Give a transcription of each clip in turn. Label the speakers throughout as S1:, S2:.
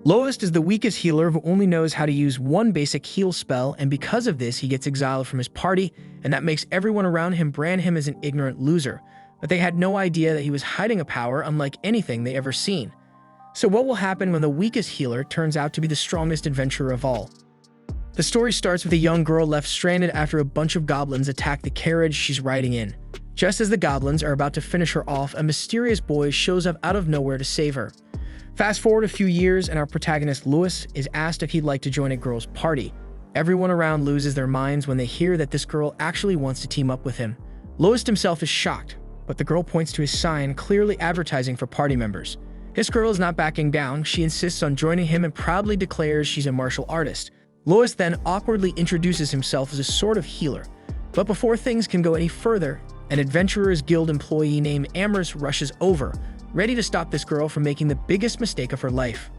S1: Loest is the weakest healer who only knows how to use one basic heal spell, and because of this, he gets exiled from his party, and that makes everyone around him brand him as an ignorant loser. But they had no idea that he was hiding a power unlike anything they ever seen. So what will happen when the weakest healer turns out to be the strongest adventurer of all? The story starts with a young girl left stranded after a bunch of goblins attack the carriage she's riding in. Just as the goblins are about to finish her off, a mysterious boy shows up out of nowhere to save her. Fast forward a few years, and our protagonist Louis is asked if he'd like to join a girl's party. Everyone around loses their minds when they hear that this girl actually wants to team up with him. Louis himself is shocked, but the girl points to his sign, clearly advertising for party members. This girl is not backing down. She insists on joining him and proudly declares she's a martial artist. Louis then awkwardly introduces himself as a sort of healer. But before things can go any further, an Adventurers Guild employee named Amherst rushes over, ready to stop this girl from making the biggest mistake of her life.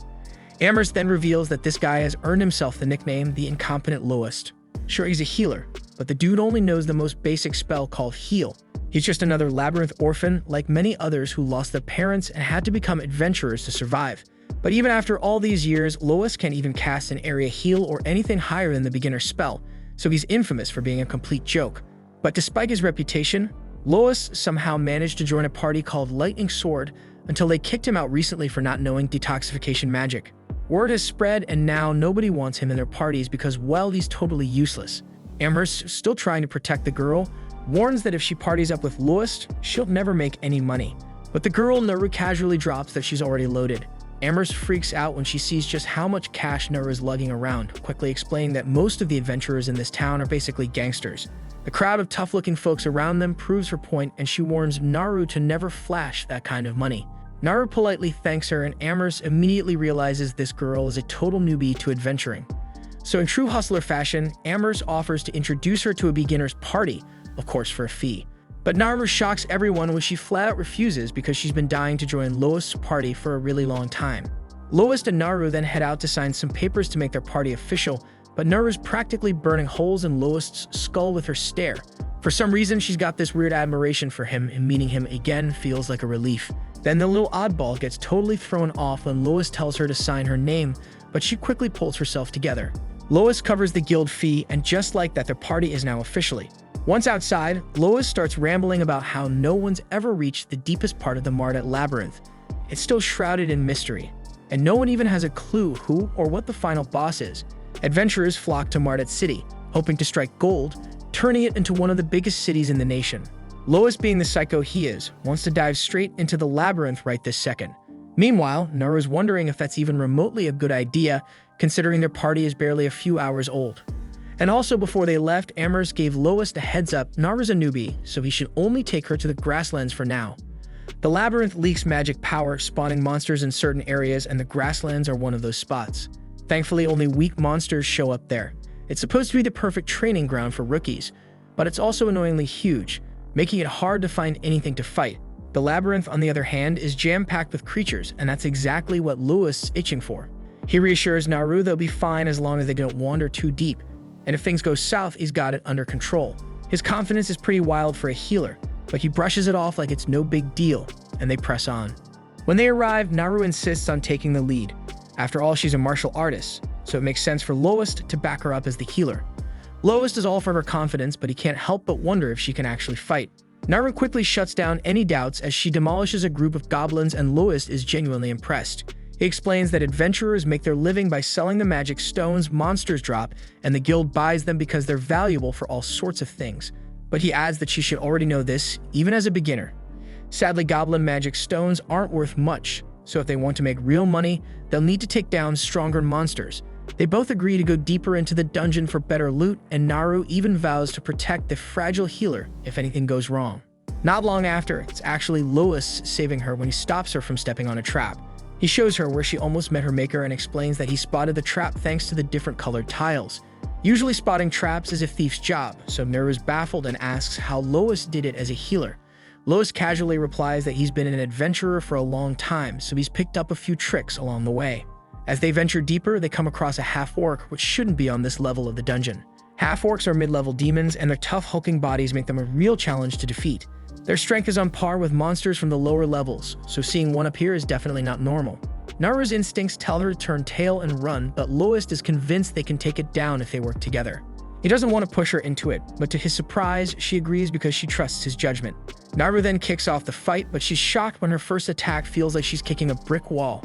S1: Amherst then reveals that this guy has earned himself the nickname the Incompetent Lowest. Sure, he's a healer, but the dude only knows the most basic spell called Heal. He's just another labyrinth orphan like many others who lost their parents and had to become adventurers to survive. But even after all these years, Lois can't even cast an area heal or anything higher than the beginner spell, so he's infamous for being a complete joke. But despite his reputation, Lois somehow managed to join a party called Lightning Sword until they kicked him out recently for not knowing detoxification magic. Word has spread, and now nobody wants him in their parties because, well, he's totally useless. Amherst, still trying to protect the girl, warns that if she parties up with Lois, she'll never make any money. But the girl Naru casually drops that she's already loaded. Amherst freaks out when she sees just how much cash Naru is lugging around, quickly explaining that most of the adventurers in this town are basically gangsters. The crowd of tough-looking folks around them proves her point, and she warns Naru to never flash that kind of money. Naru politely thanks her, and Amherst immediately realizes this girl is a total newbie to adventuring. So in true hustler fashion, Amherst offers to introduce her to a beginner's party, of course for a fee. But Naru shocks everyone when she flat out refuses because she's been dying to join Lois' party for a really long time. Lois and Naru then head out to sign some papers to make their party official, but Naru's practically burning holes in Lois' skull with her stare. For some reason, she's got this weird admiration for him, and meeting him again feels like a relief. Then the little oddball gets totally thrown off when Lois tells her to sign her name, but she quickly pulls herself together. Lois covers the guild fee, and just like that, their party is now officially. Once outside, Lois starts rambling about how no one's ever reached the deepest part of the Mardet Labyrinth. It's still shrouded in mystery, and no one even has a clue who or what the final boss is. Adventurers flock to Mardet City, hoping to strike gold, turning it into one of the biggest cities in the nation. Lois, being the psycho he is, wants to dive straight into the labyrinth right this second. Meanwhile, Naru's wondering if that's even remotely a good idea, considering their party is barely a few hours old. And also, before they left, Amherst gave Lois the heads up Naru's a newbie, so he should only take her to the grasslands for now. The labyrinth leaks magic power, spawning monsters in certain areas, and the grasslands are one of those spots. Thankfully, only weak monsters show up there. It's supposed to be the perfect training ground for rookies, but it's also annoyingly huge, making it hard to find anything to fight. The labyrinth, on the other hand, is jam-packed with creatures, and that's exactly what Louis is itching for. He reassures Naru they'll be fine as long as they don't wander too deep, and if things go south, he's got it under control. His confidence is pretty wild for a healer, but he brushes it off like it's no big deal, and they press on. When they arrive, Naru insists on taking the lead. After all, she's a martial artist, so it makes sense for Lois to back her up as the healer. Lois is all for her confidence, but he can't help but wonder if she can actually fight. Naru quickly shuts down any doubts as she demolishes a group of goblins, and Lois is genuinely impressed. He explains that adventurers make their living by selling the magic stones monsters drop, and the guild buys them because they're valuable for all sorts of things. But he adds that she should already know this, even as a beginner. Sadly, goblin magic stones aren't worth much, so if they want to make real money, they'll need to take down stronger monsters. They both agree to go deeper into the dungeon for better loot, and Naru even vows to protect the fragile healer if anything goes wrong. Not long after, it's actually Lois saving her when he stops her from stepping on a trap. He shows her where she almost met her maker and explains that he spotted the trap thanks to the different colored tiles. Usually spotting traps is a thief's job, so Naru is baffled and asks how Lois did it as a healer. Lois casually replies that he's been an adventurer for a long time, so he's picked up a few tricks along the way. As they venture deeper, they come across a half-orc, which shouldn't be on this level of the dungeon. Half-orcs are mid-level demons, and their tough hulking bodies make them a real challenge to defeat. Their strength is on par with monsters from the lower levels, so seeing one appear is definitely not normal. Naru's instincts tell her to turn tail and run, but Lois is convinced they can take it down if they work together. He doesn't want to push her into it, but to his surprise, she agrees because she trusts his judgment. Naru then kicks off the fight, but she's shocked when her first attack feels like she's kicking a brick wall.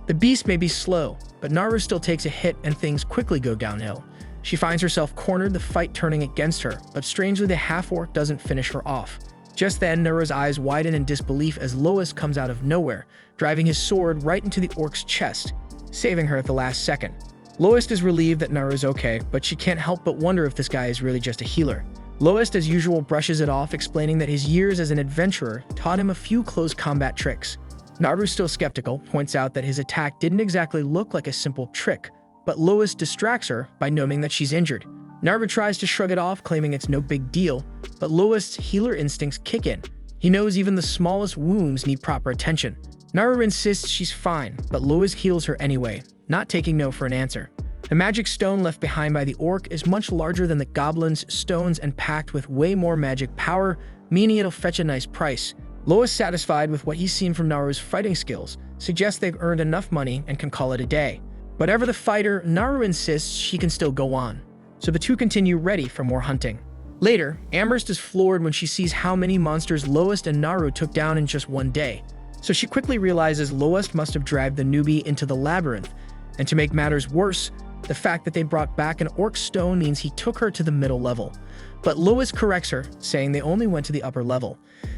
S1: The beast may be slow, but Naru still takes a hit and things quickly go downhill. She finds herself cornered, the fight turning against her, but strangely the half-orc doesn't finish her off. Just then, Naru's eyes widen in disbelief as Lois comes out of nowhere, driving his sword right into the orc's chest, saving her at the last second. Lois is relieved that Naru's okay, but she can't help but wonder if this guy is really just a healer. Lois, as usual, brushes it off, explaining that his years as an adventurer taught him a few close combat tricks. Naru, still skeptical, points out that his attack didn't exactly look like a simple trick, but Lois distracts her by knowing that she's injured. Naru tries to shrug it off, claiming it's no big deal, but Lois' healer instincts kick in. He knows even the smallest wounds need proper attention. Naru insists she's fine, but Lois heals her anyway, not taking no for an answer. The magic stone left behind by the orc is much larger than the goblin's stones and packed with way more magic power, meaning it'll fetch a nice price. Lois, satisfied with what he's seen from Naru's fighting skills, suggests they've earned enough money and can call it a day. Whatever the fighter, Naru insists she can still go on, so the two continue, ready for more hunting. Later, Amherst is floored when she sees how many monsters Lois and Naru took down in just one day, so she quickly realizes Lois must have dragged the newbie into the labyrinth, and to make matters worse, the fact that they brought back an orc stone means he took her to the middle level. But Lois corrects her, saying they only went to the upper level.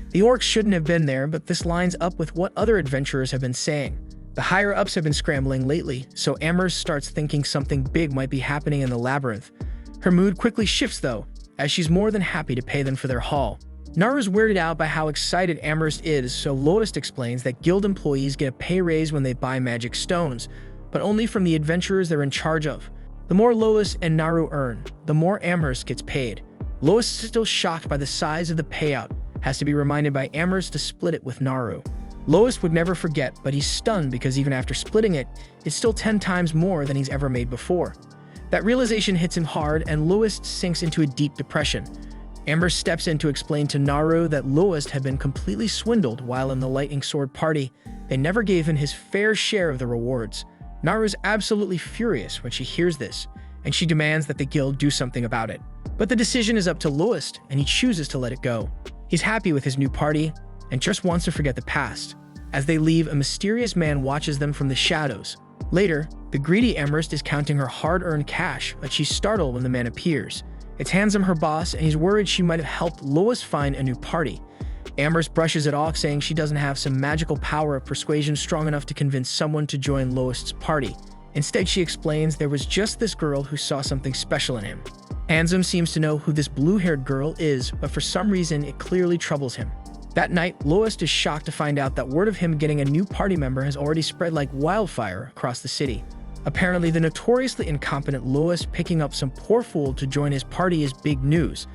S1: The orcs shouldn't have been there, but this lines up with what other adventurers have been saying. The higher-ups have been scrambling lately, so Amherst starts thinking something big might be happening in the labyrinth. Her mood quickly shifts, though, as she's more than happy to pay them for their haul. Naru's weirded out by how excited Amherst is, so Lotus explains that guild employees get a pay raise when they buy magic stones, but only from the adventurers they're in charge of. The more Lois and Naru earn, the more Amherst gets paid. Lois, is still shocked by the size of the payout, has to be reminded by Amherst to split it with Naru. Lois would never forget, but he's stunned because even after splitting it, it's still 10 times more than he's ever made before. That realization hits him hard, and Lois sinks into a deep depression. Amherst steps in to explain to Naru that Lois had been completely swindled while in the Lightning Sword party. They never gave him his fair share of the rewards. Naru's absolutely furious when she hears this, and she demands that the guild do something about it. But the decision is up to Lois, and he chooses to let it go. He's happy with his new party, and just wants to forget the past. As they leave, a mysterious man watches them from the shadows. Later, the greedy Amherst is counting her hard-earned cash, but she's startled when the man appears. It's Handsome, her boss, and he's worried she might have helped Lois find a new party. Amherst brushes it off, saying she doesn't have some magical power of persuasion strong enough to convince someone to join Lois's party. Instead, she explains there was just this girl who saw something special in him. Handsome seems to know who this blue-haired girl is, but for some reason, it clearly troubles him. That night, Lois is shocked to find out that word of him getting a new party member has already spread like wildfire across the city. Apparently, the notoriously incompetent Lois picking up some poor fool to join his party is big news.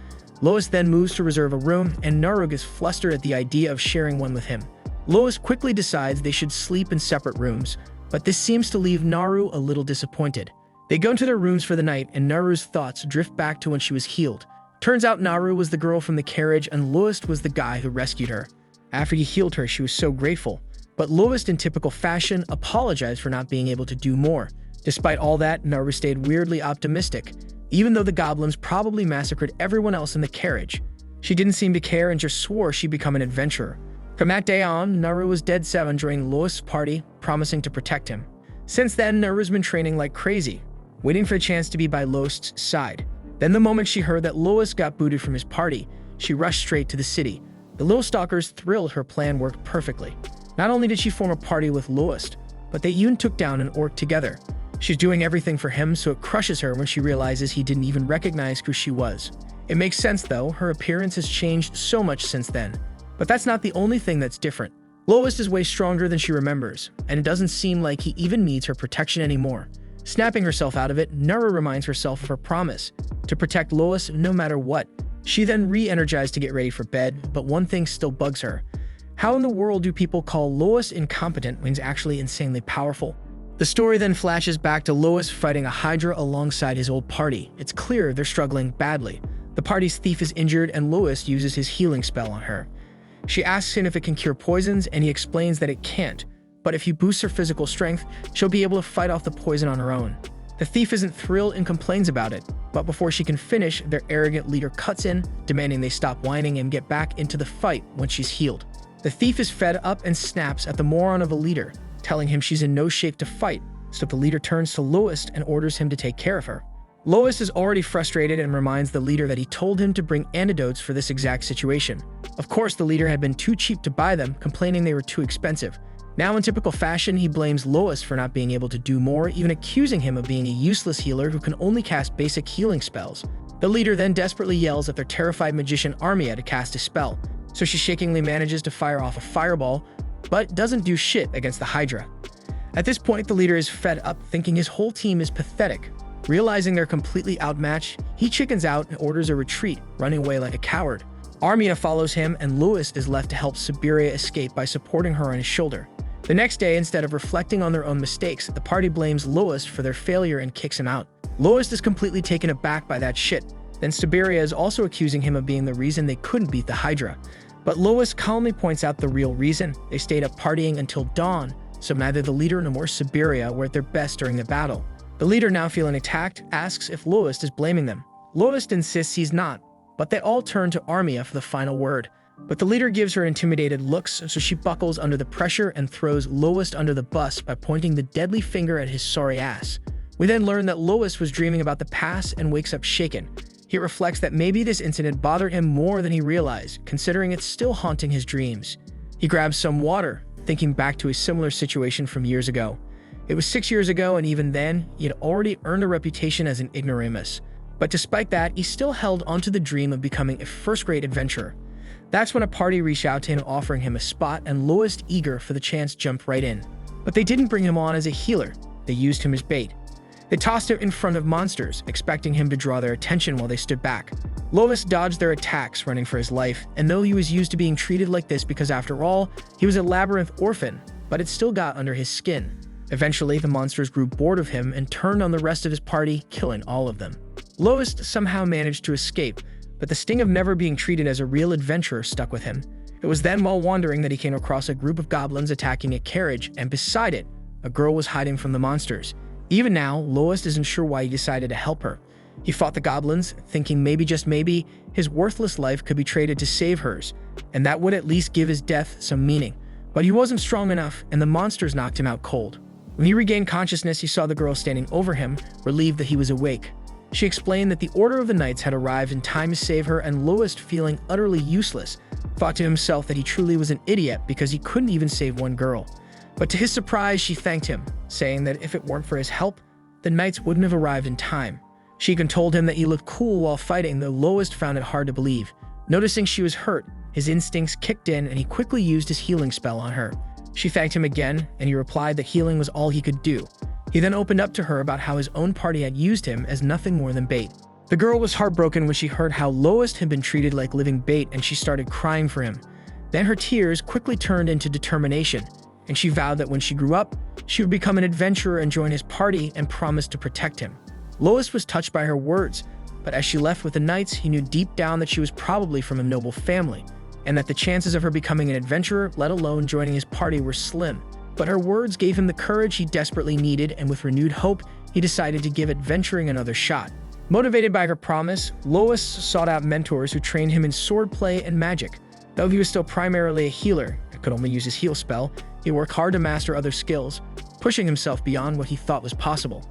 S1: Lois then moves to reserve a room, and Naru is flustered at the idea of sharing one with him. Lois quickly decides they should sleep in separate rooms, but this seems to leave Naru a little disappointed. They go into their rooms for the night, and Naru's thoughts drift back to when she was healed. Turns out Naru was the girl from the carriage, and Lois was the guy who rescued her. After he healed her, she was so grateful. But Lois, in typical fashion, apologized for not being able to do more. Despite all that, Naru stayed weirdly optimistic, even though the goblins probably massacred everyone else in the carriage. She didn't seem to care and just swore she'd become an adventurer. From that day on, Naru was dead set on joining Lois' party, promising to protect him. Since then, Naru's been training like crazy, waiting for a chance to be by Lois' side. Then the moment she heard that Lois got booted from his party, she rushed straight to the city. The little stalkers, thrilled her plan worked perfectly. Not only did she form a party with Lois, but they even took down an orc together. She's doing everything for him, so it crushes her when she realizes he didn't even recognize who she was. It makes sense though, her appearance has changed so much since then. But that's not the only thing that's different. Lois is way stronger than she remembers, and it doesn't seem like he even needs her protection anymore. Snapping herself out of it, Naru reminds herself of her promise to protect Lois no matter what. She then re-energized to get ready for bed, but one thing still bugs her. How in the world do people call Lois incompetent when he's actually insanely powerful? The story then flashes back to Lois fighting a Hydra alongside his old party. It's clear they're struggling badly. The party's thief is injured, and Lois uses his healing spell on her. She asks him if it can cure poisons, and he explains that it can't, but if he boosts her physical strength, she'll be able to fight off the poison on her own. The thief isn't thrilled and complains about it, but before she can finish, their arrogant leader cuts in, demanding they stop whining and get back into the fight once she's healed. The thief is fed up and snaps at the moron of a leader, telling him she's in no shape to fight, so the leader turns to Lois and orders him to take care of her. Lois is already frustrated and reminds the leader that he told him to bring antidotes for this exact situation. Of course, the leader had been too cheap to buy them, complaining they were too expensive. Now, in typical fashion, he blames Lois for not being able to do more, even accusing him of being a useless healer who can only cast basic healing spells. The leader then desperately yells at their terrified magician Armia to cast a spell, so she shakingly manages to fire off a fireball, but doesn't do shit against the Hydra. At this point, the leader is fed up, thinking his whole team is pathetic. Realizing they're completely outmatched, he chickens out and orders a retreat, running away like a coward. Armia follows him, and Lois is left to help Siberia escape by supporting her on his shoulder. The next day, instead of reflecting on their own mistakes, the party blames Lois for their failure and kicks him out. Lois is completely taken aback by that shit. Then Siberia is also accusing him of being the reason they couldn't beat the Hydra. But Lois calmly points out the real reason. They stayed up partying until dawn, so neither the leader nor Siberia were at their best during the battle. The leader, now feeling attacked, asks if Lois is blaming them. Lois insists he's not, but they all turn to Armia for the final word. But the leader gives her intimidated looks, so she buckles under the pressure and throws Lois under the bus by pointing the deadly finger at his sorry ass. We then learn that Lois was dreaming about the past and wakes up shaken. He reflects that maybe this incident bothered him more than he realized, considering it's still haunting his dreams. He grabs some water, thinking back to a similar situation from years ago. It was 6 years ago, and even then, he had already earned a reputation as an ignoramus. But despite that, he still held onto the dream of becoming a first-grade adventurer. That's when a party reached out to him offering him a spot, and Lois, eager for the chance, jumped right in. But they didn't bring him on as a healer. They used him as bait. They tossed him in front of monsters, expecting him to draw their attention while they stood back. Lois dodged their attacks, running for his life, and though he was used to being treated like this because after all, he was a labyrinth orphan, but it still got under his skin. Eventually, the monsters grew bored of him and turned on the rest of his party, killing all of them. Lois somehow managed to escape, but the sting of never being treated as a real adventurer stuck with him. It was then while wandering that he came across a group of goblins attacking a carriage, and beside it, a girl was hiding from the monsters. Even now, Lois isn't sure why he decided to help her. He fought the goblins, thinking maybe, just maybe, his worthless life could be traded to save hers, and that would at least give his death some meaning. But he wasn't strong enough, and the monsters knocked him out cold. When he regained consciousness, he saw the girl standing over him, relieved that he was awake. She explained that the Order of the Knights had arrived in time to save her, and Lois, feeling utterly useless, thought to himself that he truly was an idiot because he couldn't even save one girl. But to his surprise, she thanked him, saying that if it weren't for his help, the Knights wouldn't have arrived in time. She even told him that he looked cool while fighting, though Lois found it hard to believe. Noticing she was hurt, his instincts kicked in and he quickly used his healing spell on her. She thanked him again, and he replied that healing was all he could do. He then opened up to her about how his own party had used him as nothing more than bait. The girl was heartbroken when she heard how Lois had been treated like living bait, and she started crying for him. Then her tears quickly turned into determination, and she vowed that when she grew up, she would become an adventurer and join his party, and promised to protect him. Lois was touched by her words, but as she left with the Knights, he knew deep down that she was probably from a noble family, and that the chances of her becoming an adventurer, let alone joining his party, were slim. But her words gave him the courage he desperately needed, and with renewed hope, he decided to give adventuring another shot. Motivated by her promise, Lois sought out mentors who trained him in swordplay and magic. Though he was still primarily a healer and could only use his heal spell, he worked hard to master other skills, pushing himself beyond what he thought was possible.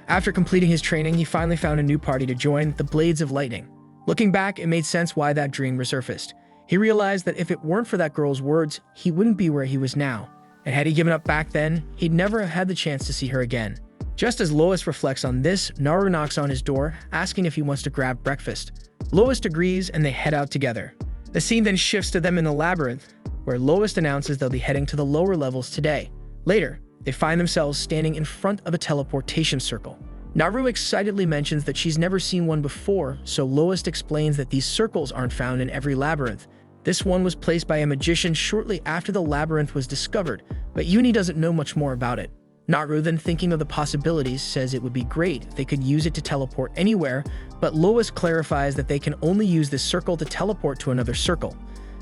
S1: After completing his training, he finally found a new party to join, the Blades of Lightning. Looking back, it made sense why that dream resurfaced. He realized that if it weren't for that girl's words, he wouldn't be where he was now. And had he given up back then, he'd never have had the chance to see her again. Just as Lois reflects on this, Naru knocks on his door, asking if he wants to grab breakfast. Lois agrees, and they head out together. The scene then shifts to them in the labyrinth, where Lois announces they'll be heading to the lower levels today. Later, they find themselves standing in front of a teleportation circle. Naru excitedly mentions that she's never seen one before, so Lois explains that these circles aren't found in every labyrinth. This one was placed by a magician shortly after the labyrinth was discovered, but Uni doesn't know much more about it. Naru, then thinking of the possibilities, says it would be great if they could use it to teleport anywhere, but Lois clarifies that they can only use this circle to teleport to another circle.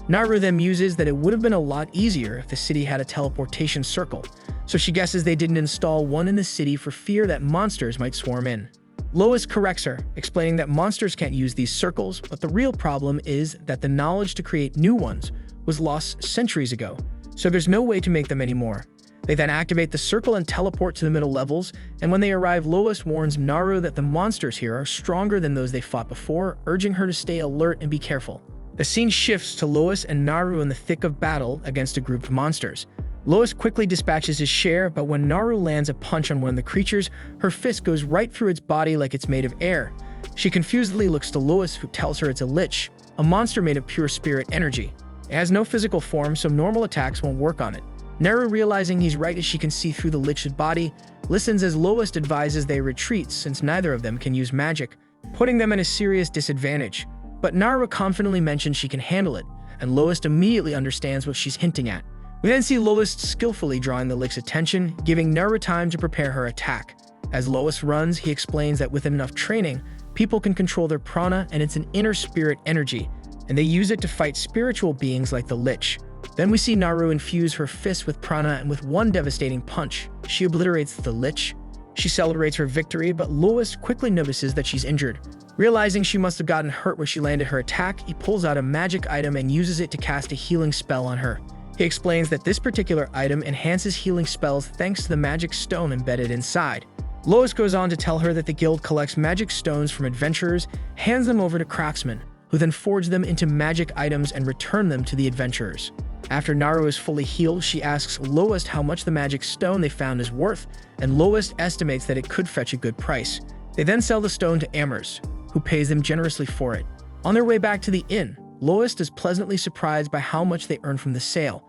S1: Naru then muses that it would have been a lot easier if the city had a teleportation circle, so she guesses they didn't install one in the city for fear that monsters might swarm in. Lois corrects her, explaining that monsters can't use these circles, but the real problem is that the knowledge to create new ones was lost centuries ago, so there's no way to make them anymore. They then activate the circle and teleport to the middle levels, and when they arrive, Lois warns Naru that the monsters here are stronger than those they fought before, urging her to stay alert and be careful. The scene shifts to Lois and Naru in the thick of battle against a group of monsters. Lois quickly dispatches his share, but when Naru lands a punch on one of the creatures, her fist goes right through its body like it's made of air. She confusedly looks to Lois, who tells her it's a lich, a monster made of pure spirit energy. It has no physical form, so normal attacks won't work on it. Naru, realizing he's right as she can see through the lich's body, listens as Lois advises they retreat since neither of them can use magic, putting them in a serious disadvantage. But Naru confidently mentions she can handle it, and Lois immediately understands what she's hinting at. We then see Lois skillfully drawing the lich's attention, giving Naru time to prepare her attack. As Lois runs, he explains that with enough training, people can control their prana, and it's an inner spirit energy, and they use it to fight spiritual beings like the lich. Then we see Naru infuse her fist with prana, and with one devastating punch, she obliterates the lich. She celebrates her victory, but Lois quickly notices that she's injured. Realizing she must have gotten hurt where she landed her attack, he pulls out a magic item and uses it to cast a healing spell on her. He explains that this particular item enhances healing spells thanks to the magic stone embedded inside. Lois goes on to tell her that the guild collects magic stones from adventurers, hands them over to craftsmen, who then forge them into magic items and return them to the adventurers. After Naru is fully healed, she asks Lois how much the magic stone they found is worth, and Lois estimates that it could fetch a good price. They then sell the stone to Amers, who pays them generously for it. On their way back to the inn, Lois is pleasantly surprised by how much they earn from the sale.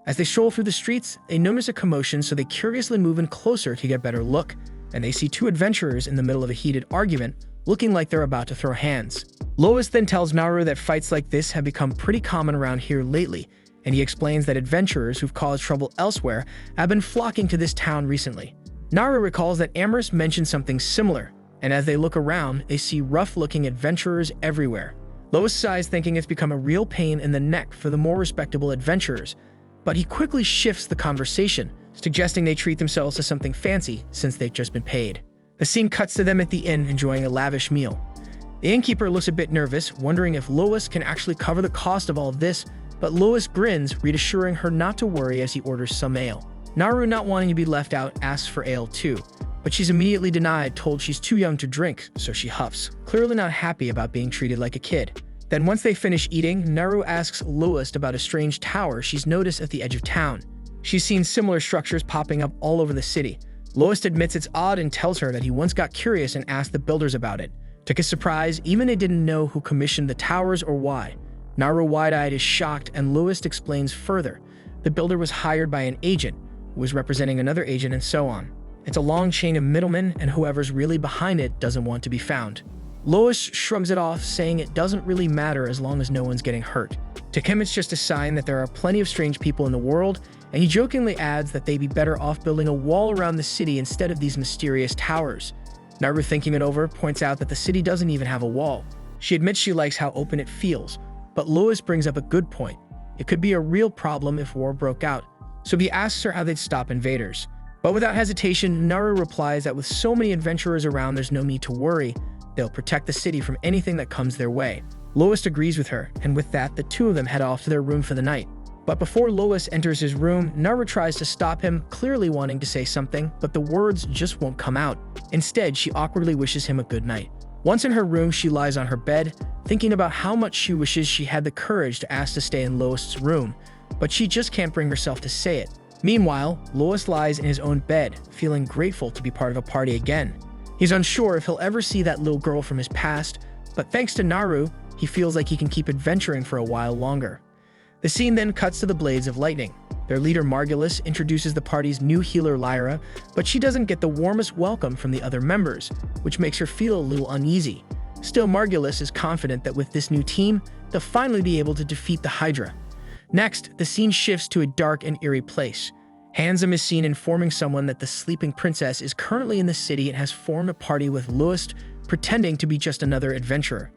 S1: As they stroll through the streets, they notice a commotion, so they curiously move in closer to get a better look, and they see two adventurers in the middle of a heated argument, looking like they're about to throw hands. Lois then tells Naru that fights like this have become pretty common around here lately, and he explains that adventurers who've caused trouble elsewhere have been flocking to this town recently. Naru recalls that Amherst mentioned something similar, and as they look around, they see rough-looking adventurers everywhere. Lois sighs, thinking it's become a real pain in the neck for the more respectable adventurers, but he quickly shifts the conversation, suggesting they treat themselves to something fancy since they've just been paid. The scene cuts to them at the inn enjoying a lavish meal. The innkeeper looks a bit nervous, wondering if Lois can actually cover the cost of all of this, but Lois grins, reassuring her not to worry as he orders some ale. Naru, not wanting to be left out, asks for ale too, but she's immediately denied, told she's too young to drink, so she huffs, clearly not happy about being treated like a kid. Then once they finish eating, Naru asks Lois about a strange tower she's noticed at the edge of town. She's seen similar structures popping up all over the city. Lois admits it's odd and tells her that he once got curious and asked the builders about it. To his surprise, even they didn't know who commissioned the towers or why. Naru, wide-eyed, is shocked, and Lois explains further. The builder was hired by an agent, who was representing another agent, and so on. It's a long chain of middlemen, and whoever's really behind it doesn't want to be found. Lois shrugs it off, saying it doesn't really matter as long as no one's getting hurt. To him, it's just a sign that there are plenty of strange people in the world, and he jokingly adds that they'd be better off building a wall around the city instead of these mysterious towers. Naru, thinking it over, points out that the city doesn't even have a wall. She admits she likes how open it feels, but Lois brings up a good point. It could be a real problem if war broke out, so he asks her how they'd stop invaders. But without hesitation, Naru replies that with so many adventurers around, there's no need to worry. They'll protect the city from anything that comes their way. Lois agrees with her, and with that, the two of them head off to their room for the night. But before Lois enters his room, Naru tries to stop him, clearly wanting to say something, but the words just won't come out. Instead, she awkwardly wishes him a good night. Once in her room, she lies on her bed, thinking about how much she wishes she had the courage to ask to stay in Lois' room, but she just can't bring herself to say it. Meanwhile, Lois lies in his own bed, feeling grateful to be part of a party again. He's unsure if he'll ever see that little girl from his past, but thanks to Naru, he feels like he can keep adventuring for a while longer. The scene then cuts to the Blades of Lightning. Their leader Margulis introduces the party's new healer Lyra, but she doesn't get the warmest welcome from the other members, which makes her feel a little uneasy. Still, Margulis is confident that with this new team, they'll finally be able to defeat the Hydra. Next, the scene shifts to a dark and eerie place. Handsome is seen informing someone that the sleeping princess is currently in the city and has formed a party with Lois, pretending to be just another adventurer.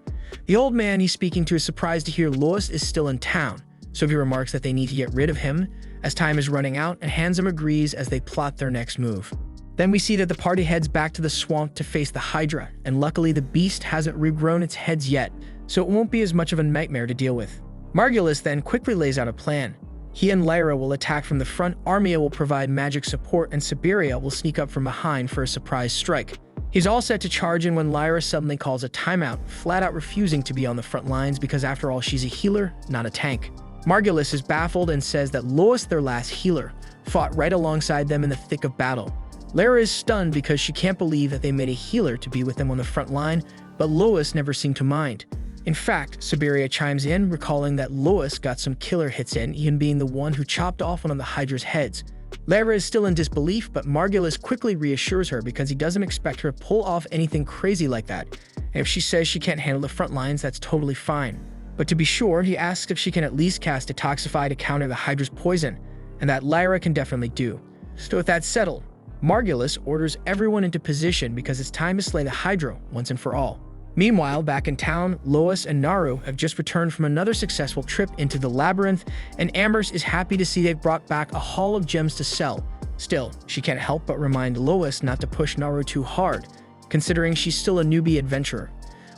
S1: The old man he's speaking to is surprised to hear Lois is still in town, Sophie remarks that they need to get rid of him as time is running out, and Handsome agrees as they plot their next move. Then we see that the party heads back to the swamp to face the Hydra, and luckily the beast hasn't regrown its heads yet, so it won't be as much of a nightmare to deal with. Margulis then quickly lays out a plan. He and Lyra will attack from the front, Armia will provide magic support, and Siberia will sneak up from behind for a surprise strike. He's all set to charge in when Lyra suddenly calls a timeout, flat out refusing to be on the front lines because after all she's a healer, not a tank. Margulis is baffled and says that Lois, their last healer, fought right alongside them in the thick of battle. Lyra is stunned because she can't believe that they made a healer to be with them on the front line, but Lois never seemed to mind. In fact, Siberia chimes in, recalling that Lois got some killer hits in, even being the one who chopped off one of the Hydra's heads. Lyra is still in disbelief, but Margulis quickly reassures her because he doesn't expect her to pull off anything crazy like that. And if she says she can't handle the front lines, that's totally fine. But to be sure, he asks if she can at least cast Detoxify to counter the Hydra's poison, and that Lyra can definitely do. So with that settled, Margulis orders everyone into position because it's time to slay the Hydra once and for all. Meanwhile, back in town, Lois and Naru have just returned from another successful trip into the labyrinth, and Amherst is happy to see they've brought back a haul of gems to sell. Still, she can't help but remind Lois not to push Naru too hard, considering she's still a newbie adventurer.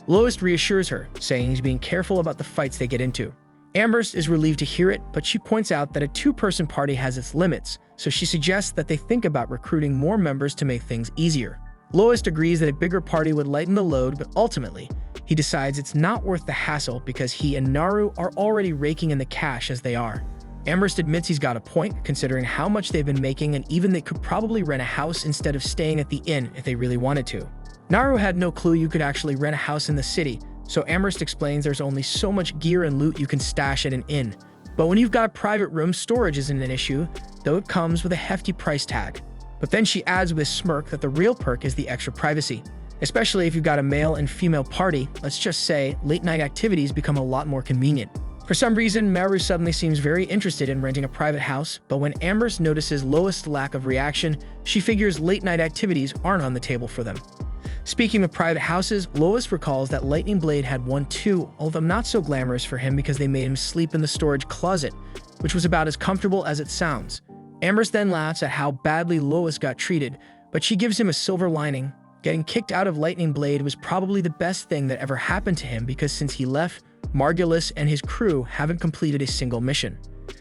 S1: Lois reassures her, saying he's being careful about the fights they get into. Amherst is relieved to hear it, but she points out that a two-person party has its limits, so she suggests that they think about recruiting more members to make things easier. Lois agrees that a bigger party would lighten the load, but ultimately, he decides it's not worth the hassle because he and Naru are already raking in the cash as they are. Amherst admits he's got a point, considering how much they've been making, and even they could probably rent a house instead of staying at the inn if they really wanted to. Naru had no clue you could actually rent a house in the city, so Amherst explains there's only so much gear and loot you can stash at an inn. But when you've got a private room, storage isn't an issue, though it comes with a hefty price tag. But then she adds with a smirk that the real perk is the extra privacy. Especially if you've got a male and female party, let's just say late-night activities become a lot more convenient. For some reason, Maru suddenly seems very interested in renting a private house, but when Amherst notices Lois' lack of reaction, she figures late-night activities aren't on the table for them. Speaking of private houses, Lois recalls that Lightning Blade had one too, although not so glamorous for him because they made him sleep in the storage closet, which was about as comfortable as it sounds. Amherst then laughs at how badly Lois got treated, but she gives him a silver lining. Getting kicked out of Lightning Blade was probably the best thing that ever happened to him because since he left, Margulis and his crew haven't completed a single mission.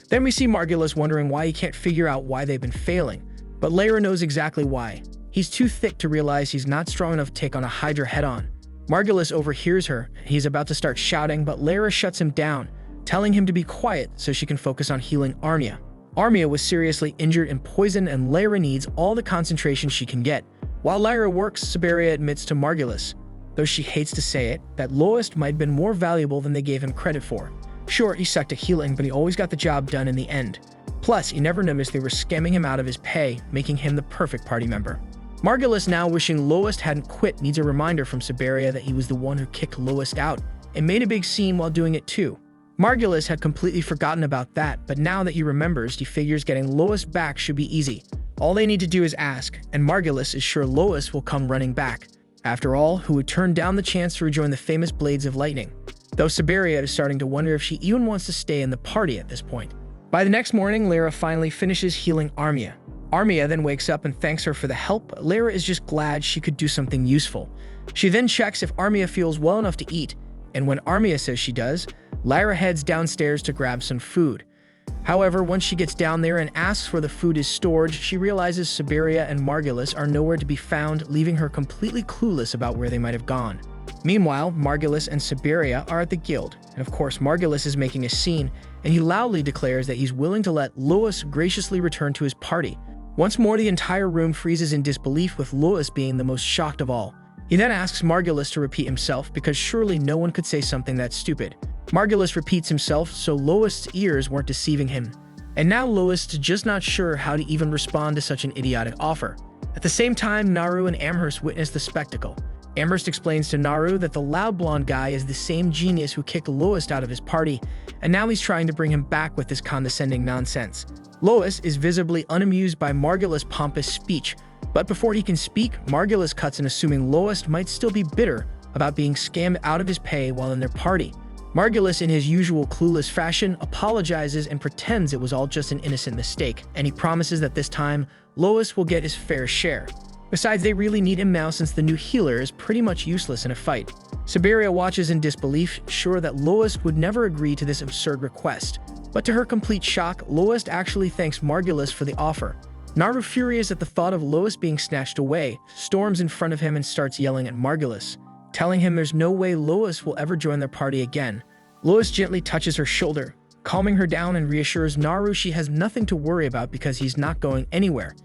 S1: Then we see Margulis wondering why he can't figure out why they've been failing, but Lyra knows exactly why. He's too thick to realize he's not strong enough to take on a Hydra head-on. Margulis overhears her, and he's about to start shouting, but Lyra shuts him down, telling him to be quiet so she can focus on healing Armia. Armia was seriously injured and poisoned, and Lyra needs all the concentration she can get. While Lyra works, Siberia admits to Margulis, though she hates to say it, that Lois might have been more valuable than they gave him credit for. Sure, he sucked at healing, but he always got the job done in the end. Plus, he never noticed they were scamming him out of his pay, making him the perfect party member. Margulis, now wishing Lois hadn't quit, needs a reminder from Siberia that he was the one who kicked Lois out, and made a big scene while doing it too. Margulis had completely forgotten about that, but now that he remembers, he figures getting Lois back should be easy. All they need to do is ask, and Margulis is sure Lois will come running back. After all, who would turn down the chance to rejoin the famous Blades of Lightning? Though Siberia is starting to wonder if she even wants to stay in the party at this point. By the next morning, Lyra finally finishes healing Armia. Armia then wakes up and thanks her for the help, but Lyra is just glad she could do something useful. She then checks if Armia feels well enough to eat, and when Armia says she does, Lyra heads downstairs to grab some food. However, once she gets down there and asks where the food is stored, she realizes Siberia and Margulis are nowhere to be found, leaving her completely clueless about where they might have gone. Meanwhile, Margulis and Siberia are at the guild, and of course Margulis is making a scene, and he loudly declares that he's willing to let Lois graciously return to his party. Once more, the entire room freezes in disbelief, with Lois being the most shocked of all. He then asks Margulis to repeat himself, because surely no one could say something that stupid. Margulis repeats himself, so Lois' ears weren't deceiving him. And now Lois is just not sure how to even respond to such an idiotic offer. At the same time, Naru and Amherst witness the spectacle. Amherst explains to Naru that the loud blonde guy is the same genius who kicked Lois out of his party, and now he's trying to bring him back with this condescending nonsense. Lois is visibly unamused by Margulis' pompous speech, but before he can speak, Margulis cuts in, assuming Lois might still be bitter about being scammed out of his pay while in their party. Margulis, in his usual clueless fashion, apologizes and pretends it was all just an innocent mistake, and he promises that this time, Lois will get his fair share. Besides, they really need him now since the new healer is pretty much useless in a fight. Siberia watches in disbelief, sure that Lois would never agree to this absurd request. But to her complete shock, Lois actually thanks Margulis for the offer. Naru, furious at the thought of Lois being snatched away, storms in front of him and starts yelling at Margulis, telling him there's no way Lois will ever join their party again. Lois gently touches her shoulder, calming her down and reassures Naru she has nothing to worry about because he's not going anywhere.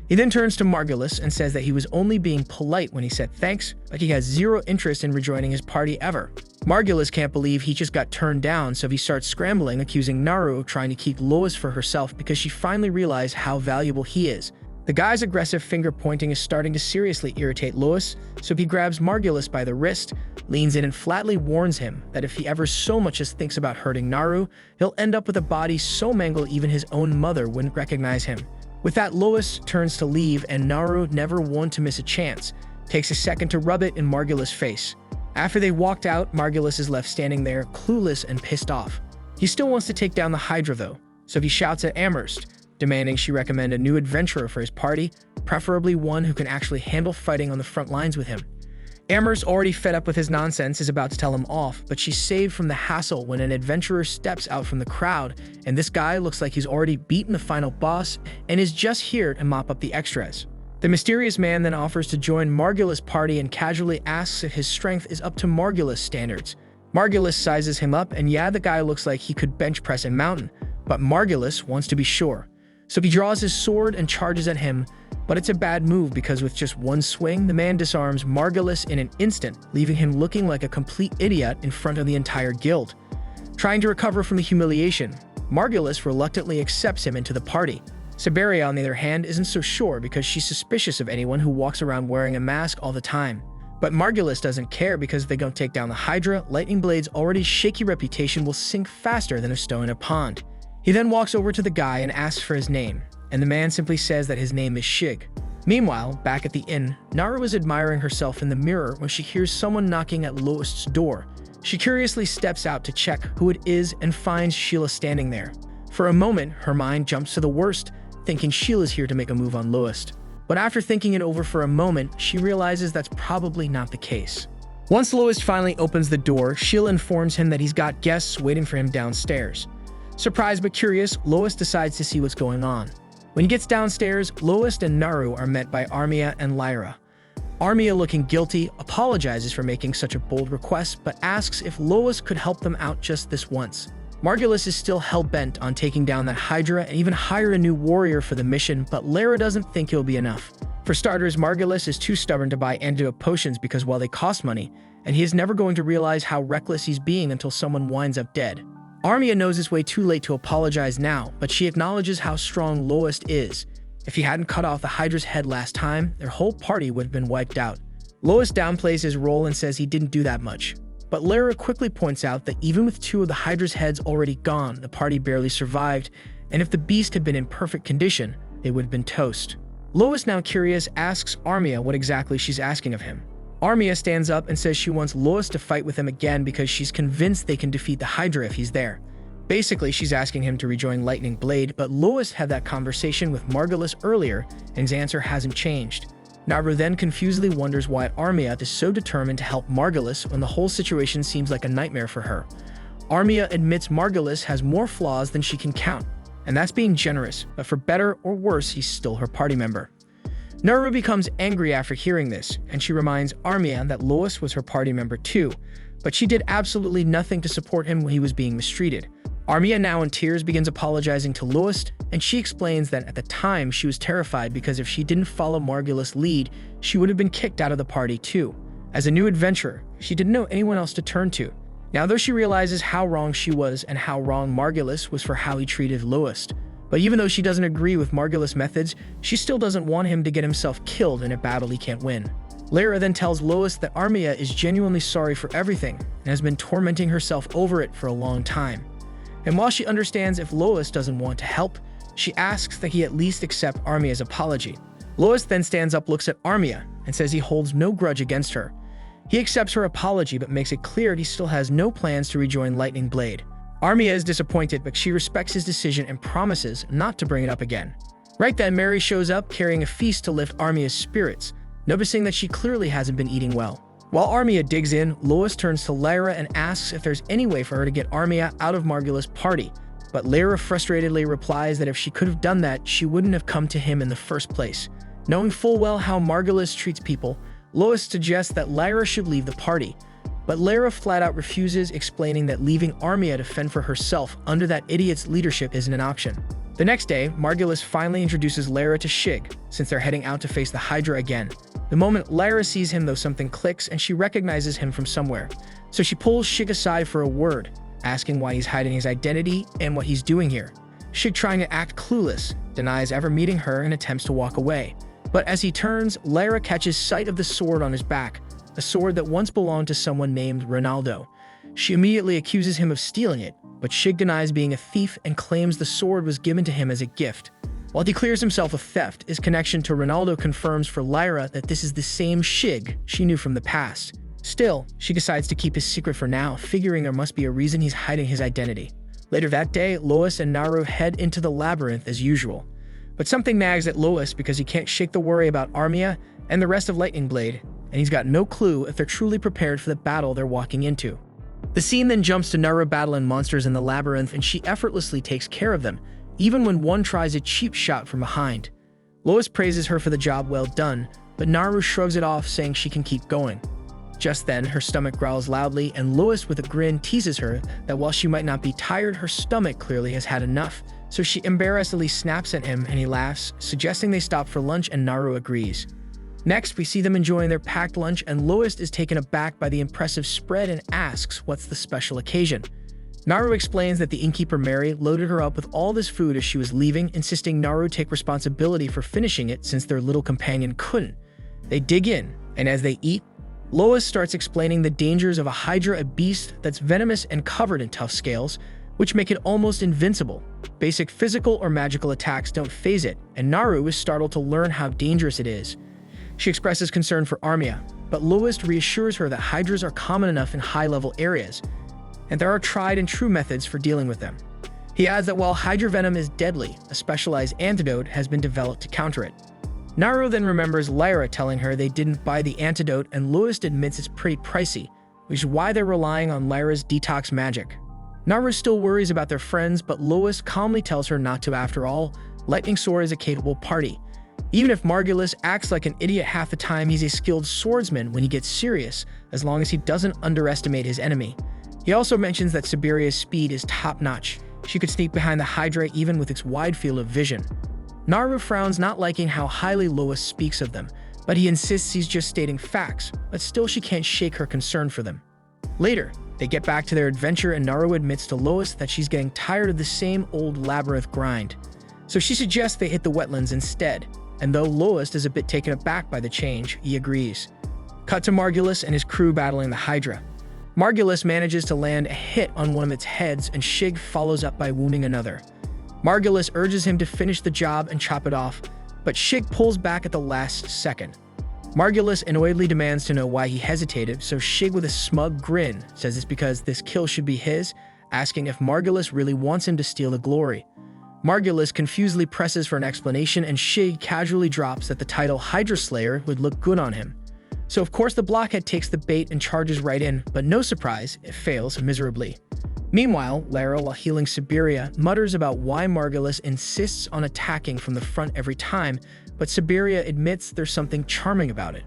S1: He then turns to Margulis and says that he was only being polite when he said thanks, but he has zero interest in rejoining his party ever. Margulis can't believe he just got turned down, so he starts scrambling, accusing Naru of trying to keep Lois for herself because she finally realized how valuable he is. The guy's aggressive finger-pointing is starting to seriously irritate Lois, so he grabs Margulis by the wrist, leans in and flatly warns him that if he ever so much as thinks about hurting Naru, he'll end up with a body so mangled even his own mother wouldn't recognize him. With that, Lois turns to leave, and Naru, never one to miss a chance, takes a second to rub it in Margulis' face. After they walked out, Margulis is left standing there, clueless and pissed off. He still wants to take down the Hydra though, so he shouts at Amherst, demanding she recommend a new adventurer for his party, preferably one who can actually handle fighting on the front lines with him. Amherst, already fed up with his nonsense, is about to tell him off, but she's saved from the hassle when an adventurer steps out from the crowd, and this guy looks like he's already beaten the final boss and is just here to mop up the extras. The mysterious man then offers to join Margulis' party and casually asks if his strength is up to Margulis' standards. Margulis sizes him up, and yeah, the guy looks like he could bench press a mountain, but Margulis wants to be sure. So he draws his sword and charges at him, but it's a bad move because with just one swing, the man disarms Margulis in an instant, leaving him looking like a complete idiot in front of the entire guild. Trying to recover from the humiliation, Margulis reluctantly accepts him into the party. Siberia, on the other hand, isn't so sure because she's suspicious of anyone who walks around wearing a mask all the time. But Margulis doesn't care because if they don't take down the Hydra, Lightning Blade's already shaky reputation will sink faster than a stone in a pond. He then walks over to the guy and asks for his name, and the man simply says that his name is Shig. Meanwhile, back at the inn, Naru is admiring herself in the mirror when she hears someone knocking at Lois's door. She curiously steps out to check who it is and finds Sheila standing there. For a moment, her mind jumps to the worst, thinking Sheila's here to make a move on Lois. But after thinking it over for a moment, she realizes that's probably not the case. Once Lois finally opens the door, Sheila informs him that he's got guests waiting for him downstairs. Surprised but curious, Lois decides to see what's going on. When he gets downstairs, Lois and Naru are met by Armia and Lyra. Armia, looking guilty, apologizes for making such a bold request, but asks if Lois could help them out just this once. Margulis is still hell-bent on taking down that Hydra and even hire a new warrior for the mission, but Lyra doesn't think it'll be enough. For starters, Margulis is too stubborn to buy antidote potions because, well, they cost money, and he is never going to realize how reckless he's being until someone winds up dead. Armia knows it's way too late to apologize now, but she acknowledges how strong Lois is. If he hadn't cut off the Hydra's head last time, their whole party would have been wiped out. Lois downplays his role and says he didn't do that much. But Lyra quickly points out that even with two of the Hydra's heads already gone, the party barely survived, and if the beast had been in perfect condition, they would have been toast. Lois, now curious, asks Armia what exactly she's asking of him. Armia stands up and says she wants Lois to fight with him again because she's convinced they can defeat the Hydra if he's there. Basically, she's asking him to rejoin Lightning Blade, but Lois had that conversation with Margulis earlier, and his answer hasn't changed. Naru then confusedly wonders why Armia is so determined to help Margulis when the whole situation seems like a nightmare for her. Armia admits Margulis has more flaws than she can count, and that's being generous, but for better or worse, he's still her party member. Naru becomes angry after hearing this, and she reminds Armia that Lois was her party member too, but she did absolutely nothing to support him when he was being mistreated. Armia, now in tears, begins apologizing to Lois, and she explains that at the time she was terrified because if she didn't follow Margulis' lead, she would have been kicked out of the party too. As a new adventurer, she didn't know anyone else to turn to. Now, though she realizes how wrong she was and how wrong Margulis was for how he treated Lois, but even though she doesn't agree with Margulis' methods, she still doesn't want him to get himself killed in a battle he can't win. Lyra then tells Lois that Armia is genuinely sorry for everything and has been tormenting herself over it for a long time. And while she understands if Lois doesn't want to help, she asks that he at least accept Armia's apology. Lois then stands up, looks at Armia, and says he holds no grudge against her. He accepts her apology but makes it clear he still has no plans to rejoin Lightning Blade. Armia is disappointed, but she respects his decision and promises not to bring it up again. Right then, Mary shows up carrying a feast to lift Armia's spirits, noticing that she clearly hasn't been eating well. While Armia digs in, Lois turns to Lyra and asks if there's any way for her to get Armia out of Margulis' party, but Lyra frustratedly replies that if she could have done that, she wouldn't have come to him in the first place. Knowing full well how Margulis treats people, Lois suggests that Lyra should leave the party, but Lyra flat out refuses, explaining that leaving Armia to fend for herself under that idiot's leadership isn't an option. The next day, Margulis finally introduces Lyra to Shig, since they're heading out to face the Hydra again. The moment Lyra sees him, though, something clicks and she recognizes him from somewhere, so she pulls Shig aside for a word, asking why he's hiding his identity and what he's doing here. Shig, trying to act clueless, denies ever meeting her and attempts to walk away. But as he turns, Lyra catches sight of the sword on his back, a sword that once belonged to someone named Ronaldo. She immediately accuses him of stealing it, but Shig denies being a thief and claims the sword was given to him as a gift. While he clears himself of theft, his connection to Ronaldo confirms for Lyra that this is the same Shig she knew from the past. Still, she decides to keep his secret for now, figuring there must be a reason he's hiding his identity. Later that day, Lois and Naru head into the labyrinth as usual. But something nags at Lois because he can't shake the worry about Armia and the rest of Lightning Blade, and he's got no clue if they're truly prepared for the battle they're walking into. The scene then jumps to Naru battling monsters in the labyrinth, and she effortlessly takes care of them, even when one tries a cheap shot from behind. Lois praises her for the job well done, but Naru shrugs it off, saying she can keep going. Just then, her stomach growls loudly, and Lois with a grin teases her that while she might not be tired, her stomach clearly has had enough. So she embarrassedly snaps at him and he laughs, suggesting they stop for lunch, and Naru agrees. Next, we see them enjoying their packed lunch, and Lois is taken aback by the impressive spread and asks what's the special occasion. Naru explains that the innkeeper Mary loaded her up with all this food as she was leaving, insisting Naru take responsibility for finishing it since their little companion couldn't. They dig in, and as they eat, Lois starts explaining the dangers of a Hydra, a beast that's venomous and covered in tough scales, which make it almost invincible. Basic physical or magical attacks don't faze it, and Naru is startled to learn how dangerous it is. She expresses concern for Armia, but Lois reassures her that Hydras are common enough in high-level areas, and there are tried-and-true methods for dealing with them. He adds that while Hydra venom is deadly, a specialized antidote has been developed to counter it. Naru then remembers Lyra telling her they didn't buy the antidote, and Lois admits it's pretty pricey, which is why they're relying on Lyra's detox magic. Naru still worries about their friends, but Lois calmly tells her not to. After all, Lightning Sword is a capable party. Even if Margulis acts like an idiot half the time, he's a skilled swordsman when he gets serious, as long as he doesn't underestimate his enemy. He also mentions that Siberia's speed is top-notch. She could sneak behind the Hydra even with its wide field of vision. Naru frowns, not liking how highly Lois speaks of them, but he insists he's just stating facts, but still she can't shake her concern for them. Later, they get back to their adventure, and Naru admits to Lois that she's getting tired of the same old labyrinth grind. So she suggests they hit the wetlands instead, and though Lois is a bit taken aback by the change, he agrees. Cut to Margulis and his crew battling the Hydra. Margulis manages to land a hit on one of its heads, and Shig follows up by wounding another. Margulis urges him to finish the job and chop it off, but Shig pulls back at the last second. Margulis annoyedly demands to know why he hesitated, so Shig with a smug grin says it's because this kill should be his, asking if Margulis really wants him to steal the glory. Margulis confusedly presses for an explanation, and Shig casually drops that the title Hydra Slayer would look good on him. So of course the blockhead takes the bait and charges right in, but no surprise, it fails miserably. Meanwhile, Lyra, while healing Siberia, mutters about why Margulis insists on attacking from the front every time, but Siberia admits there's something charming about it.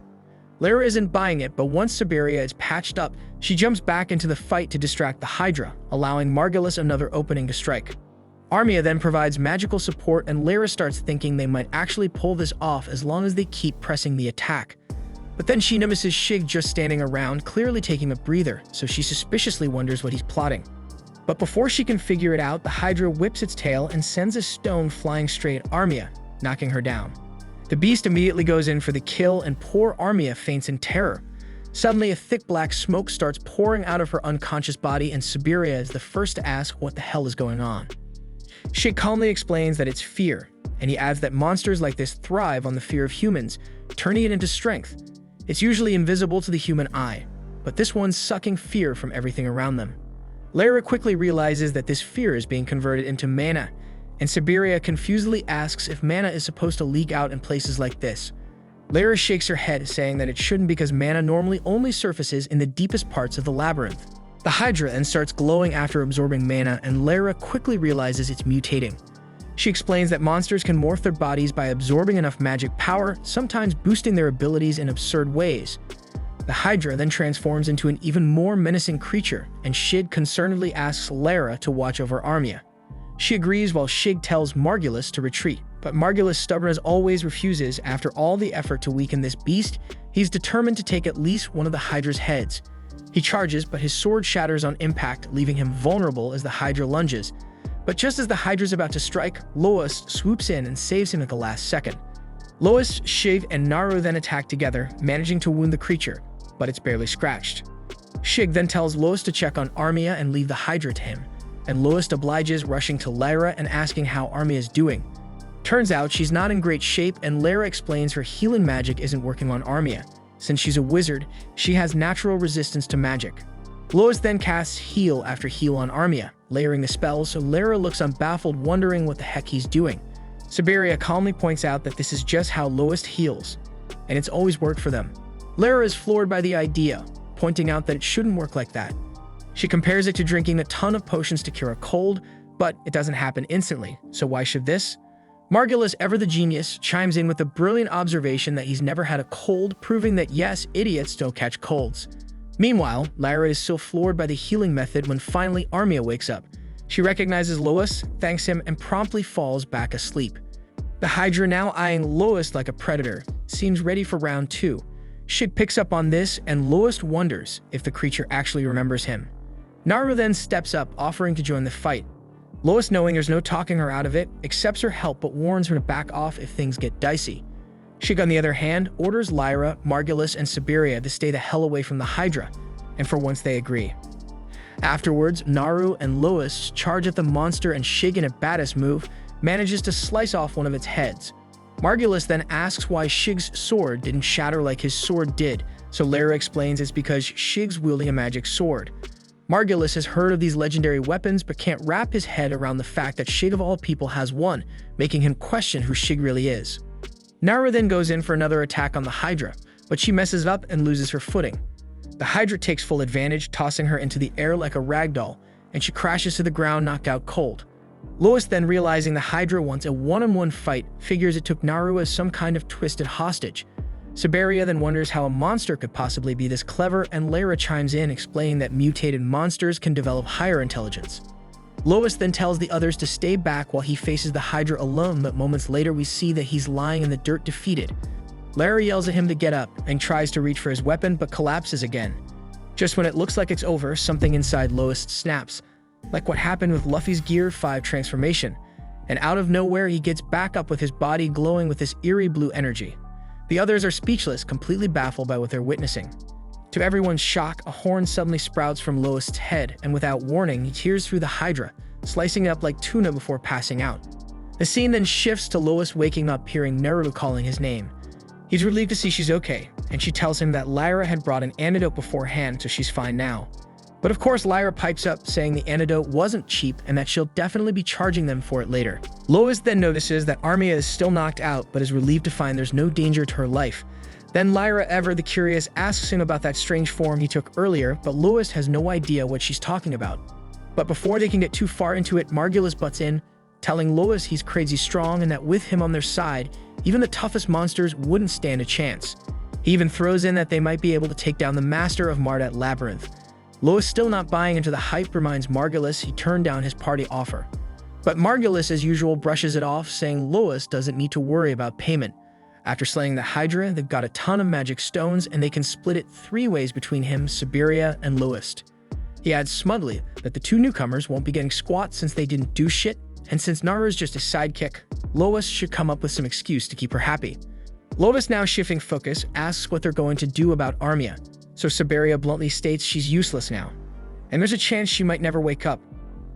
S1: Lyra isn't buying it, but once Siberia is patched up, she jumps back into the fight to distract the Hydra, allowing Margulis another opening to strike. Armia then provides magical support, and Lyra starts thinking they might actually pull this off as long as they keep pressing the attack. But then she notices Shig just standing around, clearly taking a breather, so she suspiciously wonders what he's plotting. But before she can figure it out, the Hydra whips its tail and sends a stone flying straight at Armia, knocking her down. The beast immediately goes in for the kill, and poor Armia faints in terror. Suddenly, a thick black smoke starts pouring out of her unconscious body, and Siberia is the first to ask what the hell is going on. Shig calmly explains that it's fear, and he adds that monsters like this thrive on the fear of humans, turning it into strength. It's usually invisible to the human eye, but this one's sucking fear from everything around them. Lyra quickly realizes that this fear is being converted into mana, and Siberia confusedly asks if mana is supposed to leak out in places like this. Lyra shakes her head, saying that it shouldn't because mana normally only surfaces in the deepest parts of the labyrinth. The Hydra then starts glowing after absorbing mana, and Lyra quickly realizes it's mutating. She explains that monsters can morph their bodies by absorbing enough magic power, sometimes boosting their abilities in absurd ways. The Hydra then transforms into an even more menacing creature, and Shig concernedly asks Lyra to watch over Armia. She agrees while Shig tells Margulis to retreat, but Margulis, stubborn as always, refuses. After all the effort to weaken this beast, he's determined to take at least one of the Hydra's heads. He charges, but his sword shatters on impact, leaving him vulnerable as the Hydra lunges. But just as the Hydra's about to strike, Lois swoops in and saves him at the last second. Lois, Shig, and Naru then attack together, managing to wound the creature, but it's barely scratched. Shig then tells Lois to check on Armia and leave the Hydra to him, and Lois obliges, rushing to Lyra and asking how Armia is doing. Turns out she's not in great shape, and Lyra explains her healing magic isn't working on Armia. Since she's a wizard, she has natural resistance to magic. Lois then casts heal after heal on Armia, layering the spell, so Lyra looks unbaffled, wondering what the heck he's doing. Siberia calmly points out that this is just how Lois heals, and it's always worked for them. Lyra is floored by the idea, pointing out that it shouldn't work like that. She compares it to drinking a ton of potions to cure a cold, but it doesn't happen instantly, so why should this? Margulis, ever the genius, chimes in with a brilliant observation that he's never had a cold, proving that yes, idiots don't catch colds. Meanwhile, Lyra is still floored by the healing method when finally Armia wakes up. She recognizes Lois, thanks him, and promptly falls back asleep. The Hydra, now eyeing Lois like a predator, seems ready for round 2. Shig picks up on this, and Lois wonders if the creature actually remembers him. Naru then steps up, offering to join the fight. Lois, knowing there's no talking her out of it, accepts her help but warns her to back off if things get dicey. Shig, on the other hand, orders Lyra, Margulis, and Siberia to stay the hell away from the Hydra, and for once they agree. Afterwards, Naru and Lois charge at the monster, and Shig, in a badass move, manages to slice off one of its heads. Margulis then asks why Shig's sword didn't shatter like his sword did, so Lyra explains it's because Shig's wielding a magic sword. Margulis has heard of these legendary weapons but can't wrap his head around the fact that Shig of all people has one, making him question who Shig really is. Naru then goes in for another attack on the Hydra, but she messes up and loses her footing. The Hydra takes full advantage, tossing her into the air like a ragdoll, and she crashes to the ground, knocked out cold. Lois, then realizing the Hydra wants a one-on-one fight, figures it took Naru as some kind of twisted hostage. Siberia then wonders how a monster could possibly be this clever, and Lyra chimes in, explaining that mutated monsters can develop higher intelligence. Lois then tells the others to stay back while he faces the Hydra alone, but moments later we see that he's lying in the dirt, defeated. Lyra yells at him to get up and tries to reach for his weapon but collapses again. Just when it looks like it's over, something inside Lois snaps, like what happened with Luffy's Gear 5 transformation, and out of nowhere he gets back up with his body glowing with this eerie blue energy. The others are speechless, completely baffled by what they're witnessing. To everyone's shock, a horn suddenly sprouts from Lois' head, and without warning, he tears through the Hydra, slicing it up like tuna before passing out. The scene then shifts to Lois waking up, hearing Naru calling his name. He's relieved to see she's okay, and she tells him that Lyra had brought an antidote beforehand, so she's fine now. But of course, Lyra pipes up, saying the antidote wasn't cheap and that she'll definitely be charging them for it later. Lois then notices that Armia is still knocked out, but is relieved to find there's no danger to her life. Then Lyra, ever the curious, asks him about that strange form he took earlier, but Lois has no idea what she's talking about. But before they can get too far into it, Margulis butts in, telling Lois he's crazy strong and that with him on their side, even the toughest monsters wouldn't stand a chance. He even throws in that they might be able to take down the master of Mardat Labyrinth. Lois, still not buying into the hype, reminds Margulis he turned down his party offer. But Margulis, as usual, brushes it off, saying Lois doesn't need to worry about payment. After slaying the Hydra, they've got a ton of magic stones, and they can split it 3 ways between him, Siberia, and Lois. He adds smugly that the 2 newcomers won't be getting squat since they didn't do shit, and since Naru's just a sidekick, Lois should come up with some excuse to keep her happy. Lois, now shifting focus, asks what they're going to do about Armia, so Siberia bluntly states she's useless now, and there's a chance she might never wake up.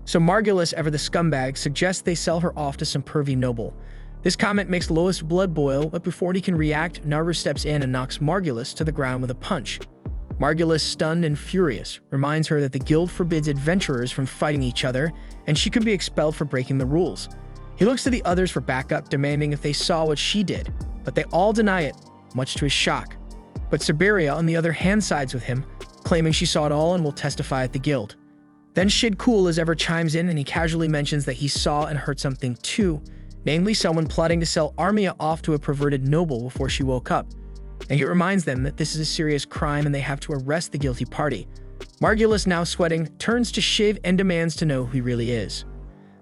S1: So Margulis, ever the scumbag, suggests they sell her off to some pervy noble. This comment makes Lois' blood boil, but before he can react, Naru steps in and knocks Margulis to the ground with a punch. Margulis, stunned and furious, reminds her that the guild forbids adventurers from fighting each other, and she could be expelled for breaking the rules. He looks to the others for backup, demanding if they saw what she did, but they all deny it, much to his shock. But Siberia, on the other hand, sides with him, claiming she saw it all and will testify at the guild. Then Shid Cool as ever chimes in, and he casually mentions that he saw and heard something too, namely someone plotting to sell Armia off to a perverted noble before she woke up. And he reminds them that this is a serious crime and they have to arrest the guilty party. Margulis, now sweating, turns to Shiv and demands to know who he really is.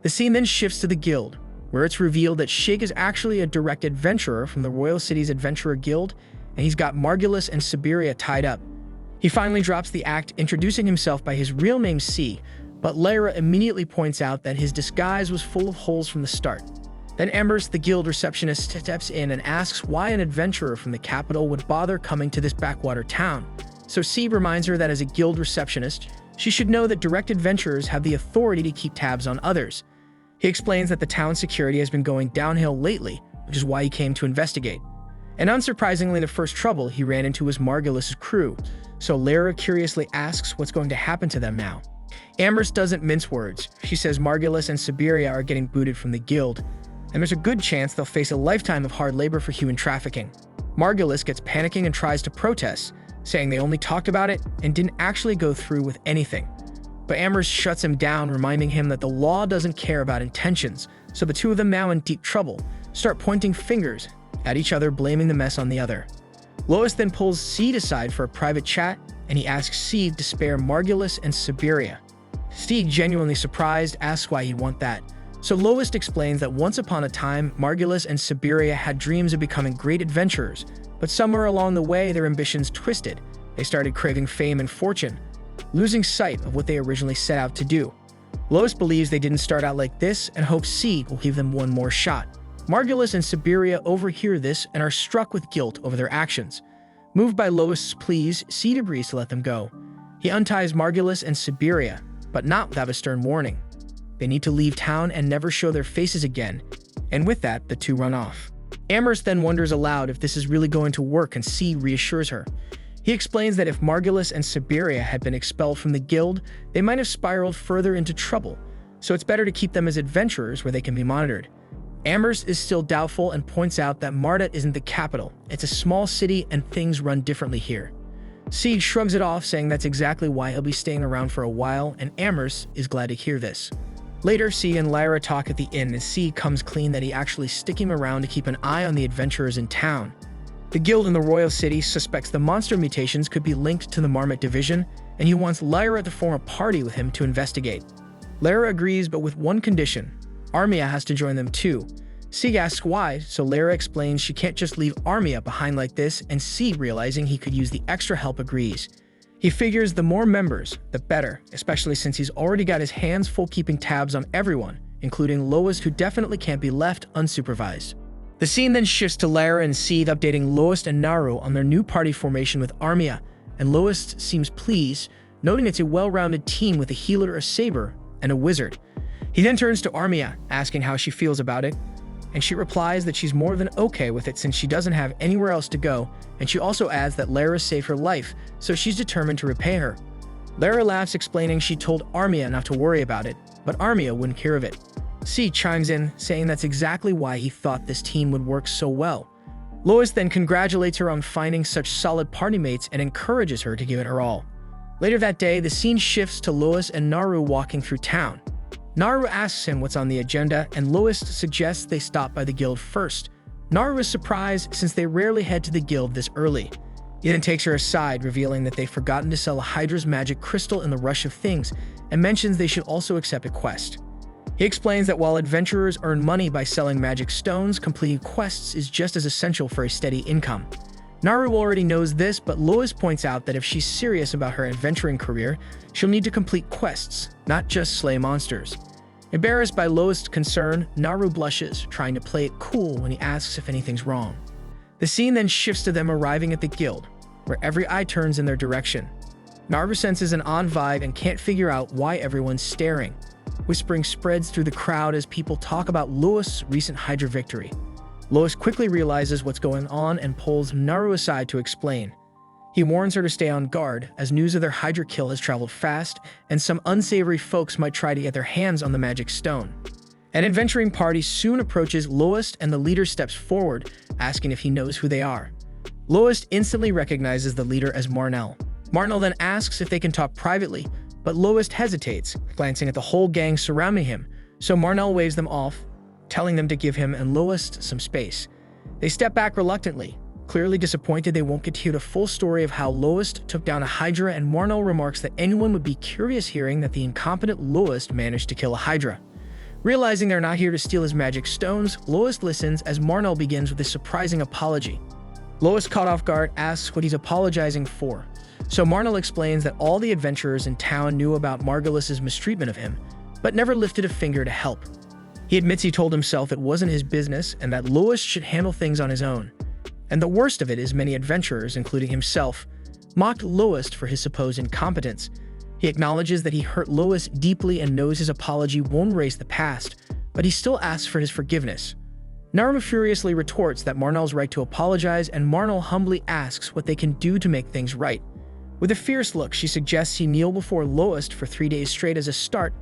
S1: The scene then shifts to the guild, where it's revealed that Shig is actually a direct adventurer from the Royal City's Adventurer Guild, and he's got Margulis and Siberia tied up. He finally drops the act, introducing himself by his real name C, but Lyra immediately points out that his disguise was full of holes from the start. Then Embers, the guild receptionist, steps in and asks why an adventurer from the capital would bother coming to this backwater town. So C reminds her that as a guild receptionist, she should know that direct adventurers have the authority to keep tabs on others. He explains that the town's security has been going downhill lately, which is why he came to investigate. And unsurprisingly, the first trouble he ran into was Margulis' crew, so Lyra curiously asks what's going to happen to them now. Amherst doesn't mince words. She says Margulis and Siberia are getting booted from the guild, and there's a good chance they'll face a lifetime of hard labor for human trafficking. Margulis gets panicking and tries to protest, saying they only talked about it and didn't actually go through with anything. But Amherst shuts him down, reminding him that the law doesn't care about intentions, so the two of them, now in deep trouble, start pointing fingers at each other, blaming the mess on the other. Lois then pulls Seed aside for a private chat, and he asks Seed to spare Margulis and Siberia. Seed, genuinely surprised, asks why he'd want that. So Lois explains that once upon a time, Margulis and Siberia had dreams of becoming great adventurers, but somewhere along the way their ambitions twisted. They started craving fame and fortune, losing sight of what they originally set out to do. Lois believes they didn't start out like this and hopes Seed will give them one more shot. Margulis and Siberia overhear this and are struck with guilt over their actions. Moved by Lois' pleas, Seed agrees to let them go. He unties Margulis and Siberia, but not without a stern warning. They need to leave town and never show their faces again, and with that, the two run off. Amherst then wonders aloud if this is really going to work, and C reassures her. He explains that if Margulis and Siberia had been expelled from the guild, they might have spiraled further into trouble, so it's better to keep them as adventurers where they can be monitored. Amherst is still doubtful and points out that Mardet isn't the capital. It's a small city and things run differently here. C shrugs it off, saying that's exactly why he'll be staying around for a while, and Amherst is glad to hear this. Later, C and Lyra talk at the inn, and C comes clean that he actually sticking around to keep an eye on the adventurers in town. The guild in the Royal City suspects the monster mutations could be linked to the Marmot division, and he wants Lyra to form a party with him to investigate. Lyra agrees, but with one condition. Armia has to join them too. C asks why, so Lyra explains she can't just leave Armia behind like this, and C, realizing he could use the extra help, agrees. He figures the more members, the better, especially since he's already got his hands full keeping tabs on everyone, including Lois, who definitely can't be left unsupervised. The scene then shifts to Lyra and Seed updating Lois and Naru on their new party formation with Armia, and Lois seems pleased, noting it's a well-rounded team with a healer, a saber, and a wizard. He then turns to Armia, asking how she feels about it, and she replies that she's more than okay with it since she doesn't have anywhere else to go, and she also adds that Lyra saved her life, so she's determined to repay her. Lyra laughs, explaining she told Armia not to worry about it, but Armia wouldn't hear of it. C chimes in, saying that's exactly why he thought this team would work so well. Lois then congratulates her on finding such solid party mates and encourages her to give it her all. Later that day, the scene shifts to Lois and Naru walking through town. Naru asks him what's on the agenda, and Lois suggests they stop by the guild first. Naru is surprised since they rarely head to the guild this early. He then takes her aside, revealing that they've forgotten to sell a Hydra's magic crystal in the rush of things, and mentions they should also accept a quest. He explains that while adventurers earn money by selling magic stones, completing quests is just as essential for a steady income. Naru already knows this, but Lois points out that if she's serious about her adventuring career, she'll need to complete quests, not just slay monsters. Embarrassed by Lois' concern, Naru blushes, trying to play it cool when he asks if anything's wrong. The scene then shifts to them arriving at the guild, where every eye turns in their direction. Naru senses an odd vibe and can't figure out why everyone's staring. Whispering spreads through the crowd as people talk about Lois' recent Hydra victory. Lois quickly realizes what's going on and pulls Naru aside to explain. He warns her to stay on guard, as news of their Hydra kill has traveled fast, and some unsavory folks might try to get their hands on the magic stone. An adventuring party soon approaches Loest, and the leader steps forward, asking if he knows who they are. Loest instantly recognizes the leader as Marnell. Marnell then asks if they can talk privately, but Loest hesitates, glancing at the whole gang surrounding him, so Marnell waves them off, telling them to give him and Loest some space. They step back reluctantly, clearly disappointed they won't get to hear the full story of how Loest took down a Hydra, and Marnell remarks that anyone would be curious hearing that the incompetent Loest managed to kill a Hydra. Realizing they're not here to steal his magic stones, Loest listens as Marnell begins with a surprising apology. Loest, caught off guard, asks what he's apologizing for. So Marnell explains that all the adventurers in town knew about Margulis's mistreatment of him, but never lifted a finger to help. He admits he told himself it wasn't his business and that Loest should handle things on his own. And the worst of it is many adventurers, including himself, mocked Loest for his supposed incompetence. He acknowledges that he hurt Loest deeply and knows his apology won't erase the past, but he still asks for his forgiveness. Naru furiously retorts that Marnell's right to apologize, and Marnell humbly asks what they can do to make things right. With a fierce look, she suggests he kneel before Loest for 3 days straight as a start,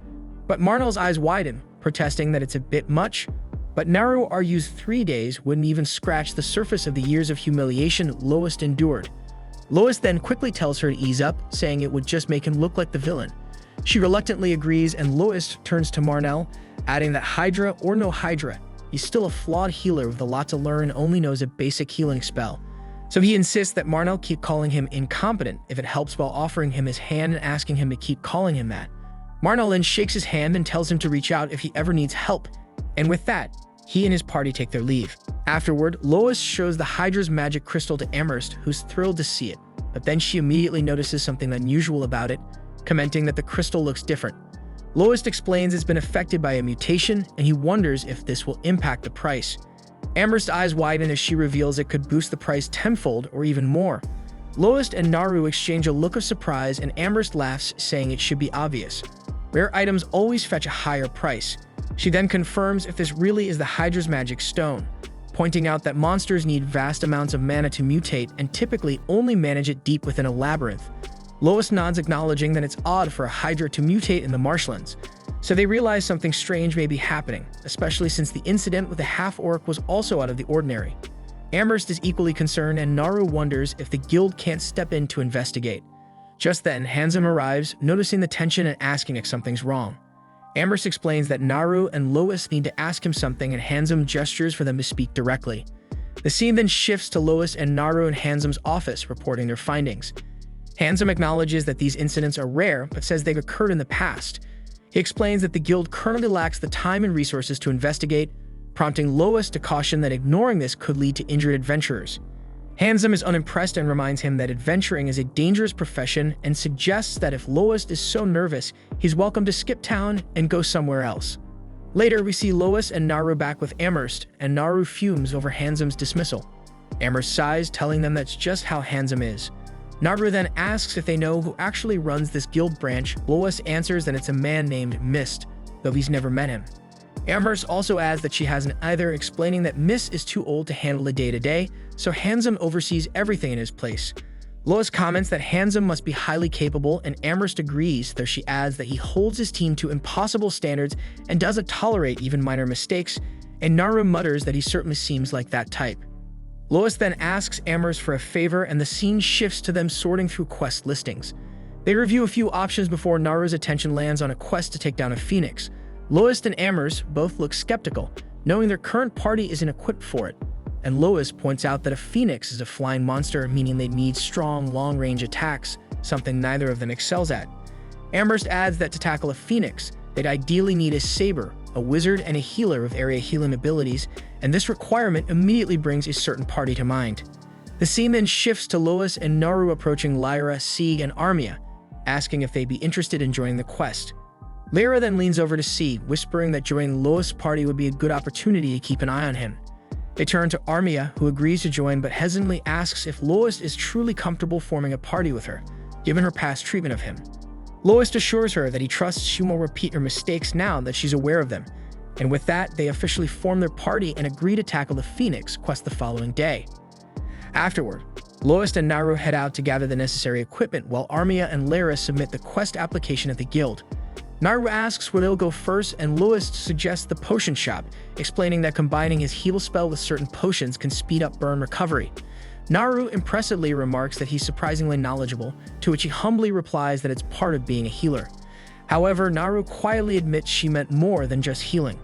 S1: but Marnell's eyes widen, protesting that it's a bit much. But Naru argues 3 days wouldn't even scratch the surface of the years of humiliation Loest endured. Loest then quickly tells her to ease up, saying it would just make him look like the villain. She reluctantly agrees, and Loest turns to Marnell, adding that Hydra or no Hydra, he's still a flawed healer with a lot to learn and only knows a basic healing spell. So he insists that Marnell keep calling him incompetent if it helps, while offering him his hand and asking him to keep calling him that. Marnell then shakes his hand and tells him to reach out if he ever needs help. And with that, he and his party take their leave. Afterward, Loest shows the Hydra's magic crystal to Amherst, who's thrilled to see it, but then she immediately notices something unusual about it, commenting that the crystal looks different. Loest explains it's been affected by a mutation, and he wonders if this will impact the price. Amherst's eyes widen as she reveals it could boost the price tenfold or even more. Loest and Naru exchange a look of surprise, and Amherst laughs, saying it should be obvious. Rare items always fetch a higher price. She then confirms if this really is the Hydra's magic stone, pointing out that monsters need vast amounts of mana to mutate and typically only manage it deep within a labyrinth. Loest nods, acknowledging that it's odd for a Hydra to mutate in the marshlands, so they realize something strange may be happening, especially since the incident with the half-orc was also out of the ordinary. Amherst is equally concerned, and Naru wonders if the guild can't step in to investigate. Just then, Handsome arrives, noticing the tension and asking if something's wrong. Amherst explains that Naru and Loest need to ask him something, and Handsome gestures for them to speak directly. The scene then shifts to Loest and Naru in Handsome's office, reporting their findings. Handsome acknowledges that these incidents are rare, but says they've occurred in the past. He explains that the guild currently lacks the time and resources to investigate, prompting Loest to caution that ignoring this could lead to injured adventurers. Handsome is unimpressed and reminds him that adventuring is a dangerous profession, and suggests that if Loest is so nervous, he's welcome to skip town and go somewhere else. Later, we see Loest and Naru back with Amherst, and Naru fumes over Handsome's dismissal. Amherst sighs, telling them that's just how Handsome is. Naru then asks if they know who actually runs this guild branch. Loest answers that it's a man named Mist, though he's never met him. Amherst also adds that she hasn't either, explaining that Mist is too old to handle the day-to-day, so Handsome oversees everything in his place. Loest comments that Handsome must be highly capable, and Amherst agrees, though she adds that he holds his team to impossible standards and doesn't tolerate even minor mistakes, and Naru mutters that he certainly seems like that type. Loest then asks Amherst for a favor, and the scene shifts to them sorting through quest listings. They review a few options before Naru's attention lands on a quest to take down a phoenix. Loest and Amherst both look skeptical, knowing their current party isn't equipped for it, and Loest points out that a phoenix is a flying monster, meaning they need strong, long-range attacks, something neither of them excels at. Amherst adds that to tackle a phoenix, they'd ideally need a saber, a wizard, and a healer with area healing abilities, and this requirement immediately brings a certain party to mind. The scene then shifts to Loest and Naru approaching Lyra, Sieg, and Armia, asking if they'd be interested in joining the quest. Lyra then leans over to Sieg, whispering that joining Loest's party would be a good opportunity to keep an eye on him. They turn to Armia, who agrees to join but hesitantly asks if Loest is truly comfortable forming a party with her, given her past treatment of him. Loest assures her that he trusts she won't repeat her mistakes now that she's aware of them, and with that, they officially form their party and agree to tackle the Phoenix quest the following day. Afterward, Lois and Naru head out to gather the necessary equipment while Armia and Lara submit the quest application at the guild. Naru asks where they'll go first, and Lois suggests the potion shop, explaining that combining his heal spell with certain potions can speed up burn recovery. Naru impressively remarks that he's surprisingly knowledgeable, to which he humbly replies that it's part of being a healer. However, Naru quietly admits she meant more than just healing.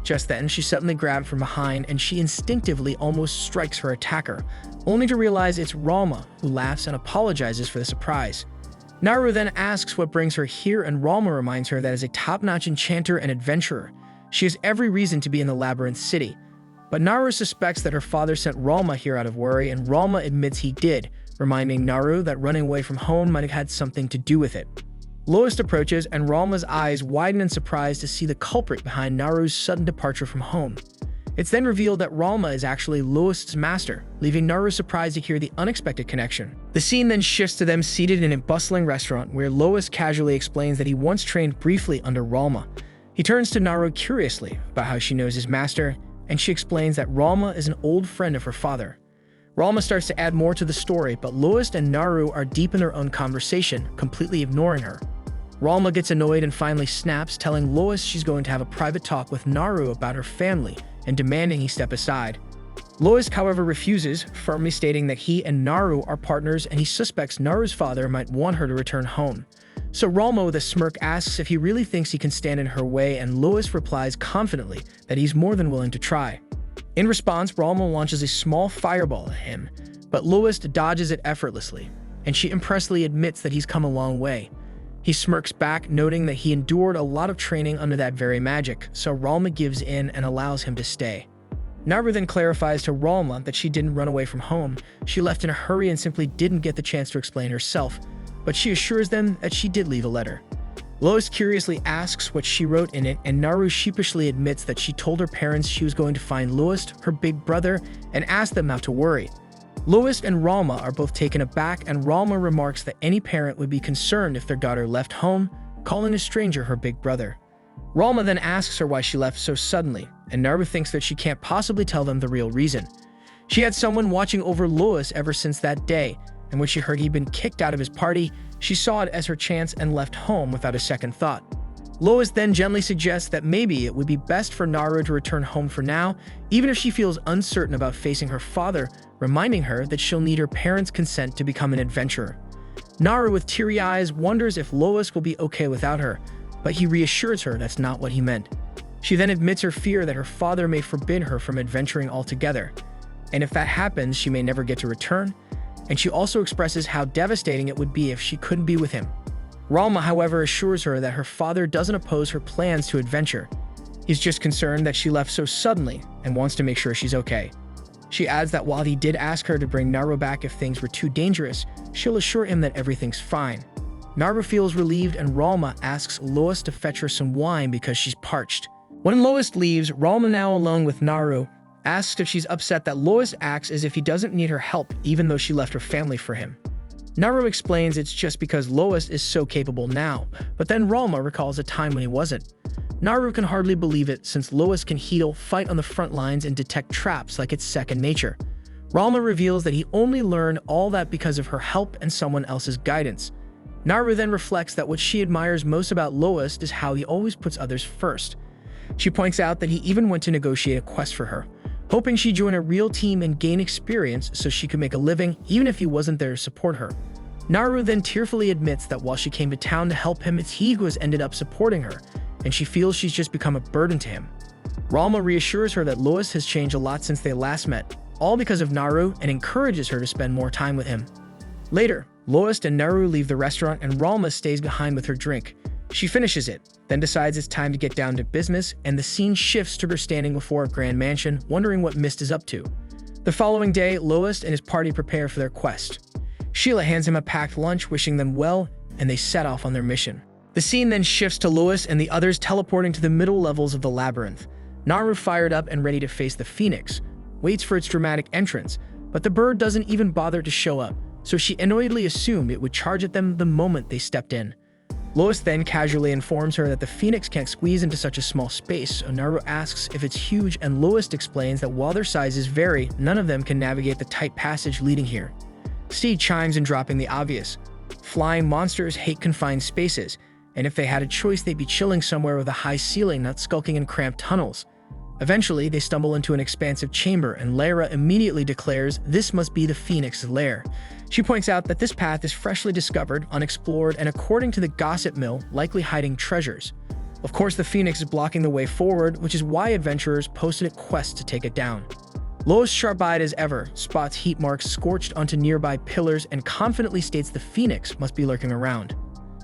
S1: Just then, she's suddenly grabbed from behind and she instinctively almost strikes her attacker, only to realize it's Ralma, who laughs and apologizes for the surprise. Naru then asks what brings her here, and Ralma reminds her that as a top-notch enchanter and adventurer, she has every reason to be in the Labyrinth City. But Naru suspects that her father sent Ralma here out of worry, and Ralma admits he did, reminding Naru that running away from home might have had something to do with it. Lois approaches, and Ralma's eyes widen in surprise to see the culprit behind Naru's sudden departure from home. It's then revealed that Ralma is actually Lois' master, leaving Naru surprised to hear the unexpected connection. The scene then shifts to them seated in a bustling restaurant where Lois casually explains that he once trained briefly under Ralma. He turns to Naru curiously about how she knows his master, and she explains that Ralma is an old friend of her father. Ralma starts to add more to the story, but Lois and Naru are deep in their own conversation, completely ignoring her. Ralma gets annoyed and finally snaps, telling Lois she's going to have a private talk with Naru about her family and demanding he step aside. Lois, however, refuses, firmly stating that he and Naru are partners and he suspects Naru's father might want her to return home. So Ralma with a smirk asks if he really thinks he can stand in her way, and Lois replies confidently that he's more than willing to try. In response, Ralma launches a small fireball at him, but Lois dodges it effortlessly, and she impressively admits that he's come a long way. He smirks back, noting that he endured a lot of training under that very magic, so Ralma gives in and allows him to stay. Naru then clarifies to Ralma that she didn't run away from home. She left in a hurry and simply didn't get the chance to explain herself, but she assures them that she did leave a letter. Lois curiously asks what she wrote in it, and Naru sheepishly admits that she told her parents she was going to find Lois, her big brother, and asked them not to worry. Lois and Ralma are both taken aback, and Ralma remarks that any parent would be concerned if their daughter left home, calling a stranger her big brother. Ralma then asks her why she left so suddenly, and Naru thinks that she can't possibly tell them the real reason. She had someone watching over Lois ever since that day, and when she heard he'd been kicked out of his party, she saw it as her chance and left home without a second thought. Lois then gently suggests that maybe it would be best for Naru to return home for now, even if she feels uncertain about facing her father, reminding her that she'll need her parents' consent to become an adventurer. Naru, with teary eyes, wonders if Lois will be okay without her, but he reassures her that's not what he meant. She then admits her fear that her father may forbid her from adventuring altogether, and if that happens, she may never get to return, and she also expresses how devastating it would be if she couldn't be with him. Ralma, however, assures her that her father doesn't oppose her plans to adventure. He's just concerned that she left so suddenly and wants to make sure she's okay. She adds that while he did ask her to bring Naru back if things were too dangerous, she'll assure him that everything's fine. Naru feels relieved, and Ralma asks Lois to fetch her some wine because she's parched. When Lois leaves, Ralma, now alone with Naru, asks if she's upset that Lois acts as if he doesn't need her help even though she left her family for him. Naru explains it's just because Lois is so capable now, but then Ralma recalls a time when he wasn't. Naru can hardly believe it, since Lois can heal, fight on the front lines, and detect traps like it's second nature. Ralma reveals that he only learned all that because of her help and someone else's guidance. Naru then reflects that what she admires most about Lois is how he always puts others first. She points out that he even went to negotiate a quest for her, hoping she'd join a real team and gain experience so she could make a living even if he wasn't there to support her. Naru then tearfully admits that while she came to town to help him, it's he who has ended up supporting her, and she feels she's just become a burden to him. Ralma reassures her that Lois has changed a lot since they last met, all because of Naru, and encourages her to spend more time with him. Later, Lois and Naru leave the restaurant, and Ralma stays behind with her drink. She finishes it, then decides it's time to get down to business, and the scene shifts to her standing before a grand mansion, wondering what Mist is up to. The following day, Lois and his party prepare for their quest. Sheila hands him a packed lunch, wishing them well, and they set off on their mission. The scene then shifts to Lois and the others teleporting to the middle levels of the labyrinth. Naru, fired up and ready to face the Phoenix, waits for its dramatic entrance, but the bird doesn't even bother to show up, so she annoyedly assumed it would charge at them the moment they stepped in. Lois then casually informs her that the Phoenix can't squeeze into such a small space, so Naru asks if it's huge, and Lois explains that while their sizes vary, none of them can navigate the tight passage leading here. Steed chimes in, dropping the obvious. Flying monsters hate confined spaces, and if they had a choice, they'd be chilling somewhere with a high ceiling, not skulking in cramped tunnels. Eventually, they stumble into an expansive chamber, and Lara immediately declares this must be the Phoenix's lair. She points out that this path is freshly discovered, unexplored, and according to the gossip mill, likely hiding treasures. Of course, the Phoenix is blocking the way forward, which is why adventurers posted a quest to take it down. Lois, sharp-eyed as ever, spots heat marks scorched onto nearby pillars and confidently states the Phoenix must be lurking around.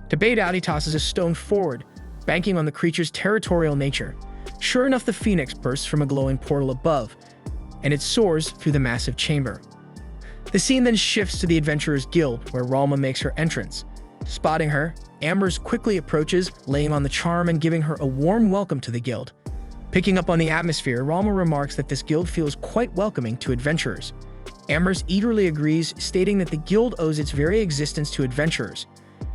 S1: To bait out, he tosses a stone forward, banking on the creature's territorial nature. Sure enough, the Phoenix bursts from a glowing portal above, and it soars through the massive chamber. The scene then shifts to the Adventurers Guild, where Ralma makes her entrance. Spotting her, Amberse quickly approaches, laying on the charm and giving her a warm welcome to the guild. Picking up on the atmosphere, Ralma remarks that this guild feels quite welcoming to adventurers. Amberse eagerly agrees, stating that the guild owes its very existence to adventurers.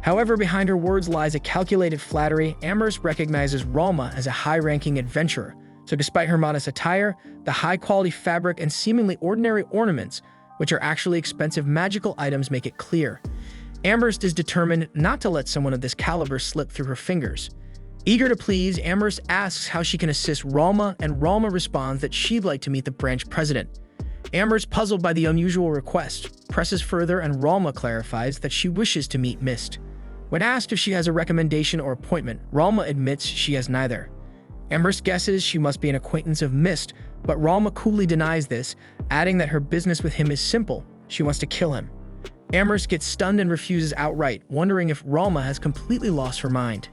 S1: However, behind her words lies a calculated flattery. Amberse recognizes Ralma as a high-ranking adventurer, so despite her modest attire, the high-quality fabric and seemingly ordinary ornaments, which are actually expensive magical items, make it clear. Amberse is determined not to let someone of this caliber slip through her fingers. Eager to please, Amberse asks how she can assist Ralma, and Ralma responds that she'd like to meet the branch president. Amberse, puzzled by the unusual request, presses further, and Ralma clarifies that she wishes to meet Mist. When asked if she has a recommendation or appointment, Ralma admits she has neither. Amberse guesses she must be an acquaintance of Mist, but Ralma coolly denies this, adding that her business with him is simple: she wants to kill him. Amberse gets stunned and refuses outright, wondering if Ralma has completely lost her mind.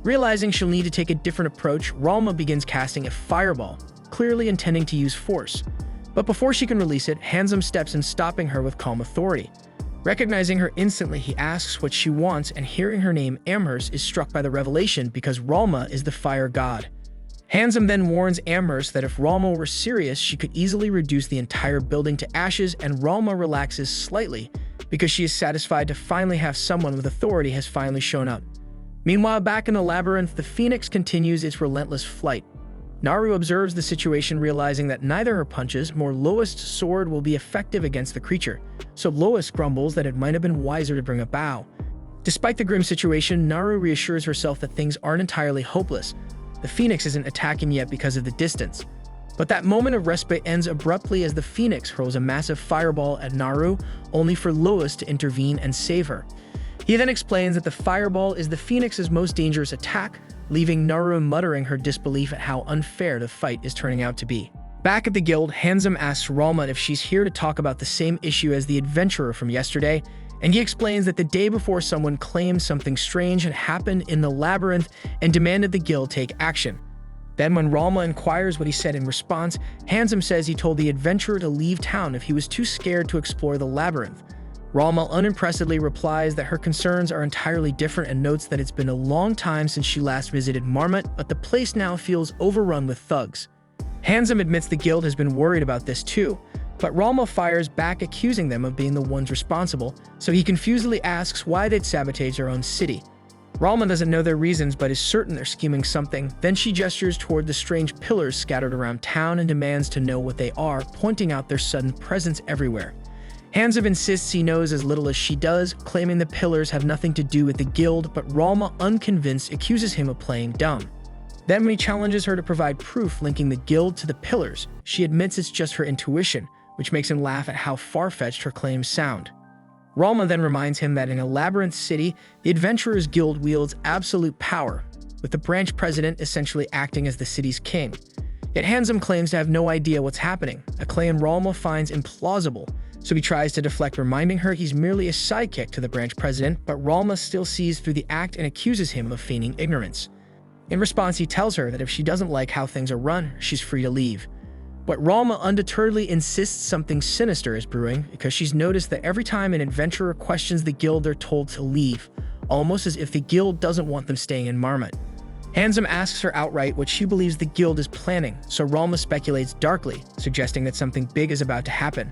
S1: Realizing she'll need to take a different approach, Ralma begins casting a fireball, clearly intending to use force. But before she can release it, Handsome steps in, stopping her with calm authority. Recognizing her instantly, he asks what she wants, and hearing her name, Amherst is struck by the revelation because Ralma is the fire god. Handsome then warns Amherst that if Ralma were serious, she could easily reduce the entire building to ashes, and Ralma relaxes slightly because she is satisfied to finally have someone with authority has finally shown up. Meanwhile, back in the labyrinth, the Phoenix continues its relentless flight. Naru observes the situation, realizing that neither her punches nor Lois' sword will be effective against the creature, so Lois grumbles that it might have been wiser to bring a bow. Despite the grim situation, Naru reassures herself that things aren't entirely hopeless. The Phoenix isn't attacking yet because of the distance. But that moment of respite ends abruptly as the Phoenix hurls a massive fireball at Naru, only for Lois to intervene and save her. He then explains that the fireball is the Phoenix's most dangerous attack, leaving Naru muttering her disbelief at how unfair the fight is turning out to be. Back at the guild, Handsome asks Ralma if she's here to talk about the same issue as the adventurer from yesterday, and he explains that the day before someone claimed something strange had happened in the labyrinth and demanded the guild take action. Then when Ralma inquires what he said in response, Handsome says he told the adventurer to leave town if he was too scared to explore the labyrinth. Ralma unimpressedly replies that her concerns are entirely different and notes that it's been a long time since she last visited Marmot, but the place now feels overrun with thugs. Handsome admits the guild has been worried about this too, but Ralma fires back, accusing them of being the ones responsible, so he confusedly asks why they'd sabotage their own city. Ralma doesn't know their reasons, but is certain they're scheming something. Then she gestures toward the strange pillars scattered around town and demands to know what they are, pointing out their sudden presence everywhere. Handsome insists he knows as little as she does, claiming the pillars have nothing to do with the guild, but Ralma, unconvinced, accuses him of playing dumb. Then when he challenges her to provide proof linking the guild to the pillars, she admits it's just her intuition, which makes him laugh at how far-fetched her claims sound. Ralma then reminds him that in a labyrinth city, the Adventurers Guild wields absolute power, with the branch president essentially acting as the city's king. Yet Handsome claims to have no idea what's happening, a claim Ralma finds implausible, so he tries to deflect, reminding her he's merely a sidekick to the branch president, but Ralma still sees through the act and accuses him of feigning ignorance. In response, he tells her that if she doesn't like how things are run, she's free to leave. But Ralma undeterredly insists something sinister is brewing because she's noticed that every time an adventurer questions the guild, they're told to leave, almost as if the guild doesn't want them staying in Marmot. Handsome asks her outright what she believes the guild is planning, so Ralma speculates darkly, suggesting that something big is about to happen.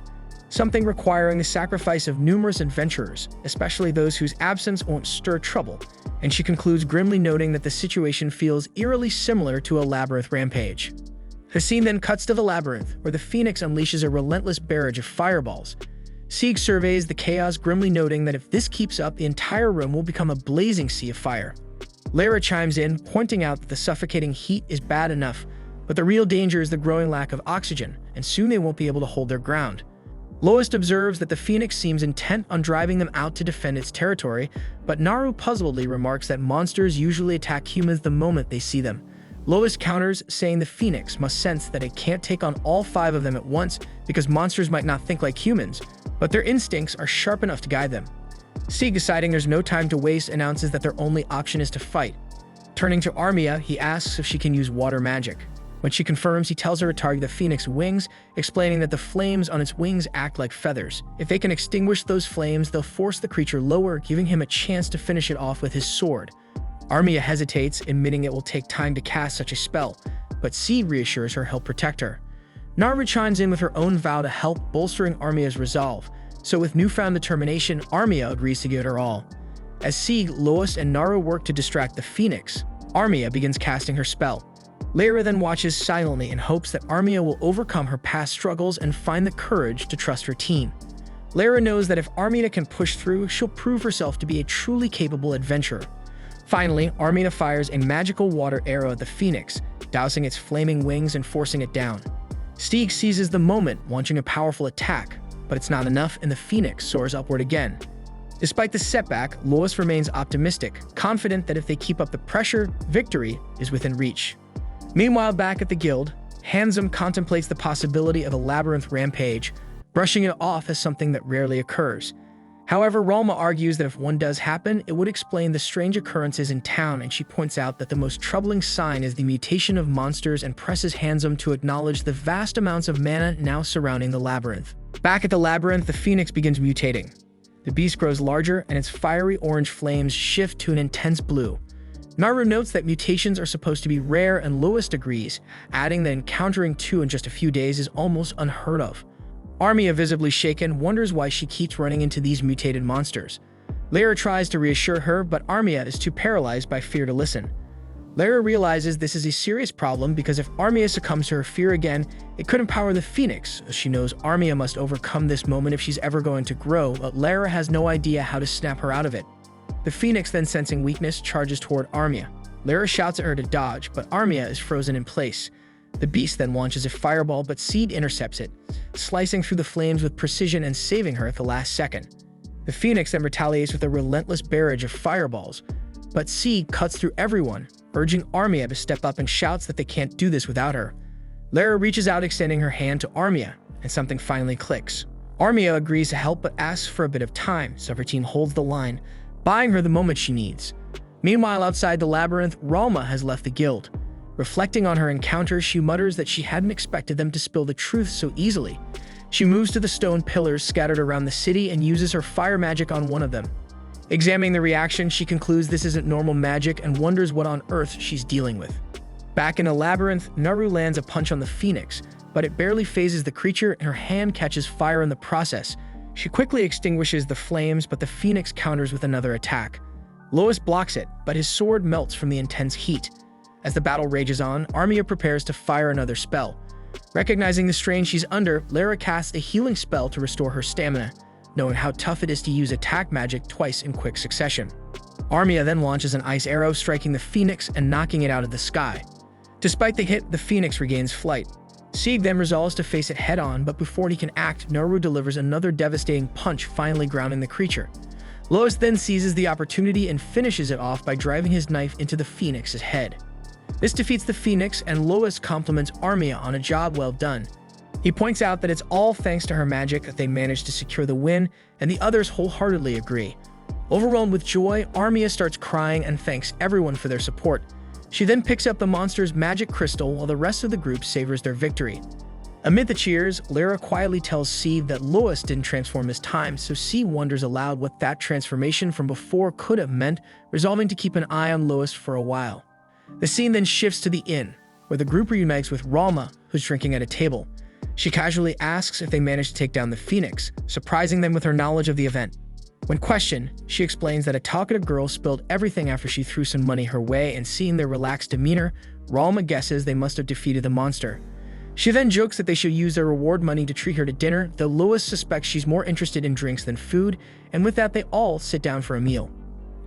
S1: Something requiring the sacrifice of numerous adventurers, especially those whose absence won't stir trouble, and she concludes grimly, noting that the situation feels eerily similar to a labyrinth rampage. The scene then cuts to the labyrinth, where the Phoenix unleashes a relentless barrage of fireballs. Sieg surveys the chaos, grimly noting that if this keeps up, the entire room will become a blazing sea of fire. Lara chimes in, pointing out that the suffocating heat is bad enough, but the real danger is the growing lack of oxygen, and soon they won't be able to hold their ground. Lois observes that the Phoenix seems intent on driving them out to defend its territory, but Naru puzzledly remarks that monsters usually attack humans the moment they see them. Lois counters, saying the Phoenix must sense that it can't take on all 5 of them at once because monsters might not think like humans, but their instincts are sharp enough to guide them. Sieg, deciding there's no time to waste, announces that their only option is to fight. Turning to Armia, he asks if she can use water magic. When she confirms, he tells her to target the Phoenix wings, explaining that the flames on its wings act like feathers. If they can extinguish those flames, they'll force the creature lower, giving him a chance to finish it off with his sword. Armia hesitates, admitting it will take time to cast such a spell, but Sieg reassures her he'll protect her. Naru chimes in with her own vow to help, bolstering Armia's resolve. So with newfound determination, Armia agrees to give it her all. As Sieg, Lois, and Naru work to distract the Phoenix, Armia begins casting her spell. Lara then watches silently and hopes that Armia will overcome her past struggles and find the courage to trust her team. Lara knows that if Armina can push through, she'll prove herself to be a truly capable adventurer. Finally, Armina fires a magical water arrow at the Phoenix, dousing its flaming wings and forcing it down. Sieg seizes the moment, launching a powerful attack, but it's not enough and the Phoenix soars upward again. Despite the setback, Lois remains optimistic, confident that if they keep up the pressure, victory is within reach. Meanwhile, back at the guild, Handsome contemplates the possibility of a labyrinth rampage, brushing it off as something that rarely occurs. However, Ralma argues that if one does happen, it would explain the strange occurrences in town, and she points out that the most troubling sign is the mutation of monsters and presses Handsome to acknowledge the vast amounts of mana now surrounding the labyrinth. Back at the labyrinth, the Phoenix begins mutating. The beast grows larger, and its fiery orange flames shift to an intense blue. Naru notes that mutations are supposed to be rare, and Lois agrees, adding that encountering 2 in just a few days is almost unheard of. Armia, visibly shaken, wonders why she keeps running into these mutated monsters. Lara tries to reassure her, but Armia is too paralyzed by fear to listen. Lara realizes this is a serious problem because if Armia succumbs to her fear again, it could empower the Phoenix. She knows Armia must overcome this moment if she's ever going to grow, but Lara has no idea how to snap her out of it. The Phoenix, then sensing weakness, charges toward Armia. Lara shouts at her to dodge, but Armia is frozen in place. The beast then launches a fireball, but Sieg intercepts it, slicing through the flames with precision and saving her at the last second. The Phoenix then retaliates with a relentless barrage of fireballs, but Sieg cuts through everyone, urging Armia to step up and shouts that they can't do this without her. Lara reaches out, extending her hand to Armia, and something finally clicks. Armia agrees to help but asks for a bit of time, so her team holds the line, buying her the moment she needs. Meanwhile, outside the labyrinth, Ralma has left the guild. Reflecting on her encounter, she mutters that she hadn't expected them to spill the truth so easily. She moves to the stone pillars scattered around the city and uses her fire magic on one of them. Examining the reaction, she concludes this isn't normal magic and wonders what on earth she's dealing with. Back in the labyrinth, Naru lands a punch on the Phoenix, but it barely phases the creature and her hand catches fire in the process. She quickly extinguishes the flames, but the Phoenix counters with another attack. Lois blocks it, but his sword melts from the intense heat. As the battle rages on, Armia prepares to fire another spell. Recognizing the strain she's under, Lara casts a healing spell to restore her stamina, knowing how tough it is to use attack magic twice in quick succession. Armia then launches an ice arrow, striking the Phoenix and knocking it out of the sky. Despite the hit, the Phoenix regains flight. Sieg then resolves to face it head-on, but before he can act, Naru delivers another devastating punch, finally grounding the creature. Lois then seizes the opportunity and finishes it off by driving his knife into the Phoenix's head. This defeats the Phoenix, and Lois compliments Armia on a job well done. He points out that it's all thanks to her magic that they managed to secure the win, and the others wholeheartedly agree. Overwhelmed with joy, Armia starts crying and thanks everyone for their support. She then picks up the monster's magic crystal while the rest of the group savors their victory. Amid the cheers, Lara quietly tells Sieg that Lois didn't transform this time, so Sieg wonders aloud what that transformation from before could have meant, resolving to keep an eye on Lois for a while. The scene then shifts to the inn, where the group reunites with Ralma, who's drinking at a table. She casually asks if they managed to take down the Phoenix, surprising them with her knowledge of the event. When questioned, she explains that a talkative girl spilled everything after she threw some money her way, and seeing their relaxed demeanor, Ralma guesses they must have defeated the monster. She then jokes that they should use their reward money to treat her to dinner, though Lois suspects she's more interested in drinks than food, and with that they all sit down for a meal.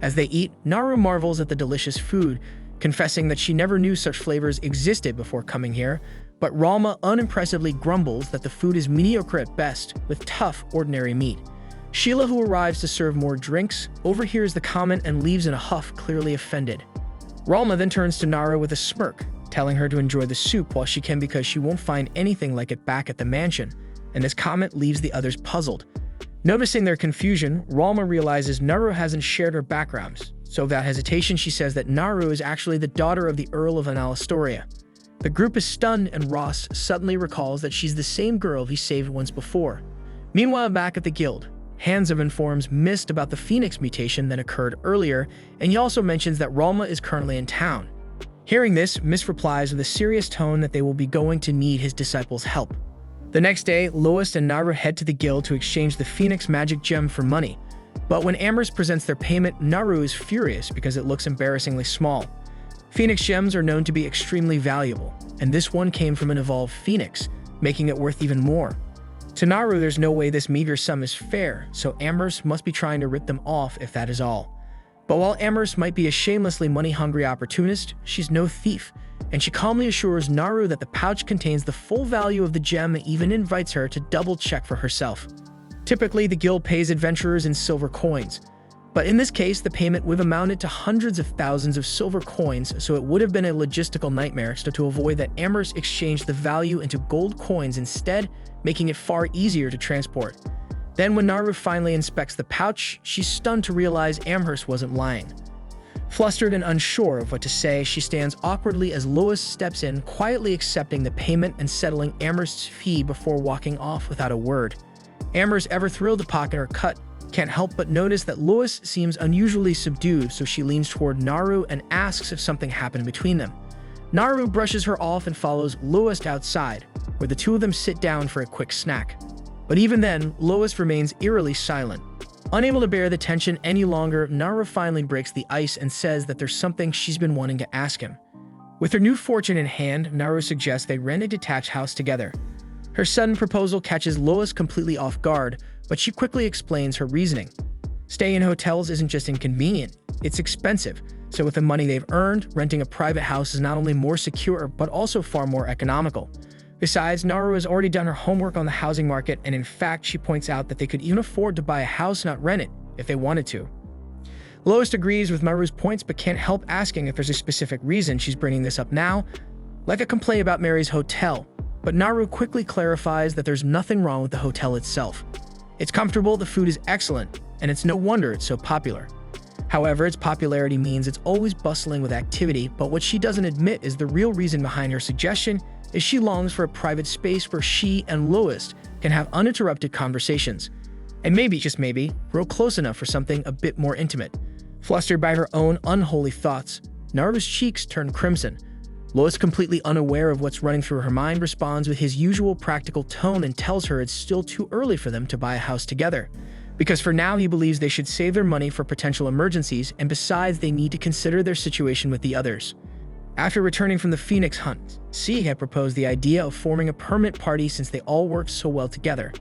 S1: As they eat, Naru marvels at the delicious food, confessing that she never knew such flavors existed before coming here, but Ralma unimpressively grumbles that the food is mediocre at best, with tough, ordinary meat. Sheila, who arrives to serve more drinks, overhears the comment and leaves in a huff, clearly offended. Ralma then turns to Naru with a smirk, telling her to enjoy the soup while she can because she won't find anything like it back at the mansion, and this comment leaves the others puzzled. Noticing their confusion, Ralma realizes Naru hasn't shared her backgrounds, so without hesitation she says that Naru is actually the daughter of the Earl of Analastoria. The group is stunned and Ross suddenly recalls that she's the same girl he saved once before. Meanwhile, back at the guild, Handsome informs Mist about the Phoenix mutation that occurred earlier, and he also mentions that Ralma is currently in town. Hearing this, Mist replies with a serious tone that they will be going to need his disciples' help. The next day, Lois and Naru head to the guild to exchange the Phoenix magic gem for money. But when Amherst presents their payment, Naru is furious because it looks embarrassingly small. Phoenix gems are known to be extremely valuable, and this one came from an evolved phoenix, making it worth even more. To Naru, there's no way this meager sum is fair, so Amherst must be trying to rip them off if that is all. But while Amherst might be a shamelessly money-hungry opportunist, she's no thief, and she calmly assures Naru that the pouch contains the full value of the gem and even invites her to double-check for herself. Typically, the guild pays adventurers in silver coins, but in this case, the payment would have amounted to hundreds of thousands of silver coins, so it would have been a logistical nightmare to avoid that. Amherst exchanged the value into gold coins instead, making it far easier to transport. Then when Naru finally inspects the pouch, she's stunned to realize Amherst wasn't lying. Flustered and unsure of what to say, she stands awkwardly as Lois steps in, quietly accepting the payment and settling Amherst's fee before walking off without a word. Amherst, ever thrilled to pocket her cut, can't help but notice that Lois seems unusually subdued, so she leans toward Naru and asks if something happened between them. Naru brushes her off and follows Lois outside, where the two of them sit down for a quick snack. But even then, Lois remains eerily silent. Unable to bear the tension any longer, Naru finally breaks the ice and says that there's something she's been wanting to ask him. With her new fortune in hand, Naru suggests they rent a detached house together. Her sudden proposal catches Lois completely off guard, but she quickly explains her reasoning. Staying in hotels isn't just inconvenient, it's expensive, so with the money they've earned, renting a private house is not only more secure, but also far more economical. Besides, Naru has already done her homework on the housing market, and in fact, she points out that they could even afford to buy a house, not rent it, if they wanted to. Lois agrees with Naru's points, but can't help asking if there's a specific reason she's bringing this up now, like a complaint about Mary's hotel, but Naru quickly clarifies that there's nothing wrong with the hotel itself. It's comfortable, the food is excellent, and it's no wonder it's so popular. However, its popularity means it's always bustling with activity, but what she doesn't admit is the real reason behind her suggestion is she longs for a private space where she and Lois can have uninterrupted conversations, and maybe, just maybe, grow close enough for something a bit more intimate. Flustered by her own unholy thoughts, Naru's cheeks turn crimson. Lois, completely unaware of what's running through her mind, responds with his usual practical tone and tells her it's still too early for them to buy a house together, because for now he believes they should save their money for potential emergencies, and besides, they need to consider their situation with the others. After returning from the Phoenix hunt, C had proposed the idea of forming a permanent party since they all worked so well together.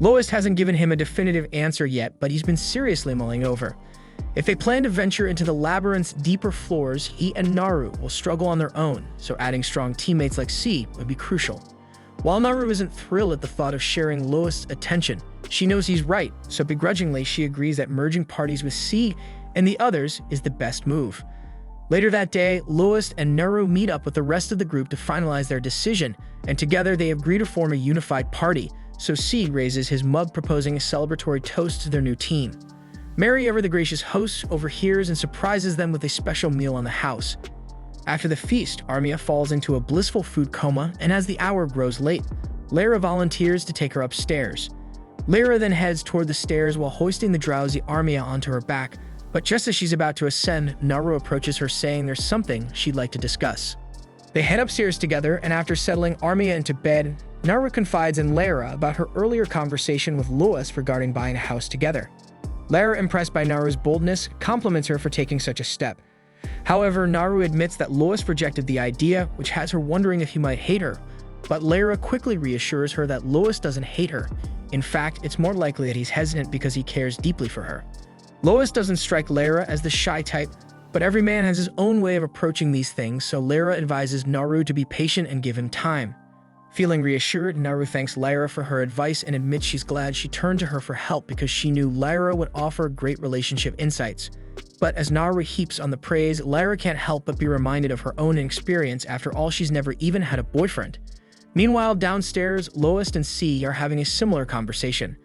S1: Lois hasn't given him a definitive answer yet, but he's been seriously mulling over. If they plan to venture into the labyrinth's deeper floors, he and Naru will struggle on their own, so adding strong teammates like C would be crucial. While Naru isn't thrilled at the thought of sharing Lois' attention, she knows he's right, so begrudgingly she agrees that merging parties with C and the others is the best move. Later that day, Lois and Naru meet up with the rest of the group to finalize their decision, and together they agree to form a unified party, so C raises his mug proposing a celebratory toast to their new team. Mary, ever the gracious host, overhears and surprises them with a special meal on the house. After the feast, Armia falls into a blissful food coma, and as the hour grows late, Lyra volunteers to take her upstairs. Lyra then heads toward the stairs while hoisting the drowsy Armia onto her back, but just as she's about to ascend, Naru approaches her saying there's something she'd like to discuss. They head upstairs together, and after settling Armia into bed, Naru confides in Lyra about her earlier conversation with Lois regarding buying a house together. Lyra, impressed by Naru's boldness, compliments her for taking such a step. However, Naru admits that Lois rejected the idea, which has her wondering if he might hate her. But Lara quickly reassures her that Lois doesn't hate her. In fact, it's more likely that he's hesitant because he cares deeply for her. Lois doesn't strike Lara as the shy type, but every man has his own way of approaching these things, so Lara advises Naru to be patient and give him time. Feeling reassured, Naru thanks Lyra for her advice and admits she's glad she turned to her for help because she knew Lyra would offer great relationship insights. But as Naru heaps on the praise, Lyra can't help but be reminded of her own experience. After all, she's never even had a boyfriend. Meanwhile, downstairs, Lois and Sieg are having a similar conversation.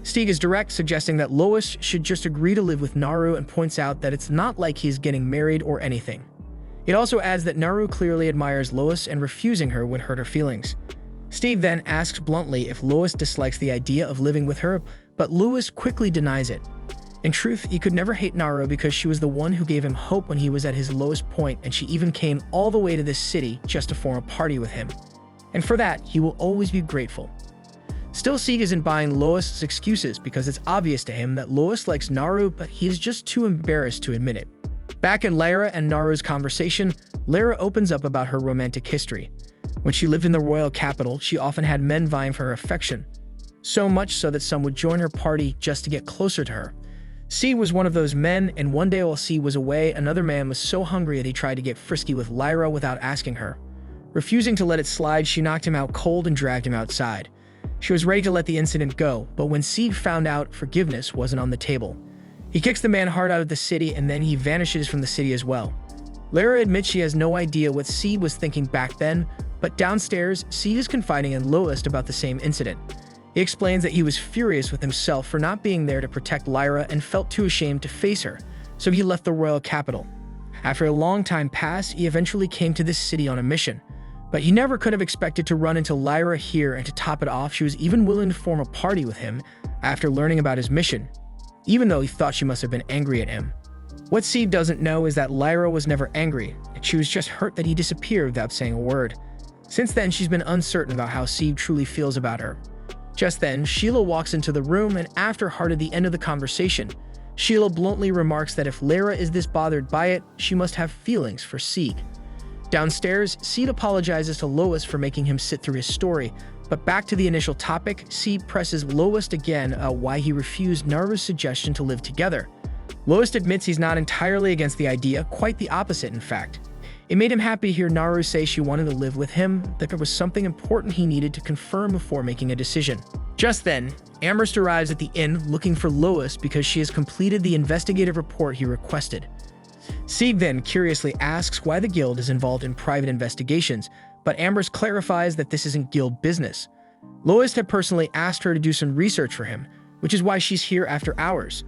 S1: Sieg is direct, suggesting that Lois should just agree to live with Naru and points out that it's not like he's getting married or anything. It also adds that Naru clearly admires Lois and refusing her would hurt her feelings. Sieg then asks bluntly if Lois dislikes the idea of living with her, but Lois quickly denies it. In truth, he could never hate Naru because she was the one who gave him hope when he was at his lowest point, and she even came all the way to this city just to form a party with him. And for that, he will always be grateful. Still, Sieg isn't buying Lois' excuses because it's obvious to him that Lois likes Naru, but he is just too embarrassed to admit it. Back in Lara and Naru's conversation, Lara opens up about her romantic history. When she lived in the royal capital, she often had men vying for her affection, so much so that some would join her party just to get closer to her. Sieg was one of those men, and one day while Sieg was away, another man was so hungry that he tried to get frisky with Lyra without asking her. Refusing to let it slide, she knocked him out cold and dragged him outside. She was ready to let the incident go, but when Sieg found out, forgiveness wasn't on the table. He kicks the man hard out of the city, and then he vanishes from the city as well. Lara admits she has no idea what Sieg was thinking back then, but downstairs, Sieg is confiding in Lois about the same incident. He explains that he was furious with himself for not being there to protect Lyra and felt too ashamed to face her, so he left the royal capital. After a long time passed, he eventually came to this city on a mission. But he never could have expected to run into Lyra here, and to top it off, she was even willing to form a party with him after learning about his mission, even though he thought she must have been angry at him. What Sieg doesn't know is that Lyra was never angry, and she was just hurt that he disappeared without saying a word. Since then, she's been uncertain about how Sieg truly feels about her. Just then, Sheila walks into the room, and after Hart at the end of the conversation, Sheila bluntly remarks that if Lara is this bothered by it, she must have feelings for Sieg. Downstairs, Sieg apologizes to Lois for making him sit through his story, but back to the initial topic, Sieg presses Lois again why he refused Naru's suggestion to live together. Lois admits he's not entirely against the idea, quite the opposite in fact. It made him happy to hear Naru say she wanted to live with him, that there was something important he needed to confirm before making a decision. Just then, Amherst arrives at the inn looking for Lois because she has completed the investigative report he requested. Sieg then curiously asks why the guild is involved in private investigations, but Amherst clarifies that this isn't guild business. Lois had personally asked her to do some research for him, which is why she's here after hours.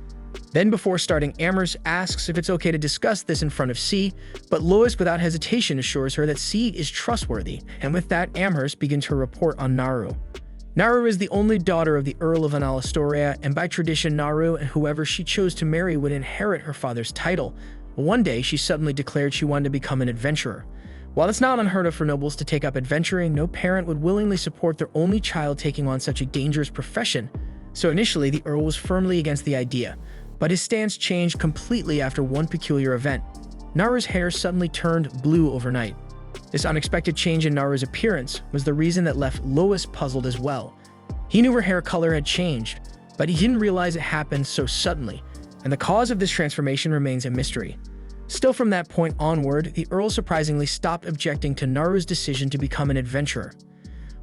S1: Then before starting, Amherst asks if it's okay to discuss this in front of Sieg, but Lois without hesitation assures her that Sieg is trustworthy, and with that, Amherst begins her report on Naru. Naru is the only daughter of the Earl of Analastoria, and by tradition, Naru and whoever she chose to marry would inherit her father's title. One day, she suddenly declared she wanted to become an adventurer. While it's not unheard of for nobles to take up adventuring, no parent would willingly support their only child taking on such a dangerous profession. So initially, the Earl was firmly against the idea, but his stance changed completely after one peculiar event. Naru's hair suddenly turned blue overnight. This unexpected change in Naru's appearance was the reason that left Lois puzzled as well. He knew her hair color had changed, but he didn't realize it happened so suddenly, and the cause of this transformation remains a mystery. Still from that point onward, the Earl surprisingly stopped objecting to Naru's decision to become an adventurer.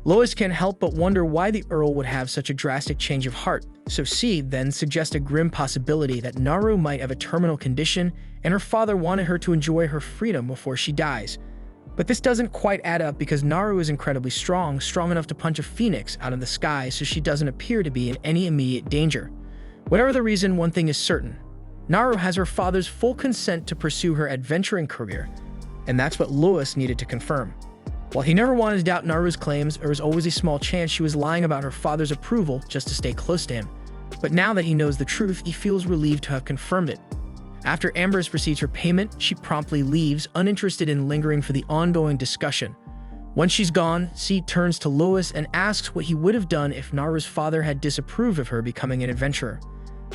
S1: Lois can't help but wonder why the Earl would have such a drastic change of heart, so Sieg then suggests a grim possibility that Naru might have a terminal condition and her father wanted her to enjoy her freedom before she dies. But this doesn't quite add up because Naru is incredibly strong enough to punch a phoenix out of the sky, so she doesn't appear to be in any immediate danger. Whatever the reason, one thing is certain. Naru has her father's full consent to pursue her adventuring career, and that's what Lois needed to confirm. While he never wanted to doubt Naru's claims, there was always a small chance she was lying about her father's approval just to stay close to him. But now that he knows the truth, he feels relieved to have confirmed it. After Amherst receives her payment, she promptly leaves, uninterested in lingering for the ongoing discussion. Once she's gone, Sieg turns to Lois and asks what he would have done if Naru's father had disapproved of her becoming an adventurer.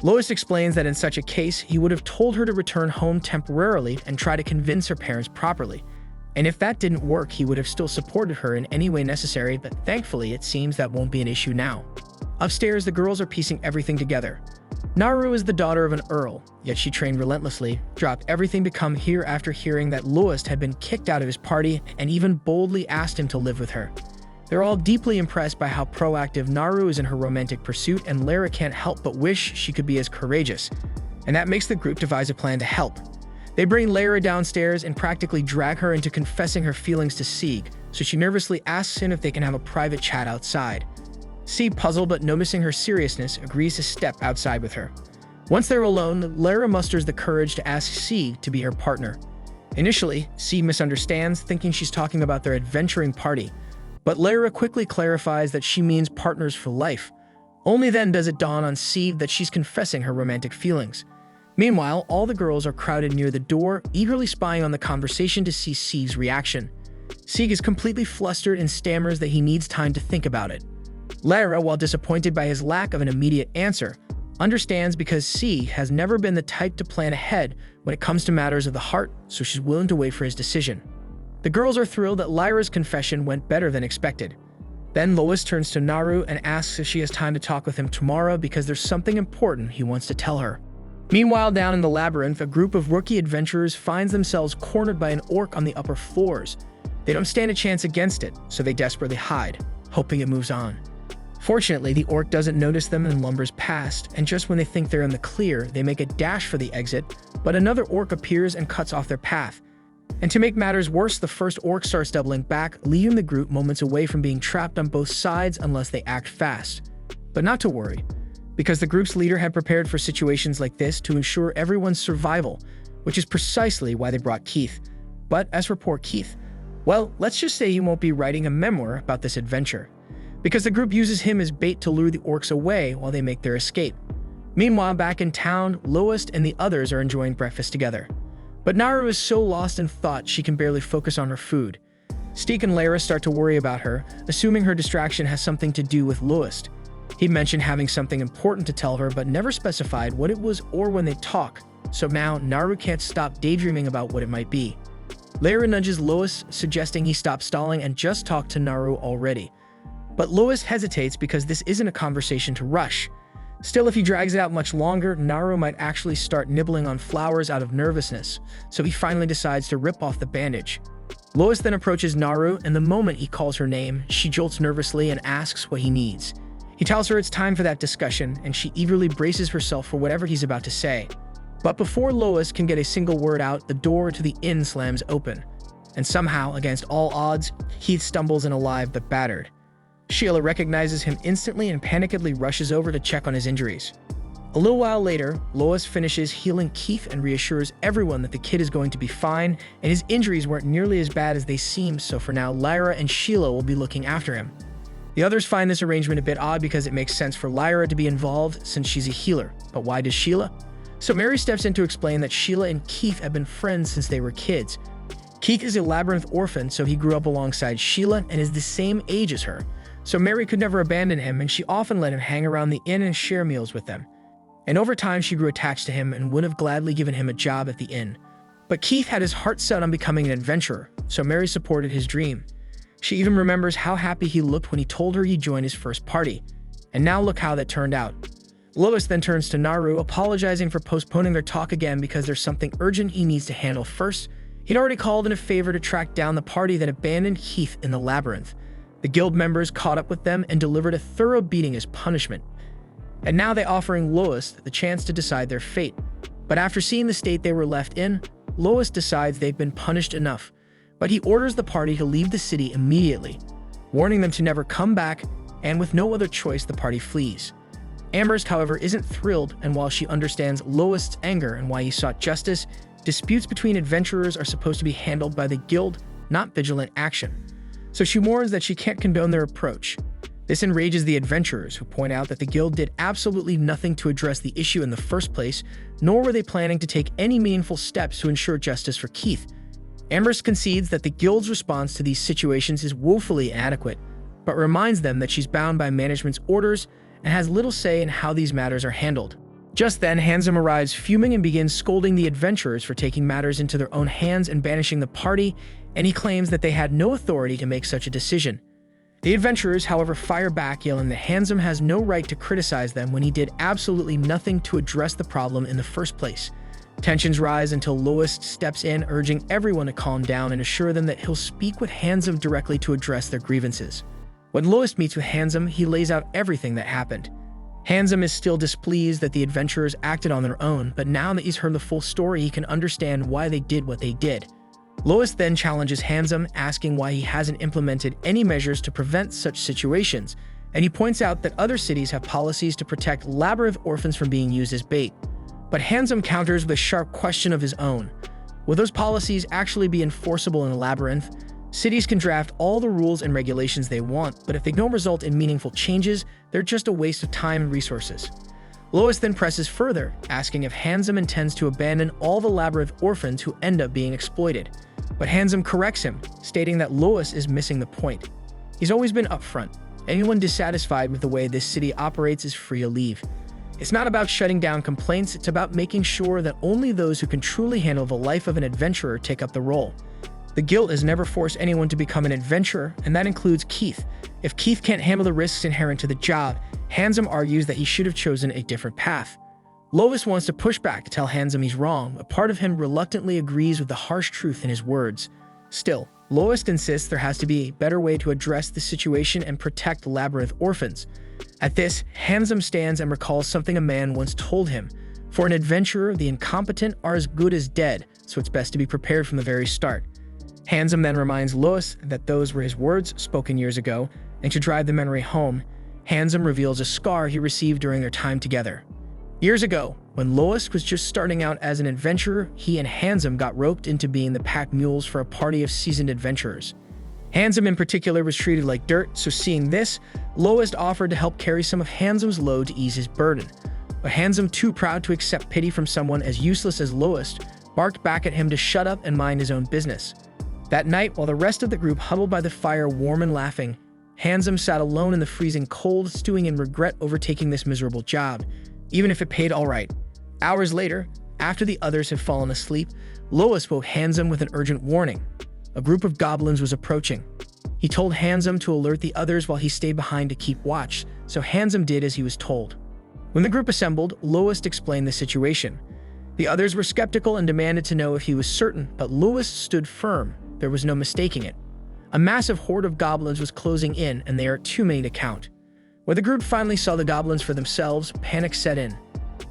S1: Lois explains that in such a case, he would have told her to return home temporarily and try to convince her parents properly. And if that didn't work, he would have still supported her in any way necessary, but thankfully it seems that won't be an issue now. Upstairs, the girls are piecing everything together. Naru is the daughter of an earl, yet she trained relentlessly, dropped everything to come here after hearing that Louis had been kicked out of his party, and even boldly asked him to live with her. They're all deeply impressed by how proactive Naru is in her romantic pursuit, and Lara can't help but wish she could be as courageous. And that makes the group devise a plan to help. They bring Lara downstairs and practically drag her into confessing her feelings to Sieg, so she nervously asks him if they can have a private chat outside. Sieg, puzzled but noticing her seriousness, agrees to step outside with her. Once they're alone, Lara musters the courage to ask Sieg to be her partner. Initially, Sieg misunderstands, thinking she's talking about their adventuring party, but Lara quickly clarifies that she means partners for life. Only then does it dawn on Sieg that she's confessing her romantic feelings. Meanwhile, all the girls are crowded near the door, eagerly spying on the conversation to see Sieg's reaction. Sieg is completely flustered and stammers that he needs time to think about it. Lara, while disappointed by his lack of an immediate answer, understands because Sieg has never been the type to plan ahead when it comes to matters of the heart, so she's willing to wait for his decision. The girls are thrilled that Lyra's confession went better than expected. Then Lois turns to Naru and asks if she has time to talk with him tomorrow because there's something important he wants to tell her. Meanwhile, down in the labyrinth, a group of rookie adventurers finds themselves cornered by an orc on the upper floors. They don't stand a chance against it, so they desperately hide, hoping it moves on. Fortunately, the orc doesn't notice them and lumbers past, and just when they think they're in the clear, they make a dash for the exit, but another orc appears and cuts off their path. And to make matters worse, the first orc starts doubling back, leaving the group moments away from being trapped on both sides unless they act fast. But not to worry, because the group's leader had prepared for situations like this to ensure everyone's survival, which is precisely why they brought Keith. But as for poor Keith, well, let's just say he won't be writing a memoir about this adventure, because the group uses him as bait to lure the orcs away while they make their escape. Meanwhile, back in town, Lois and the others are enjoying breakfast together. But Naru is so lost in thought she can barely focus on her food. Stieg and Lara start to worry about her, assuming her distraction has something to do with Lois. He mentioned having something important to tell her, but never specified what it was or when they talk, so now Naru can't stop daydreaming about what it might be. Lara nudges Lois, suggesting he stop stalling and just talk to Naru already. But Lois hesitates because this isn't a conversation to rush. Still, if he drags it out much longer, Naru might actually start nibbling on flowers out of nervousness, so he finally decides to rip off the bandage. Lois then approaches Naru, and the moment he calls her name, she jolts nervously and asks what he needs. He tells her it's time for that discussion, and she eagerly braces herself for whatever he's about to say. But before Lois can get a single word out, the door to the inn slams open. And somehow, against all odds, Keith stumbles in alive but battered. Sheila recognizes him instantly and panickedly rushes over to check on his injuries. A little while later, Lois finishes healing Keith and reassures everyone that the kid is going to be fine, and his injuries weren't nearly as bad as they seemed, so for now, Lyra and Sheila will be looking after him. The others find this arrangement a bit odd because it makes sense for Lyra to be involved since she's a healer, but why does Sheila? So Mary steps in to explain that Sheila and Keith have been friends since they were kids. Keith is a labyrinth orphan, so he grew up alongside Sheila and is the same age as her. So Mary could never abandon him, and she often let him hang around the inn and share meals with them. And over time, she grew attached to him and would have gladly given him a job at the inn. But Keith had his heart set on becoming an adventurer, so Mary supported his dream. She even remembers how happy he looked when he told her he'd join his first party. And now look how that turned out. Lois then turns to Naru, apologizing for postponing their talk again because there's something urgent he needs to handle first. He'd already called in a favor to track down the party that abandoned Keith in the labyrinth. The guild members caught up with them and delivered a thorough beating as punishment. And now they're offering Lois the chance to decide their fate. But after seeing the state they were left in, Lois decides they've been punished enough. But he orders the party to leave the city immediately, warning them to never come back, and with no other choice, the party flees. Amherst, however, isn't thrilled, and while she understands Lois' anger and why he sought justice, disputes between adventurers are supposed to be handled by the guild, not vigilant action. So she warns that she can't condone their approach. This enrages the adventurers, who point out that the guild did absolutely nothing to address the issue in the first place, nor were they planning to take any meaningful steps to ensure justice for Keith. Amherst concedes that the guild's response to these situations is woefully inadequate, but reminds them that she's bound by management's orders and has little say in how these matters are handled. Just then, Handsome arrives fuming and begins scolding the adventurers for taking matters into their own hands and banishing the party, and he claims that they had no authority to make such a decision. The adventurers, however, fire back, yelling that Handsome has no right to criticize them when he did absolutely nothing to address the problem in the first place. Tensions rise until Lois steps in, urging everyone to calm down and assure them that he'll speak with Handsome directly to address their grievances. When Lois meets with Handsome, he lays out everything that happened. Handsome is still displeased that the adventurers acted on their own, but now that he's heard the full story, he can understand why they did what they did. Lois then challenges Handsome, asking why he hasn't implemented any measures to prevent such situations, and he points out that other cities have policies to protect labyrinth orphans from being used as bait. But Handsome counters with a sharp question of his own. Will those policies actually be enforceable in Labyrinth? Cities can draft all the rules and regulations they want, but if they don't result in meaningful changes, they're just a waste of time and resources. Lois then presses further, asking if Handsome intends to abandon all the Labyrinth orphans who end up being exploited. But Handsome corrects him, stating that Lois is missing the point. He's always been upfront. Anyone dissatisfied with the way this city operates is free to leave. It's not about shutting down complaints, it's about making sure that only those who can truly handle the life of an adventurer take up the role. The guild has never forced anyone to become an adventurer, and that includes Keith. If Keith can't handle the risks inherent to the job, Handsome argues that he should have chosen a different path. Lois wants to push back to tell Handsome he's wrong, but part of him reluctantly agrees with the harsh truth in his words. Still, Lois insists there has to be a better way to address the situation and protect Labyrinth orphans. At this, Handsome stands and recalls something a man once told him. For an adventurer, the incompetent are as good as dead, so it's best to be prepared from the very start. Handsome then reminds Lois that those were his words spoken years ago, and to drive the memory home, Handsome reveals a scar he received during their time together. Years ago, when Lois was just starting out as an adventurer, he and Handsome got roped into being the pack mules for a party of seasoned adventurers. Handsome in particular was treated like dirt, so seeing this, Lois offered to help carry some of Handsome's load to ease his burden. But Handsome, too proud to accept pity from someone as useless as Lois, barked back at him to shut up and mind his own business. That night, while the rest of the group huddled by the fire warm and laughing, Handsome sat alone in the freezing cold, stewing in regret over taking this miserable job, even if it paid all right. Hours later, after the others had fallen asleep, Lois woke Handsome with an urgent warning. A group of goblins was approaching. He told Handsome to alert the others while he stayed behind to keep watch, so Handsome did as he was told. When the group assembled, Lois explained the situation. The others were skeptical and demanded to know if he was certain, but Lois stood firm. There was no mistaking it. A massive horde of goblins was closing in, and they are too many to count. When the group finally saw the goblins for themselves, panic set in.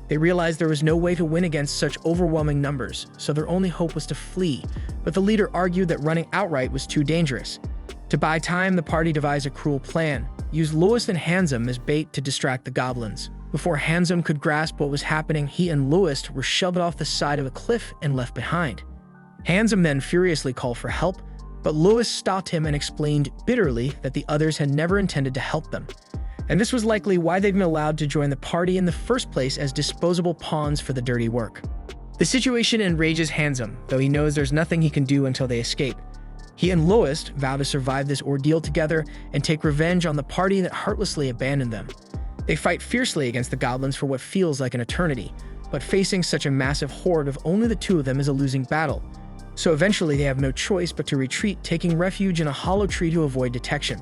S1: They realized there was no way to win against such overwhelming numbers, so their only hope was to flee, but the leader argued that running outright was too dangerous. To buy time, the party devised a cruel plan, used Lois and Handsome as bait to distract the goblins. Before Handsome could grasp what was happening, he and Lois were shoved off the side of a cliff and left behind. Handsome then furiously called for help, but Lois stopped him and explained bitterly that the others had never intended to help them. And this was likely why they'd been allowed to join the party in the first place as disposable pawns for the dirty work. The situation enrages Handsome, though he knows there's nothing he can do until they escape. He and Lois vow to survive this ordeal together and take revenge on the party that heartlessly abandoned them. They fight fiercely against the goblins for what feels like an eternity, but facing such a massive horde of only the two of them is a losing battle. So eventually they have no choice but to retreat, taking refuge in a hollow tree to avoid detection.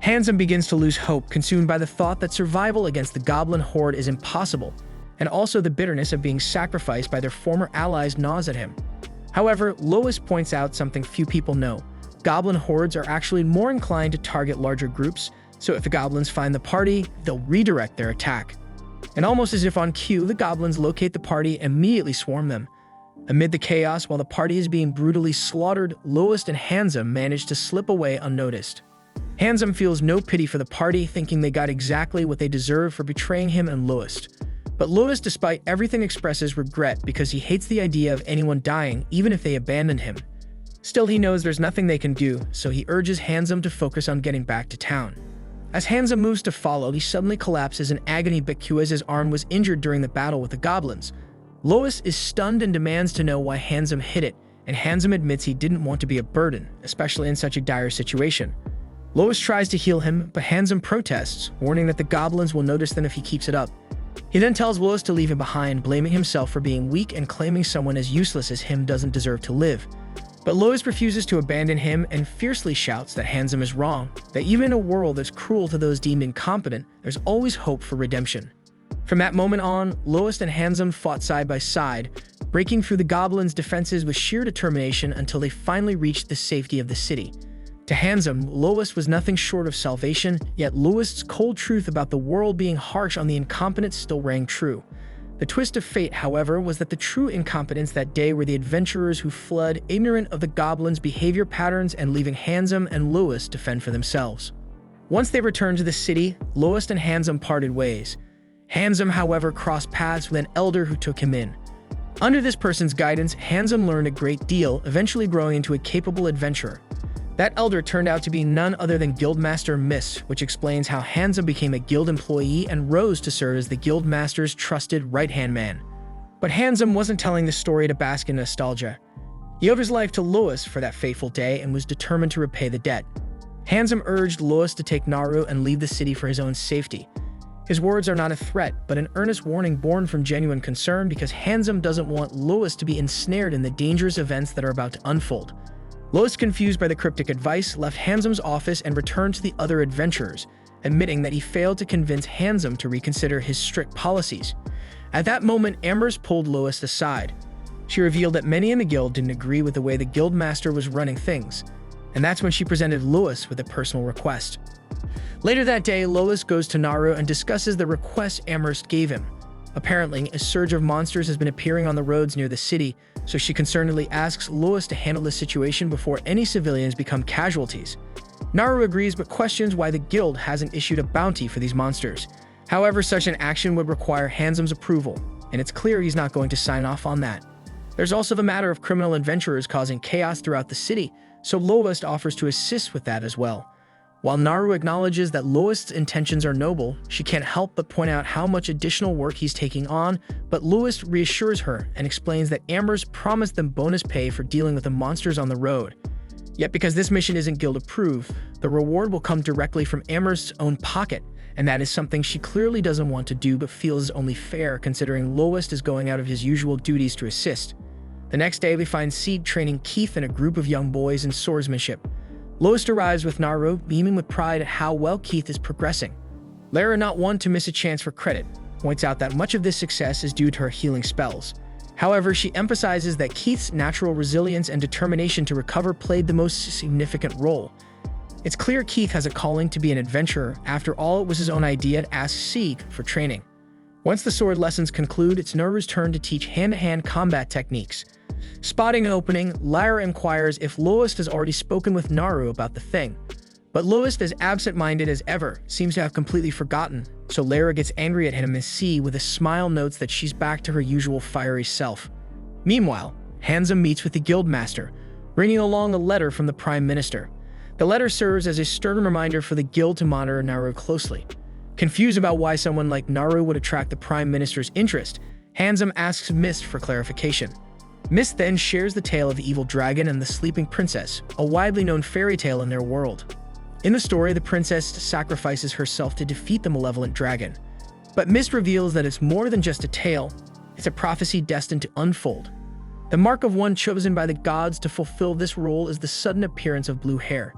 S1: Handsome begins to lose hope, consumed by the thought that survival against the goblin horde is impossible, and also the bitterness of being sacrificed by their former allies gnaws at him. However, Lois points out something few people know. Goblin hordes are actually more inclined to target larger groups, so if the goblins find the party, they'll redirect their attack. And almost as if on cue, the goblins locate the party and immediately swarm them. Amid the chaos, while the party is being brutally slaughtered, Lois and Handsome manage to slip away unnoticed. Handsome feels no pity for the party, thinking they got exactly what they deserve for betraying him and Lois. But Lois, despite everything, expresses regret because he hates the idea of anyone dying, even if they abandoned him. Still, he knows there's nothing they can do, so he urges Handsome to focus on getting back to town. As Handsome moves to follow, he suddenly collapses in agony because his arm was injured during the battle with the goblins. Lois is stunned and demands to know why Handsome hit it, and Handsome admits he didn't want to be a burden, especially in such a dire situation. Lois tries to heal him, but Handsome protests, warning that the goblins will notice them if he keeps it up. He then tells Lois to leave him behind, blaming himself for being weak and claiming someone as useless as him doesn't deserve to live. But Lois refuses to abandon him and fiercely shouts that Handsome is wrong, that even in a world that's cruel to those deemed incompetent, there's always hope for redemption. From that moment on, Lois and Handsome fought side by side, breaking through the goblins' defenses with sheer determination until they finally reached the safety of the city. To Handsome, Lois was nothing short of salvation, yet Lois's cold truth about the world being harsh on the incompetent still rang true. The twist of fate, however, was that the true incompetents that day were the adventurers who fled, ignorant of the goblins' behavior patterns and leaving Handsome and Lois to fend for themselves. Once they returned to the city, Lois and Handsome parted ways. Handsome, however, crossed paths with an elder who took him in. Under this person's guidance, Handsome learned a great deal, eventually growing into a capable adventurer. That elder turned out to be none other than Guildmaster Mist, which explains how Handsome became a guild employee and rose to serve as the Guildmaster's trusted right-hand man. But Handsome wasn't telling the story to bask in nostalgia. He owed his life to Lois for that fateful day and was determined to repay the debt. Handsome urged Lois to take Naru and leave the city for his own safety. His words are not a threat, but an earnest warning born from genuine concern because Handsome doesn't want Lois to be ensnared in the dangerous events that are about to unfold. Lois, confused by the cryptic advice, left Handsome's office and returned to the other adventurers, admitting that he failed to convince Handsome to reconsider his strict policies. At that moment, Amherst pulled Lois aside. She revealed that many in the guild didn't agree with the way the guildmaster was running things, and that's when she presented Lois with a personal request. Later that day, Lois goes to Naru and discusses the request Amherst gave him. Apparently, a surge of monsters has been appearing on the roads near the city, so she concernedly asks Lois to handle the situation before any civilians become casualties. Naru agrees but questions why the guild hasn't issued a bounty for these monsters. However, such an action would require Handsome's approval, and it's clear he's not going to sign off on that. There's also the matter of criminal adventurers causing chaos throughout the city, so Lois offers to assist with that as well. While Naru acknowledges that Lois' intentions are noble, she can't help but point out how much additional work he's taking on, but Lois reassures her and explains that Amherst promised them bonus pay for dealing with the monsters on the road. Yet because this mission isn't guild approved, the reward will come directly from Amherst's own pocket, and that is something she clearly doesn't want to do but feels is only fair considering Lois is going out of his usual duties to assist. The next day we find Sieg training Keith and a group of young boys in swordsmanship. Lois arrives with Naru, beaming with pride at how well Keith is progressing. Lara, not one to miss a chance for credit, points out that much of this success is due to her healing spells. However, she emphasizes that Keith's natural resilience and determination to recover played the most significant role. It's clear Keith has a calling to be an adventurer. After all, it was his own idea to ask Sieg for training. Once the sword lessons conclude, it's Naru's turn to teach hand-to-hand combat techniques. Spotting an opening, Lyra inquires if Lois has already spoken with Naru about the thing. But Lois, as absent-minded as ever, seems to have completely forgotten, so Lyra gets angry at him and C, with a smile, notes that she's back to her usual fiery self. Meanwhile, Handsome meets with the guildmaster, bringing along a letter from the Prime Minister. The letter serves as a stern reminder for the guild to monitor Naru closely. Confused about why someone like Naru would attract the Prime Minister's interest, Handsome asks Mist for clarification. Mist then shares the tale of the evil dragon and the sleeping princess, a widely known fairy tale in their world. In the story, the princess sacrifices herself to defeat the malevolent dragon. But Mist reveals that it's more than just a tale, it's a prophecy destined to unfold. The mark of one chosen by the gods to fulfill this role is the sudden appearance of blue hair,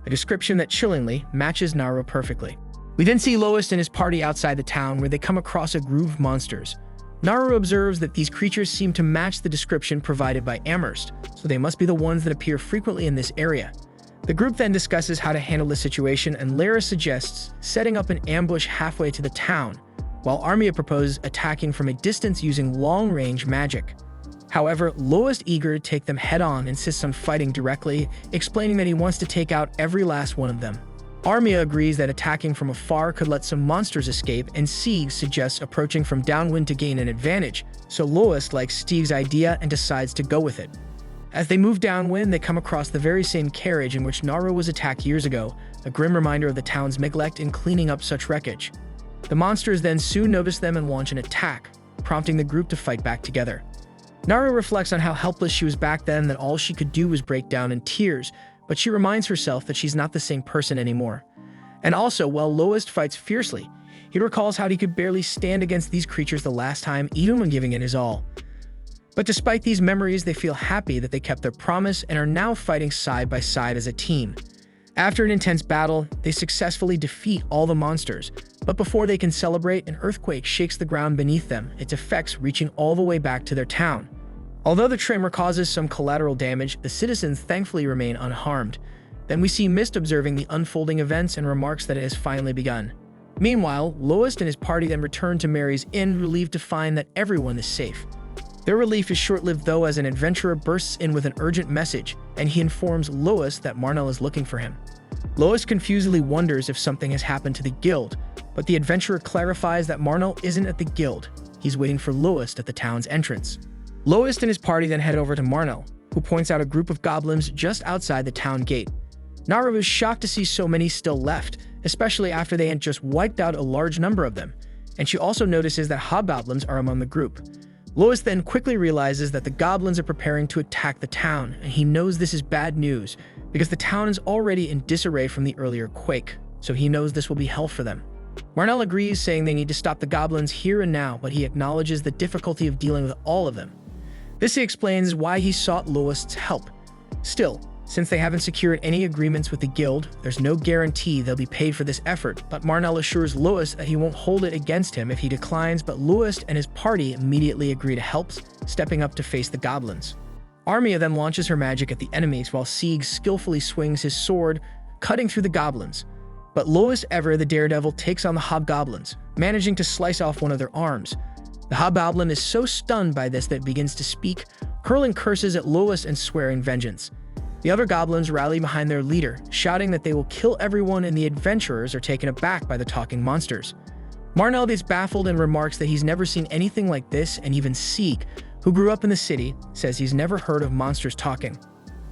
S1: a description that chillingly matches Naru perfectly. We then see Lois and his party outside the town where they come across a group of monsters. Naru observes that these creatures seem to match the description provided by Amherst, so they must be the ones that appear frequently in this area. The group then discusses how to handle the situation, and Lyra suggests setting up an ambush halfway to the town, while Armia proposes attacking from a distance using long-range magic. However, Lois, eager to take them head-on, insists on fighting directly, explaining that he wants to take out every last one of them. Armia agrees that attacking from afar could let some monsters escape, and Sieg suggests approaching from downwind to gain an advantage, so Lois likes Sieg's idea and decides to go with it. As they move downwind, they come across the very same carriage in which Naru was attacked years ago, a grim reminder of the town's neglect in cleaning up such wreckage. The monsters then soon notice them and launch an attack, prompting the group to fight back together. Naru reflects on how helpless she was back then, that all she could do was break down in tears, but she reminds herself that she's not the same person anymore. And also, while Lois fights fiercely, He recalls how he could barely stand against these creatures the last time, even when giving it his all. But despite these memories, they feel happy that they kept their promise and are now fighting side by side as a team. After an intense battle, they successfully defeat all the monsters, but before they can celebrate, an earthquake shakes the ground beneath them, its effects reaching all the way back to their town. Although the tremor causes some collateral damage, the citizens thankfully remain unharmed. Then we see Mist observing the unfolding events and remarks that it has finally begun. Meanwhile, Lois and his party then return to Mary's Inn, relieved to find that everyone is safe. Their relief is short-lived though, as an adventurer bursts in with an urgent message, and he informs Lois that Marnell is looking for him. Lois confusedly wonders if something has happened to the guild, but the adventurer clarifies that Marnell isn't at the guild. He's waiting for Lois at the town's entrance. Lois and his party then head over to Marnell, who points out a group of goblins just outside the town gate. Naru is shocked to see so many still left, especially after they had just wiped out a large number of them, and she also notices that hobgoblins are among the group. Lois then quickly realizes that the goblins are preparing to attack the town, and he knows this is bad news because the town is already in disarray from the earlier quake, so he knows this will be hell for them. Marnell agrees, saying they need to stop the goblins here and now, but he acknowledges the difficulty of dealing with all of them. This, he explains, why he sought Lois' help. Still, since they haven't secured any agreements with the guild, there's no guarantee they'll be paid for this effort, but Marnell assures Lois that he won't hold it against him if he declines, but Lois and his party immediately agree to help, stepping up to face the goblins. Armia then launches her magic at the enemies while Sieg skillfully swings his sword, cutting through the goblins. But Lois Ever, the daredevil, takes on the hobgoblins, managing to slice off one of their arms. The hobgoblin is so stunned by this that it begins to speak, hurling curses at Lois and swearing vengeance. The other goblins rally behind their leader, shouting that they will kill everyone, and the adventurers are taken aback by the talking monsters. Marnell is baffled and remarks that he's never seen anything like this, and even Sieg, who grew up in the city, says he's never heard of monsters talking.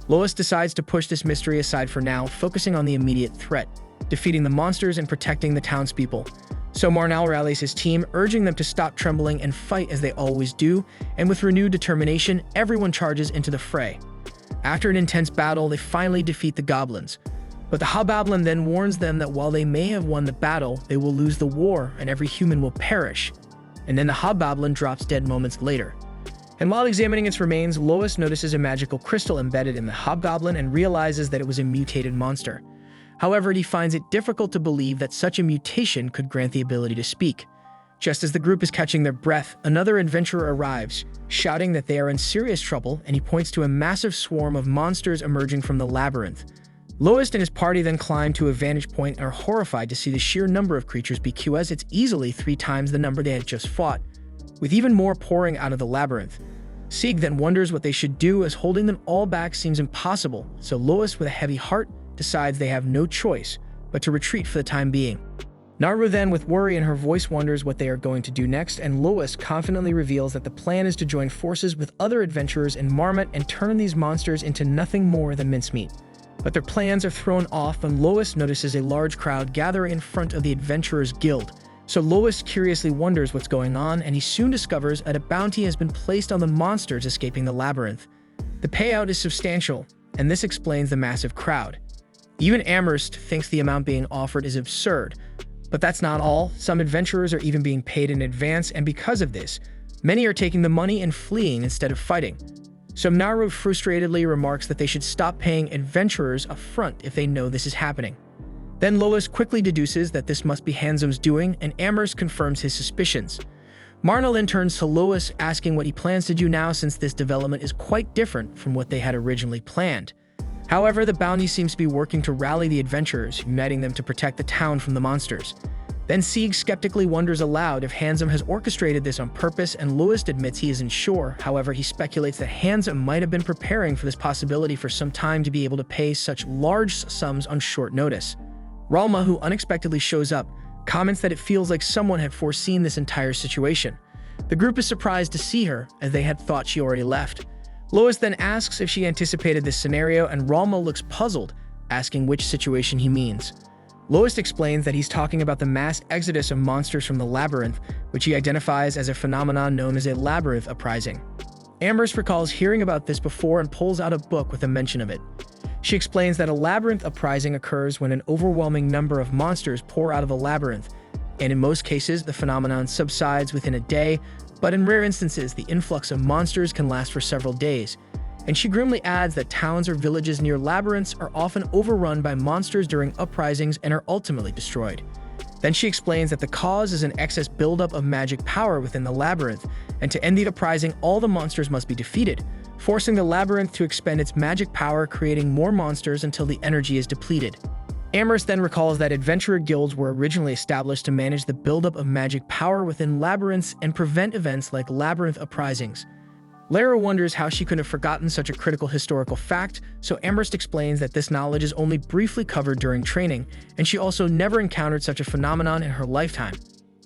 S1: Lois decides to push this mystery aside for now, focusing on the immediate threat, defeating the monsters and protecting the townspeople. So Marnell rallies his team, urging them to stop trembling and fight as they always do, and with renewed determination, everyone charges into the fray. After an intense battle, they finally defeat the goblins. But the hobgoblin then warns them that while they may have won the battle, they will lose the war and every human will perish. And then the hobgoblin drops dead moments later. And while examining its remains, Lois notices a magical crystal embedded in the hobgoblin and realizes that it was a mutated monster. However, he finds it difficult to believe that such a mutation could grant the ability to speak. Just as the group is catching their breath, another adventurer arrives, shouting that they are in serious trouble, and he points to a massive swarm of monsters emerging from the labyrinth. Lois and his party then climb to a vantage point and are horrified to see the sheer number of creatures because it's easily 3 times the number they had just fought, with even more pouring out of the labyrinth. Sieg then wonders what they should do, as holding them all back seems impossible, so Lois, with a heavy heart, decides they have no choice but to retreat for the time being. Naru then, with worry in her voice, wonders what they are going to do next, and Lois confidently reveals that the plan is to join forces with other adventurers in Marmot and turn these monsters into nothing more than mincemeat. But their plans are thrown off when Lois notices a large crowd gathering in front of the Adventurers Guild. So Lois curiously wonders what's going on, and he soon discovers that a bounty has been placed on the monsters escaping the labyrinth. The payout is substantial, and this explains the massive crowd. Even Amherst thinks the amount being offered is absurd. But that's not all. Some adventurers are even being paid in advance, and because of this, many are taking the money and fleeing instead of fighting. So Naru frustratedly remarks that they should stop paying adventurers up front if they know this is happening. Then Lois quickly deduces that this must be Hanzo's doing, and Amherst confirms his suspicions. Marnell then turns to Lois, asking what he plans to do now, since this development is quite different from what they had originally planned. However, the bounty seems to be working to rally the adventurers, uniting them to protect the town from the monsters. Then Sieg skeptically wonders aloud if Handsome has orchestrated this on purpose, and Lois admits he isn't sure. However, he speculates that Handsome might have been preparing for this possibility for some time to be able to pay such large sums on short notice. Ralma, who unexpectedly shows up, comments that it feels like someone had foreseen this entire situation. The group is surprised to see her, as they had thought she already left. Lois then asks if she anticipated this scenario, and Ralma looks puzzled, asking which situation he means. Lois explains that he's talking about the mass exodus of monsters from the labyrinth, which he identifies as a phenomenon known as a labyrinth uprising. Amherst recalls hearing about this before and pulls out a book with a mention of it. She explains that a labyrinth uprising occurs when an overwhelming number of monsters pour out of a labyrinth, and in most cases, the phenomenon subsides within a day, but in rare instances, the influx of monsters can last for several days. And she grimly adds that towns or villages near labyrinths are often overrun by monsters during uprisings and are ultimately destroyed. Then she explains that the cause is an excess buildup of magic power within the labyrinth, and to end the uprising, all the monsters must be defeated, forcing the labyrinth to expend its magic power, creating more monsters until the energy is depleted. Amherst then recalls that adventurer guilds were originally established to manage the buildup of magic power within labyrinths and prevent events like labyrinth uprisings. Lara wonders how she could have forgotten such a critical historical fact, so Amherst explains that this knowledge is only briefly covered during training, and she also never encountered such a phenomenon in her lifetime.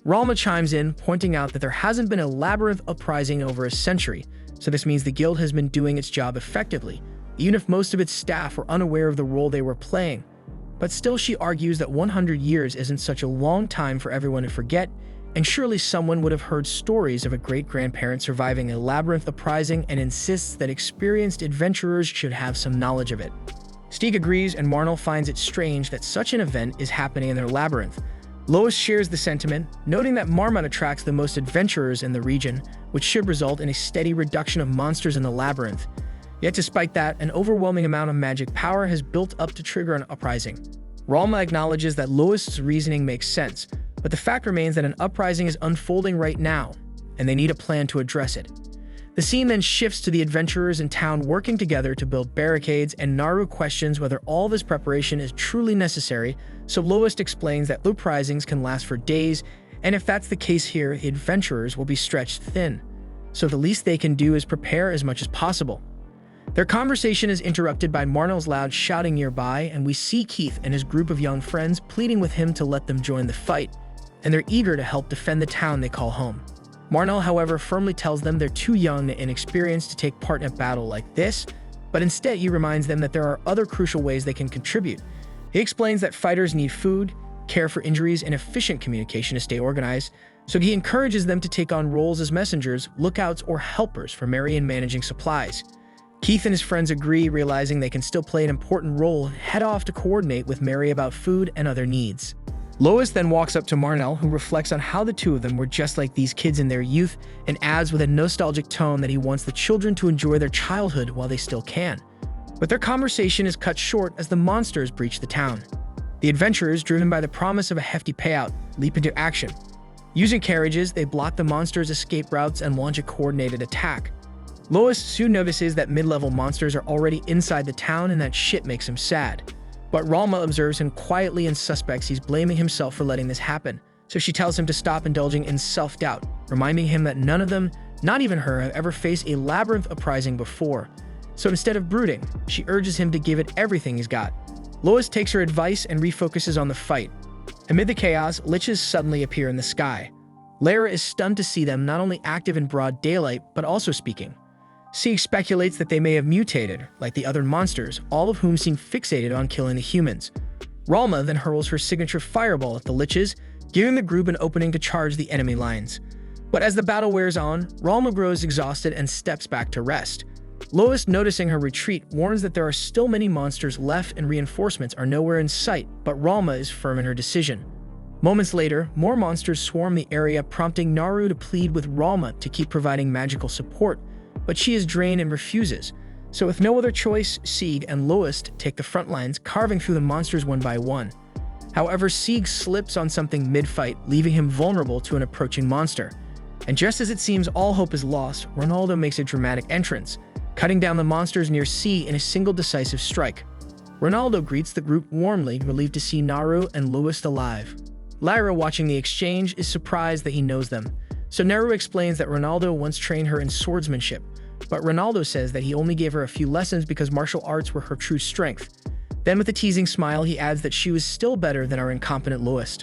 S1: Ralma chimes in, pointing out that there hasn't been a labyrinth uprising in over a century, so this means the guild has been doing its job effectively, even if most of its staff were unaware of the role they were playing. But still, she argues that 100 years isn't such a long time for everyone to forget, and surely someone would have heard stories of a great-grandparent surviving a labyrinth uprising and insists that experienced adventurers should have some knowledge of it. Stieg agrees, and Marnell finds it strange that such an event is happening in their labyrinth. Lois shares the sentiment, noting that Marmot attracts the most adventurers in the region, which should result in a steady reduction of monsters in the labyrinth. Yet despite that, an overwhelming amount of magic power has built up to trigger an uprising. Ralma acknowledges that Lois' reasoning makes sense, but the fact remains that an uprising is unfolding right now, and they need a plan to address it. The scene then shifts to the adventurers in town working together to build barricades, and Naru questions whether all this preparation is truly necessary, so Lois explains that uprisings can last for days, and if that's the case here, the adventurers will be stretched thin. So the least they can do is prepare as much as possible. Their conversation is interrupted by Marnell's loud shouting nearby, and we see Keith and his group of young friends pleading with him to let them join the fight, and they're eager to help defend the town they call home. Marnell, however, firmly tells them they're too young and inexperienced to take part in a battle like this, but instead he reminds them that there are other crucial ways they can contribute. He explains that fighters need food, care for injuries, and efficient communication to stay organized, so he encourages them to take on roles as messengers, lookouts, or helpers for Mary in managing supplies. Keith and his friends agree, realizing they can still play an important role and head off to coordinate with Mary about food and other needs. Lois then walks up to Marnell, who reflects on how the two of them were just like these kids in their youth, and adds with a nostalgic tone that he wants the children to enjoy their childhood while they still can. But their conversation is cut short as the monsters breach the town. The adventurers, driven by the promise of a hefty payout, leap into action. Using carriages, they block the monsters' escape routes and launch a coordinated attack. Lois soon notices that mid-level monsters are already inside the town, and that shit makes him sad. But Ralma observes him quietly and suspects he's blaming himself for letting this happen, so she tells him to stop indulging in self-doubt, reminding him that none of them, not even her, have ever faced a labyrinth uprising before. So instead of brooding, she urges him to give it everything he's got. Lois takes her advice and refocuses on the fight. Amid the chaos, liches suddenly appear in the sky. Lara is stunned to see them not only active in broad daylight, but also speaking. Sieg speculates that they may have mutated, like the other monsters, all of whom seem fixated on killing the humans. Ralma then hurls her signature fireball at the liches, giving the group an opening to charge the enemy lines. But as the battle wears on, Ralma grows exhausted and steps back to rest. Lois, noticing her retreat, warns that there are still many monsters left and reinforcements are nowhere in sight, but Ralma is firm in her decision. Moments later, more monsters swarm the area, prompting Naru to plead with Ralma to keep providing magical support, but she is drained and refuses. So with no other choice, Sieg and Lois take the front lines, carving through the monsters one by one. However, Sieg slips on something mid-fight, leaving him vulnerable to an approaching monster. And just as it seems all hope is lost, Ronaldo makes a dramatic entrance, cutting down the monsters near C in a single decisive strike. Ronaldo greets the group warmly, relieved to see Naru and Lois alive. Lyra, watching the exchange, is surprised that he knows them. So Naru explains that Ronaldo once trained her in swordsmanship, but Ronaldo says that he only gave her a few lessons because martial arts were her true strength. Then with a teasing smile, he adds that she was still better than our incompetent Lois.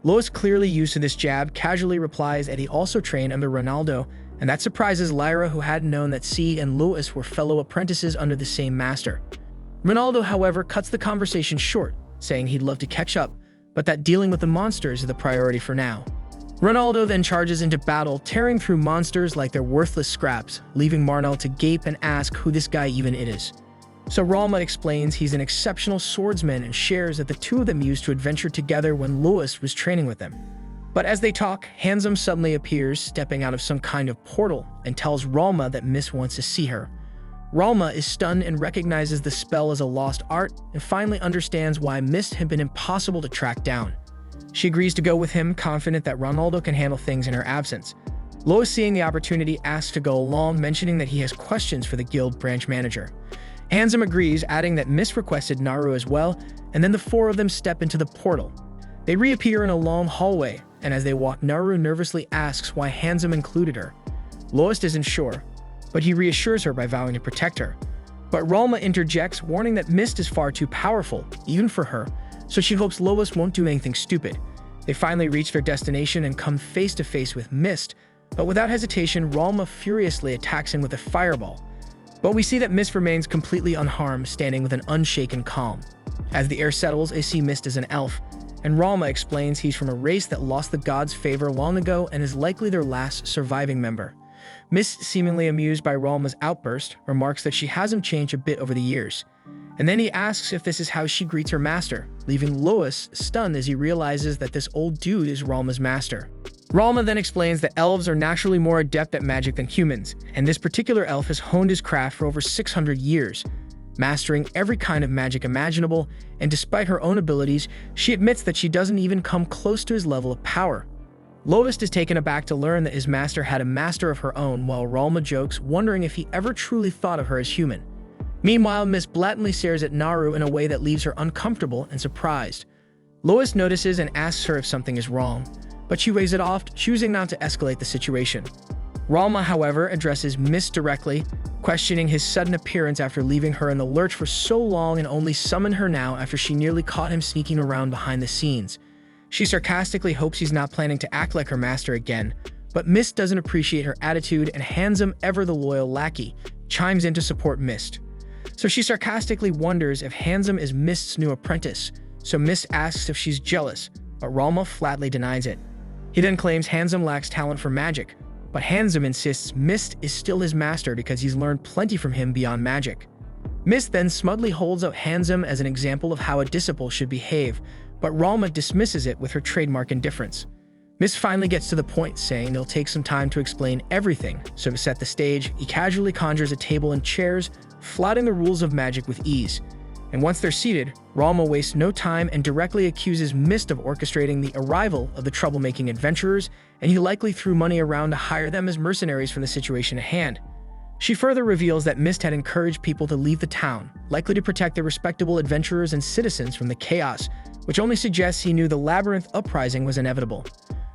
S1: Lois, clearly used to this jab, casually replies that he also trained under Ronaldo, and that surprises Lyra, who hadn't known that C and Lois were fellow apprentices under the same master. Ronaldo, however, cuts the conversation short, saying he'd love to catch up, but that dealing with the monsters is the priority for now. Ronaldo then charges into battle, tearing through monsters like they're worthless scraps, leaving Marnell to gape and ask who this guy even is. So Ralma explains he's an exceptional swordsman and shares that the two of them used to adventure together when Lois was training with them. But as they talk, Handsome suddenly appears, stepping out of some kind of portal, and tells Ralma that Mist wants to see her. Ralma is stunned and recognizes the spell as a lost art, and finally understands why Mist had been impossible to track down. She agrees to go with him, confident that Ronaldo can handle things in her absence. Lois, seeing the opportunity, asks to go along, mentioning that he has questions for the guild branch manager. Handsome agrees, adding that Mist requested Naru as well, and then the four of them step into the portal. They reappear in a long hallway, and as they walk, Naru nervously asks why Handsome included her. Lois isn't sure, but he reassures her by vowing to protect her. But Ralma interjects, warning that Mist is far too powerful, even for her, so she hopes Lois won't do anything stupid. They finally reach their destination and come face to face with Mist, but without hesitation, Ralma furiously attacks him with a fireball. But we see that Mist remains completely unharmed, standing with an unshaken calm. As the air settles, they see Mist as an elf, and Ralma explains he's from a race that lost the gods' favor long ago and is likely their last surviving member. Mist, seemingly amused by Ralma's outburst, remarks that she hasn't changed a bit over the years. And then he asks if this is how she greets her master, leaving Lois stunned as he realizes that this old dude is Ralma's master. Ralma then explains that elves are naturally more adept at magic than humans, and this particular elf has honed his craft for over 600 years, mastering every kind of magic imaginable, and despite her own abilities, she admits that she doesn't even come close to his level of power. Lois is taken aback to learn that his master had a master of her own, while Ralma jokes, wondering if he ever truly thought of her as human. Meanwhile, Mist blatantly stares at Naru in a way that leaves her uncomfortable and surprised. Lois notices and asks her if something is wrong, but she waves it off, choosing not to escalate the situation. Ralma, however, addresses Mist directly, questioning his sudden appearance after leaving her in the lurch for so long and only summoned her now after she nearly caught him sneaking around behind the scenes. She sarcastically hopes he's not planning to act like her master again, but Mist doesn't appreciate her attitude, and Handsome, ever the loyal lackey, chimes in to support Mist. So she sarcastically wonders if Handsome is Mist's new apprentice, so Mist asks if she's jealous, but Ralma flatly denies it. He then claims Handsome lacks talent for magic, but Handsome insists Mist is still his master because he's learned plenty from him beyond magic. Mist then smugly holds out Handsome as an example of how a disciple should behave, but Ralma dismisses it with her trademark indifference. Mist finally gets to the point, saying they'll take some time to explain everything, so to set the stage, he casually conjures a table and chairs, flouting the rules of magic with ease. And once they're seated, Ralma wastes no time and directly accuses Mist of orchestrating the arrival of the troublemaking adventurers, and he likely threw money around to hire them as mercenaries from the situation at hand. She further reveals that Mist had encouraged people to leave the town, likely to protect the respectable adventurers and citizens from the chaos, which only suggests he knew the Labyrinth uprising was inevitable.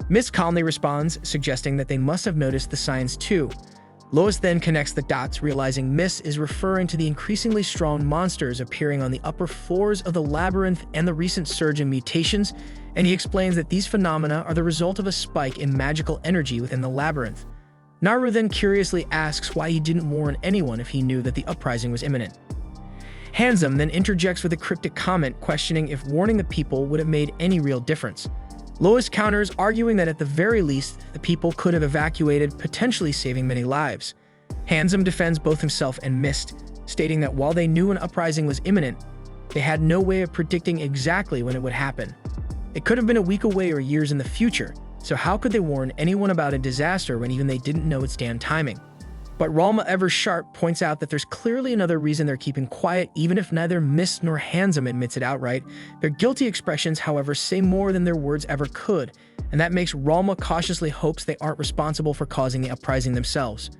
S1: Mist calmly responds, suggesting that they must have noticed the signs too. Lois then connects the dots, realizing Mist is referring to the increasingly strong monsters appearing on the upper floors of the Labyrinth and the recent surge in mutations, and he explains that these phenomena are the result of a spike in magical energy within the Labyrinth. Naru then curiously asks why he didn't warn anyone if he knew that the uprising was imminent. Handsome then interjects with a cryptic comment, questioning if warning the people would have made any real difference. Lois counters, arguing that at the very least, the people could have evacuated, potentially saving many lives. Handsome defends both himself and Mist, stating that while they knew an uprising was imminent, they had no way of predicting exactly when it would happen. It could have been a week away or years in the future, so how could they warn anyone about a disaster when even they didn't know its damn timing? But Ralma, ever sharp, points out that there's clearly another reason they're keeping quiet, even if neither Mist nor Handsome admits it outright. Their guilty expressions, however, say more than their words ever could, and that makes Ralma cautiously hopes they aren't responsible for causing the uprising themselves.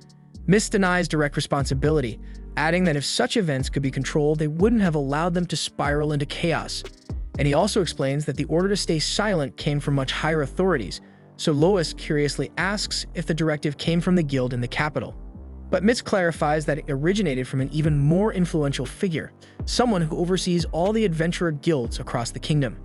S1: Mist denies direct responsibility, adding that if such events could be controlled, they wouldn't have allowed them to spiral into chaos. And he also explains that the order to stay silent came from much higher authorities, so Lois curiously asks if the directive came from the guild in the capital. But Mist clarifies that it originated from an even more influential figure, someone who oversees all the adventurer guilds across the kingdom.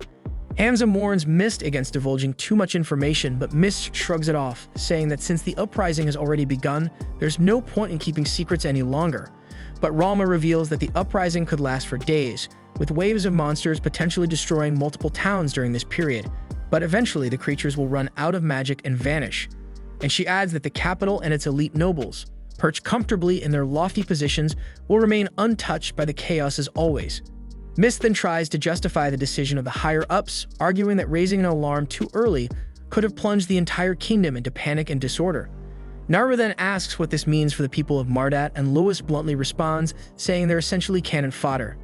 S1: Handsome warns Mist against divulging too much information, but Mist shrugs it off, saying that since the uprising has already begun, there's no point in keeping secrets any longer. But Ralma reveals that the uprising could last for days, with waves of monsters potentially destroying multiple towns during this period. But eventually the creatures will run out of magic and vanish. And she adds that the capital and its elite nobles, perched comfortably in their lofty positions, will remain untouched by the chaos as always. Mist then tries to justify the decision of the higher-ups, arguing that raising an alarm too early could have plunged the entire kingdom into panic and disorder. Naru then asks what this means for the people of Mardat, and Lois bluntly responds, saying they're essentially cannon fodder.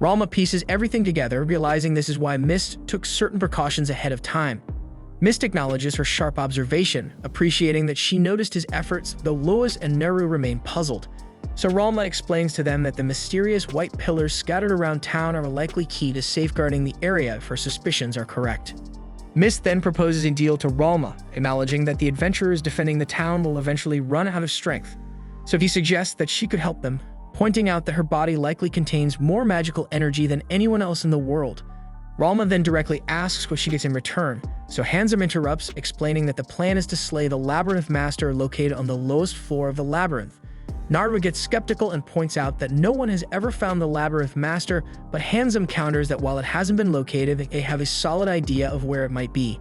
S1: Ralma pieces everything together, realizing this is why Mist took certain precautions ahead of time. Mist acknowledges her sharp observation, appreciating that she noticed his efforts, though Lois and Naru remain puzzled. So Ralma explains to them that the mysterious white pillars scattered around town are a likely key to safeguarding the area if her suspicions are correct. Mist then proposes a deal to Ralma, acknowledging that the adventurers defending the town will eventually run out of strength. So he suggests that she could help them, pointing out that her body likely contains more magical energy than anyone else in the world. Ralma then directly asks what she gets in return, so Handsome interrupts, explaining that the plan is to slay the Labyrinth Master located on the lowest floor of the labyrinth. Naru gets skeptical and points out that no one has ever found the Labyrinth Master, but Handsome counters that while it hasn't been located, they have a solid idea of where it might be.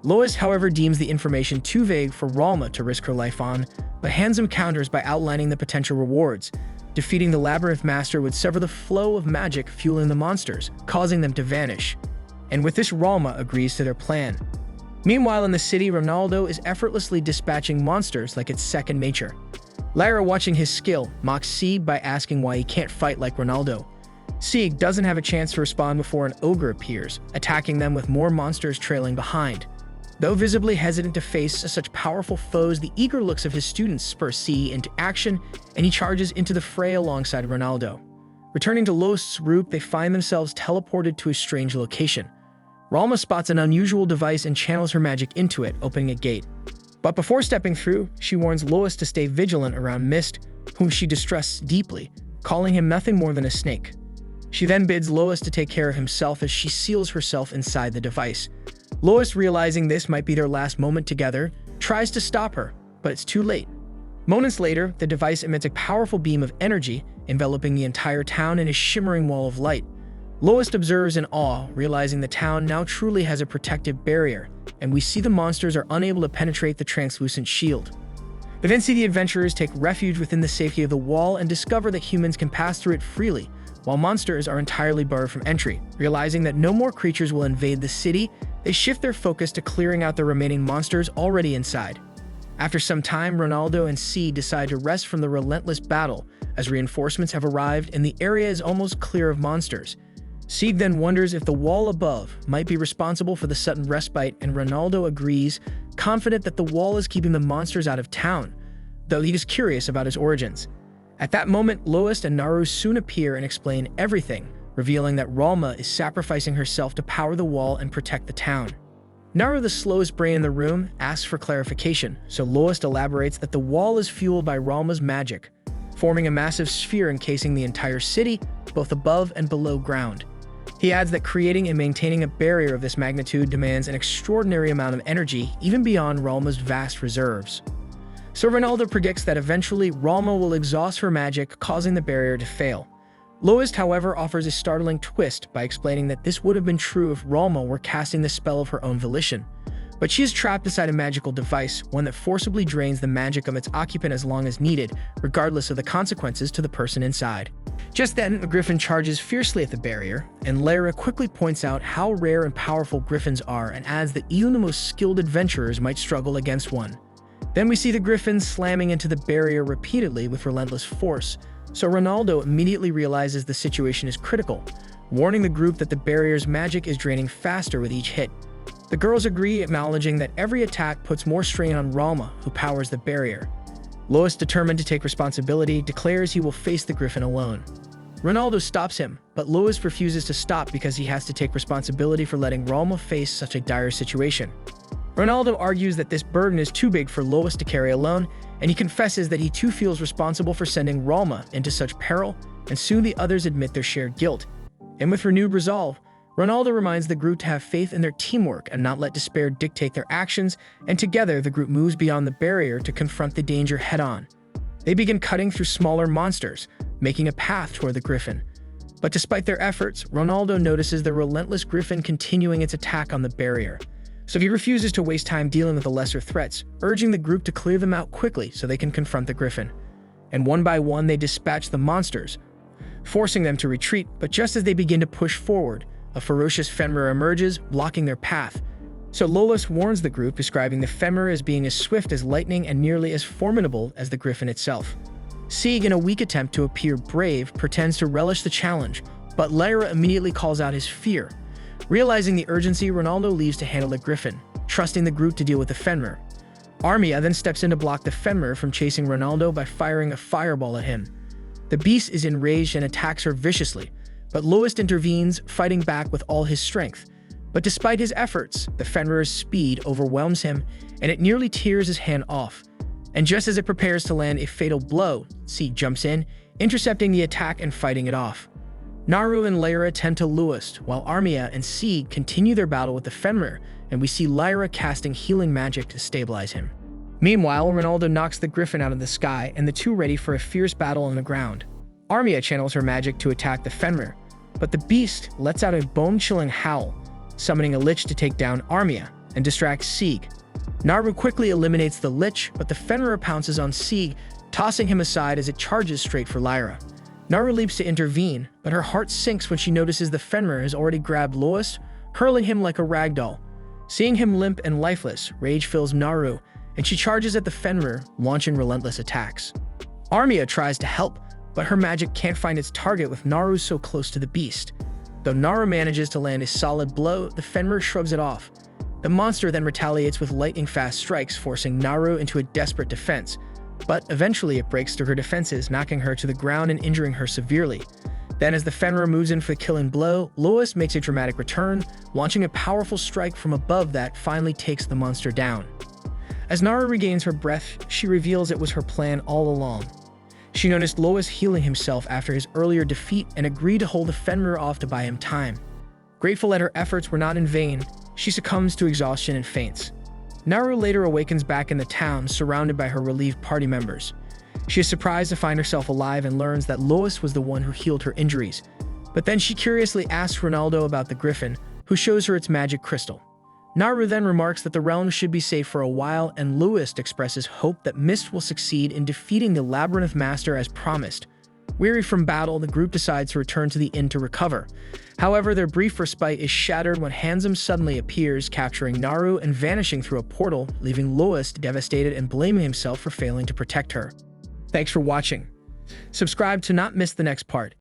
S1: Lois, however, deems the information too vague for Ralma to risk her life on, but Handsome counters by outlining the potential rewards. Defeating the Labyrinth Master would sever the flow of magic fueling the monsters, causing them to vanish. And with this, Ralma agrees to their plan. Meanwhile, in the city, Ronaldo is effortlessly dispatching monsters like it's second nature. Lyra, watching his skill, mocks Sieg by asking why he can't fight like Ronaldo. Sieg doesn't have a chance to respond before an ogre appears, attacking them with more monsters trailing behind. Though visibly hesitant to face such powerful foes, the eager looks of his students spur Sieg into action, and he charges into the fray alongside Ronaldo. Returning to Lost's group, they find themselves teleported to a strange location. Ralma spots an unusual device and channels her magic into it, opening a gate. But before stepping through, she warns Lois to stay vigilant around Mist, whom she distrusts deeply, calling him nothing more than a snake. She then bids Lois to take care of himself as she seals herself inside the device. Lois, realizing this might be their last moment together, tries to stop her, but it's too late. Moments later, the device emits a powerful beam of energy, enveloping the entire town in a shimmering wall of light. Lois observes in awe, realizing the town now truly has a protective barrier, and we see the monsters are unable to penetrate the translucent shield. We then see the adventurers take refuge within the safety of the wall and discover that humans can pass through it freely, while monsters are entirely barred from entry. Realizing that no more creatures will invade the city, they shift their focus to clearing out the remaining monsters already inside. After some time, Ronaldo and C decide to rest from the relentless battle, as reinforcements have arrived and the area is almost clear of monsters. Sieg then wonders if the wall above might be responsible for the sudden respite, and Ronaldo agrees, confident that the wall is keeping the monsters out of town, though he is curious about its origins. At that moment, Lois and Naru soon appear and explain everything, revealing that Ralma is sacrificing herself to power the wall and protect the town. Naru, the slowest brain in the room, asks for clarification, so Lois elaborates that the wall is fueled by Ralma's magic, forming a massive sphere encasing the entire city, both above and below ground. He adds that creating and maintaining a barrier of this magnitude demands an extraordinary amount of energy, even beyond Ralma's vast reserves. So Ronaldo predicts that eventually Ralma will exhaust her magic, causing the barrier to fail. Lois, however, offers a startling twist by explaining that this would have been true if Ralma were casting the spell of her own volition. But she is trapped inside a magical device, one that forcibly drains the magic of its occupant as long as needed, regardless of the consequences to the person inside. Just then, a griffin charges fiercely at the barrier, and Lyra quickly points out how rare and powerful griffins are and adds that even the most skilled adventurers might struggle against one. Then we see the griffin slamming into the barrier repeatedly with relentless force, so Ronaldo immediately realizes the situation is critical, warning the group that the barrier's magic is draining faster with each hit. The girls agree, acknowledging that every attack puts more strain on Ralma, who powers the barrier. Lois, determined to take responsibility, declares he will face the griffin alone. Ronaldo stops him, but Lois refuses to stop because he has to take responsibility for letting Ralma face such a dire situation. Ronaldo argues that this burden is too big for Lois to carry alone, and he confesses that he too feels responsible for sending Ralma into such peril, and soon the others admit their shared guilt. And with renewed resolve, Ronaldo reminds the group to have faith in their teamwork and not let despair dictate their actions, and together the group moves beyond the barrier to confront the danger head-on. They begin cutting through smaller monsters, making a path toward the griffin. But despite their efforts, Ronaldo notices the relentless griffin continuing its attack on the barrier. So he refuses to waste time dealing with the lesser threats, urging the group to clear them out quickly so they can confront the griffin. And one by one they dispatch the monsters, forcing them to retreat, but just as they begin to push forward, a ferocious Fenrir emerges, blocking their path. So Lois warns the group, describing the Fenrir as being as swift as lightning and nearly as formidable as the griffin itself. Sieg, in a weak attempt to appear brave, pretends to relish the challenge, but Lyra immediately calls out his fear. Realizing the urgency, Ronaldo leaves to handle the griffin, trusting the group to deal with the Fenrir. Armia then steps in to block the Fenrir from chasing Ronaldo by firing a fireball at him. The beast is enraged and attacks her viciously, but Lois intervenes, fighting back with all his strength. But despite his efforts, the Fenrir's speed overwhelms him, and it nearly tears his hand off. And just as it prepares to land a fatal blow, Sieg jumps in, intercepting the attack and fighting it off. Naru and Lyra tend to Lewis, while Armia and Sieg continue their battle with the Fenrir, and we see Lyra casting healing magic to stabilize him. Meanwhile, Ronaldo knocks the griffin out of the sky, and the two ready for a fierce battle on the ground. Armia channels her magic to attack the Fenrir, but the beast lets out a bone-chilling howl, summoning a lich to take down Armia and distracts Sieg. Naru quickly eliminates the lich, but the Fenrir pounces on Sieg, tossing him aside as it charges straight for Lyra. Naru leaps to intervene, but her heart sinks when she notices the Fenrir has already grabbed Lois, hurling him like a ragdoll. Seeing him limp and lifeless, rage fills Naru, and she charges at the Fenrir, launching relentless attacks. Armia tries to help, but her magic can't find its target with Naru so close to the beast. Though Naru manages to land a solid blow, the Fenrir shrugs it off. The monster then retaliates with lightning-fast strikes, forcing Naru into a desperate defense. But eventually it breaks through her defenses, knocking her to the ground and injuring her severely. Then as the Fenrir moves in for the killing blow, Lois makes a dramatic return, launching a powerful strike from above that finally takes the monster down. As Naru regains her breath, she reveals it was her plan all along. She noticed Lois healing himself after his earlier defeat and agreed to hold the Fenrir off to buy him time. Grateful that her efforts were not in vain, she succumbs to exhaustion and faints. Naru later awakens back in the town, surrounded by her relieved party members. She is surprised to find herself alive and learns that Lois was the one who healed her injuries. But then she curiously asks Ronaldo about the griffin, who shows her its magic crystal. Naru then remarks that the realm should be safe for a while, and Lewis expresses hope that Mist will succeed in defeating the Labyrinth Master as promised. Weary from battle, the group decides to return to the inn to recover. However, their brief respite is shattered when Handsome suddenly appears, capturing Naru and vanishing through a portal, leaving Lois devastated and blaming himself for failing to protect her. Thanks for watching. Subscribe to not miss the next part.